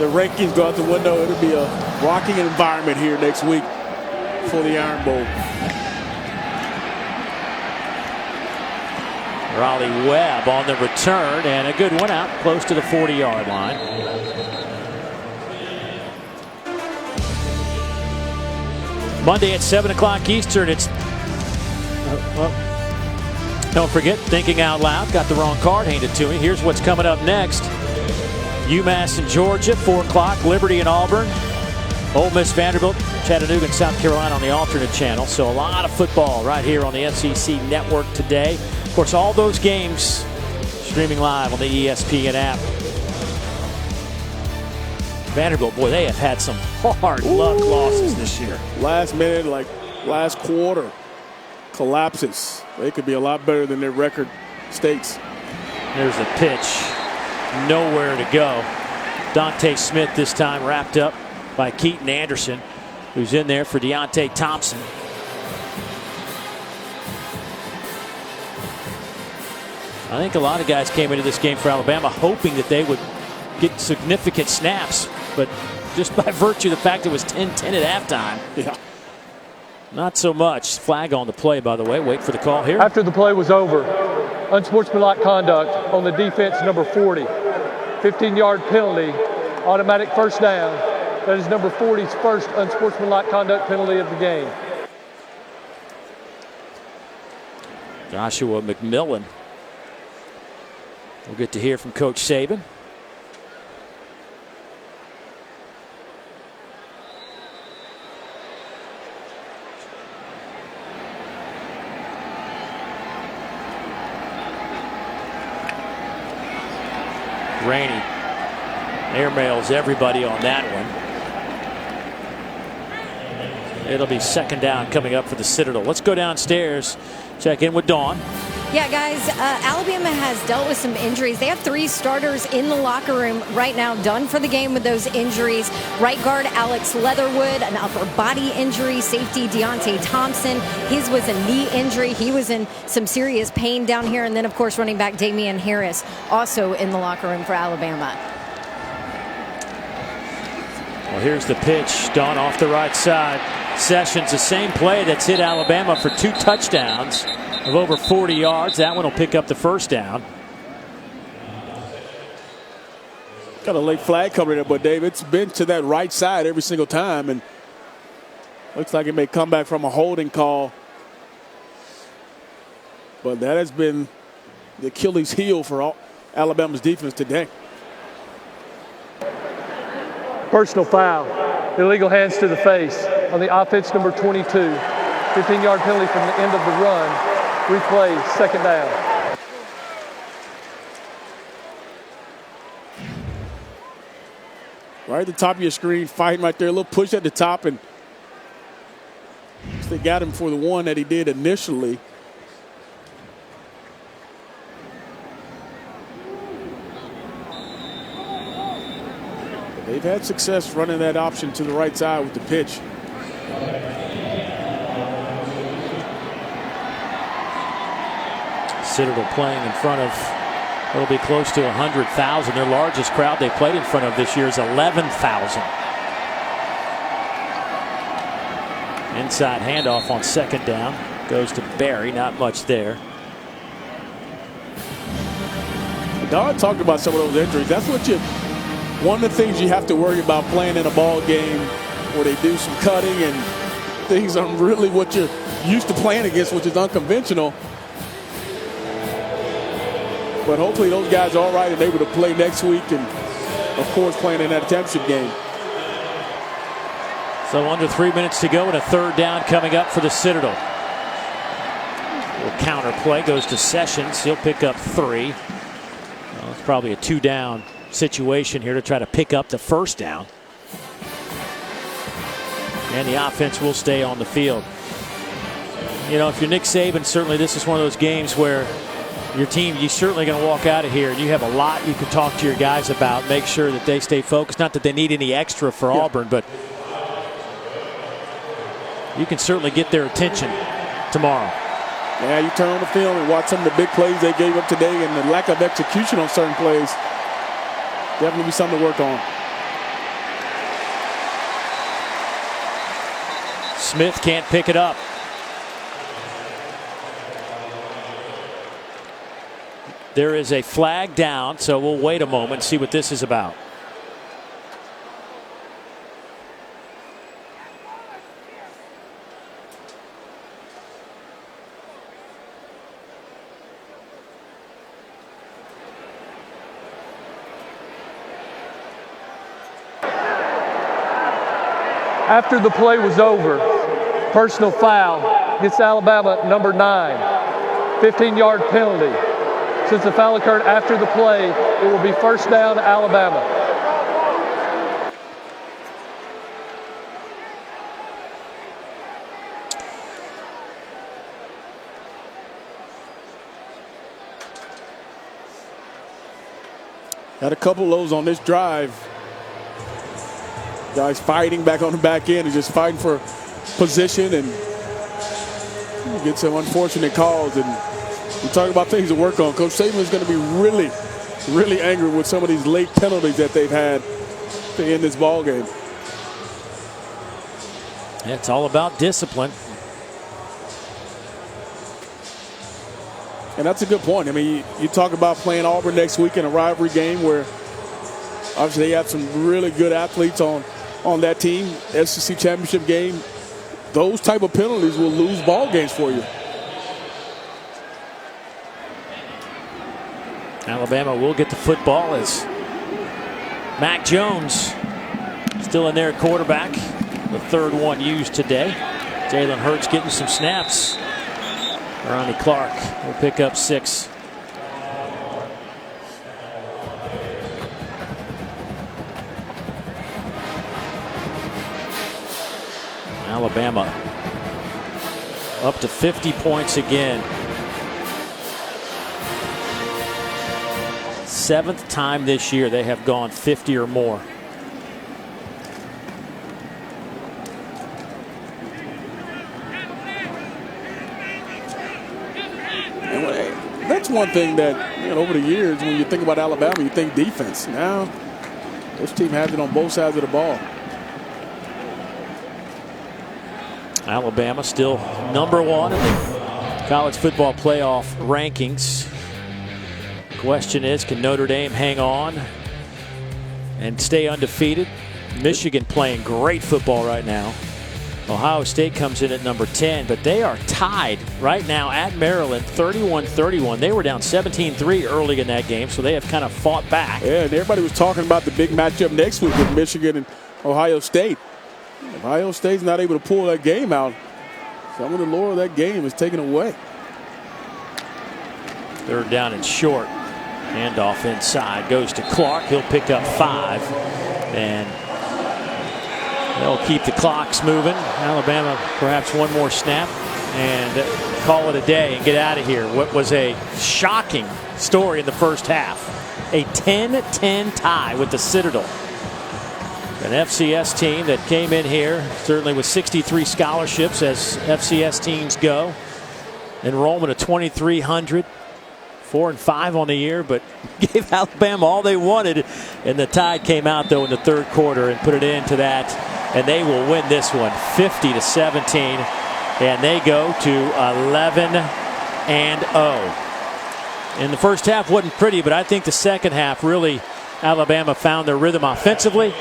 rankings go out the window. It'll be a rocking environment here next week for the Iron Bowl. Raleigh Webb on the return, and a good one out close to the 40-yard line. Monday at 7 o'clock Eastern, it's don't forget, thinking out loud, got the wrong card handed to me. Here's what's coming up next. UMass and Georgia, 4 o'clock, Liberty and Auburn, Ole Miss, Vanderbilt, Chattanooga and South Carolina on the alternate channel. So a lot of football right here on the SEC network today. Of course, all those games streaming live on the ESPN app. Vanderbilt, boy, they have had some hard luck losses this year. Last minute, like last quarter, collapses. They could be a lot better than their record states. There's a pitch. Nowhere to go. Dante Smith this time wrapped up by Keaton Anderson, who's in there for Deonte Thompson. I think a lot of guys came into this game for Alabama hoping that they would get significant snaps, but just by virtue of the fact it was 10-10 at halftime, not so much. Flag on the play, by the way. Wait for the call here. After the play was over, unsportsmanlike conduct on the defense, number 40. 15-yard penalty, automatic first down. That is number 40's first unsportsmanlike conduct penalty of the game. Joshua McMillan. We'll get to hear from Coach Saban. Rainey airmails everybody on that one. It'll be second down coming up for the Citadel. Let's go downstairs, check in with Dawn. Yeah, guys, Alabama has dealt with some injuries. They have 3 starters in the locker room right now, done for the game with those injuries. Right guard Alex Leatherwood, an upper body injury. Safety Deonte Thompson, his was a knee injury. He was in some serious pain down here. And then, of course, running back Damien Harris, also in the locker room for Alabama. Well, here's the pitch, Dawn off the right side. Sessions, the same play that's hit Alabama for 2 touchdowns of over 40 yards. That one will pick up the first down. Got a late flag coming in, but Dave, it's been to that right side every single time, and looks like it may come back from a holding call. But that has been the Achilles heel for Alabama's defense today. Personal foul. Illegal hands to the face on the offense, number 22. 15-yard penalty from the end of the run. Replay, second down. Right at the top of your screen, fighting right there. A little push at the top, and they got him for the one that he did initially. They've had success running that option to the right side with the pitch. Citadel playing in front of, it'll be close to 100,000. Their largest crowd they played in front of this year is 11,000. Inside handoff on second down. Goes to Barry. Not much there. Don talked about some of those injuries. That's what one of the things you have to worry about playing in a ball game where they do some cutting and things aren't really what you're used to playing against, which is unconventional. But hopefully those guys are all right and able to play next week, and of course playing in that championship game. So under 3 minutes to go and a third down coming up for the Citadel. Little counter play goes to Sessions. He'll pick up 3. Well, it's probably a 2-down situation here to try to pick up the first down. And the offense will stay on the field. You know, if you're Nick Saban, certainly this is one of those games where your team, you're certainly going to walk out of here and you have a lot you can talk to your guys about. Make sure that they stay focused. Not that they need any extra for Auburn, but you can certainly get their attention tomorrow. Yeah, you turn on the film and watch some of the big plays they gave up today and the lack of execution on certain plays. Definitely be something to work on. Smith can't pick it up. There is a flag down, so we'll wait a moment and see what this is about. After the play was over, personal foul hits Alabama number 9. 15-yard penalty. Since the foul occurred after the play, it will be first down Alabama. Had a couple of those on this drive. Guys fighting back on the back end and just fighting for position, and you get some unfortunate calls. And we talk about things to work on. Coach Saban is going to be really, really angry with some of these late penalties that they've had to end this ball game. It's all about discipline. And that's a good point. I mean, you talk about playing Auburn next week in a rivalry game where obviously they have some really good athletes on that team. SEC championship game. Those type of penalties will lose ball games for you. Alabama will get the football as Mac Jones still in there at quarterback. The third one used today. Jalen Hertz getting some snaps. Ronnie Clark will pick up 6. Alabama up to 50 points again. 7th time this year they have gone 50 or more. That's one thing that, you know, over the years when you think about Alabama, you think defense. Now this team has it on both sides of the ball. Alabama still number 1 in the college football playoff rankings. Question is, can Notre Dame hang on and stay undefeated? Michigan playing great football right now. Ohio State comes in at number 10, but they are tied right now at Maryland 31-31. They were down 17-3 early in that game, so they have kind of fought back. Yeah, and everybody was talking about the big matchup next week with Michigan and Ohio State. If Ohio State's not able to pull that game out, some of the lore of that game is taken away. Third down and short. Handoff inside. Goes to Clark. He'll pick up 5. And they'll keep the clocks moving. Alabama perhaps one more snap and call it a day and get out of here. What was a shocking story in the first half. A 10-10 tie with the Citadel. An FCS team that came in here certainly with 63 scholarships as FCS teams go. Enrollment of 2,300. 4-5 on the year, but gave Alabama all they wanted. And the Tide came out, though, in the third quarter and put it into that and they will win this one 50-17, and they go to 11-0. In the first half wasn't pretty, but I think the second half really Alabama found their rhythm offensively,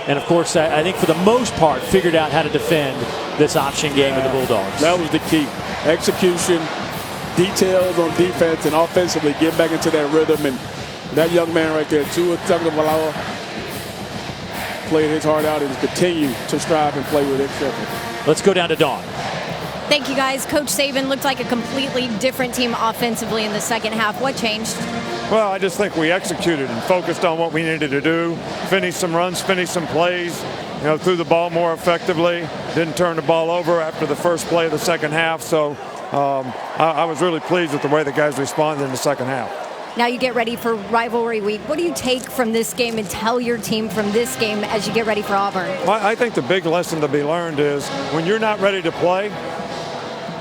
and of course I think for the most part figured out how to defend this option game of the Bulldogs. That was the key. Execution, details on defense, and offensively get back into that rhythm. And that young man right there, Tua Tagovailoa, played his heart out and continue to strive and play with excellence. Let's go down to Dawn. Thank you, guys. Coach Saban looked like a completely different team offensively in the second half. What changed? Well, I just think we executed and focused on what we needed to do. Finished some runs, finished some plays, threw the ball more effectively. Didn't turn the ball over after the first play of the second half. So I was really pleased with the way the guys responded in the second half. Now you get ready for rivalry week. What do you take from this game and tell your team from this game as you get ready for Auburn? Well, I think the big lesson to be learned is when you're not ready to play,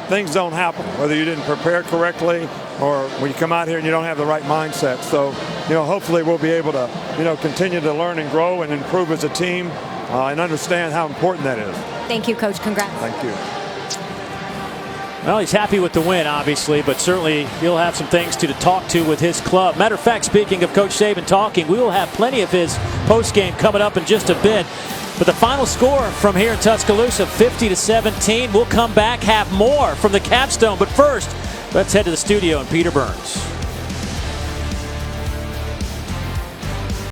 things don't happen, whether you didn't prepare correctly or when you come out here and you don't have the right mindset. So, hopefully we'll be able to, continue to learn and grow and improve as a team and understand how important that is. Thank you, Coach. Congrats. Thank you. Well, he's happy with the win, obviously, but certainly he'll have some things to talk to with his club. Matter of fact, speaking of Coach Saban talking, we will have plenty of his postgame coming up in just a bit. But the final score from here in Tuscaloosa, 50-17. We'll come back, have more from the capstone. But first, let's head to the studio and Peter Burns.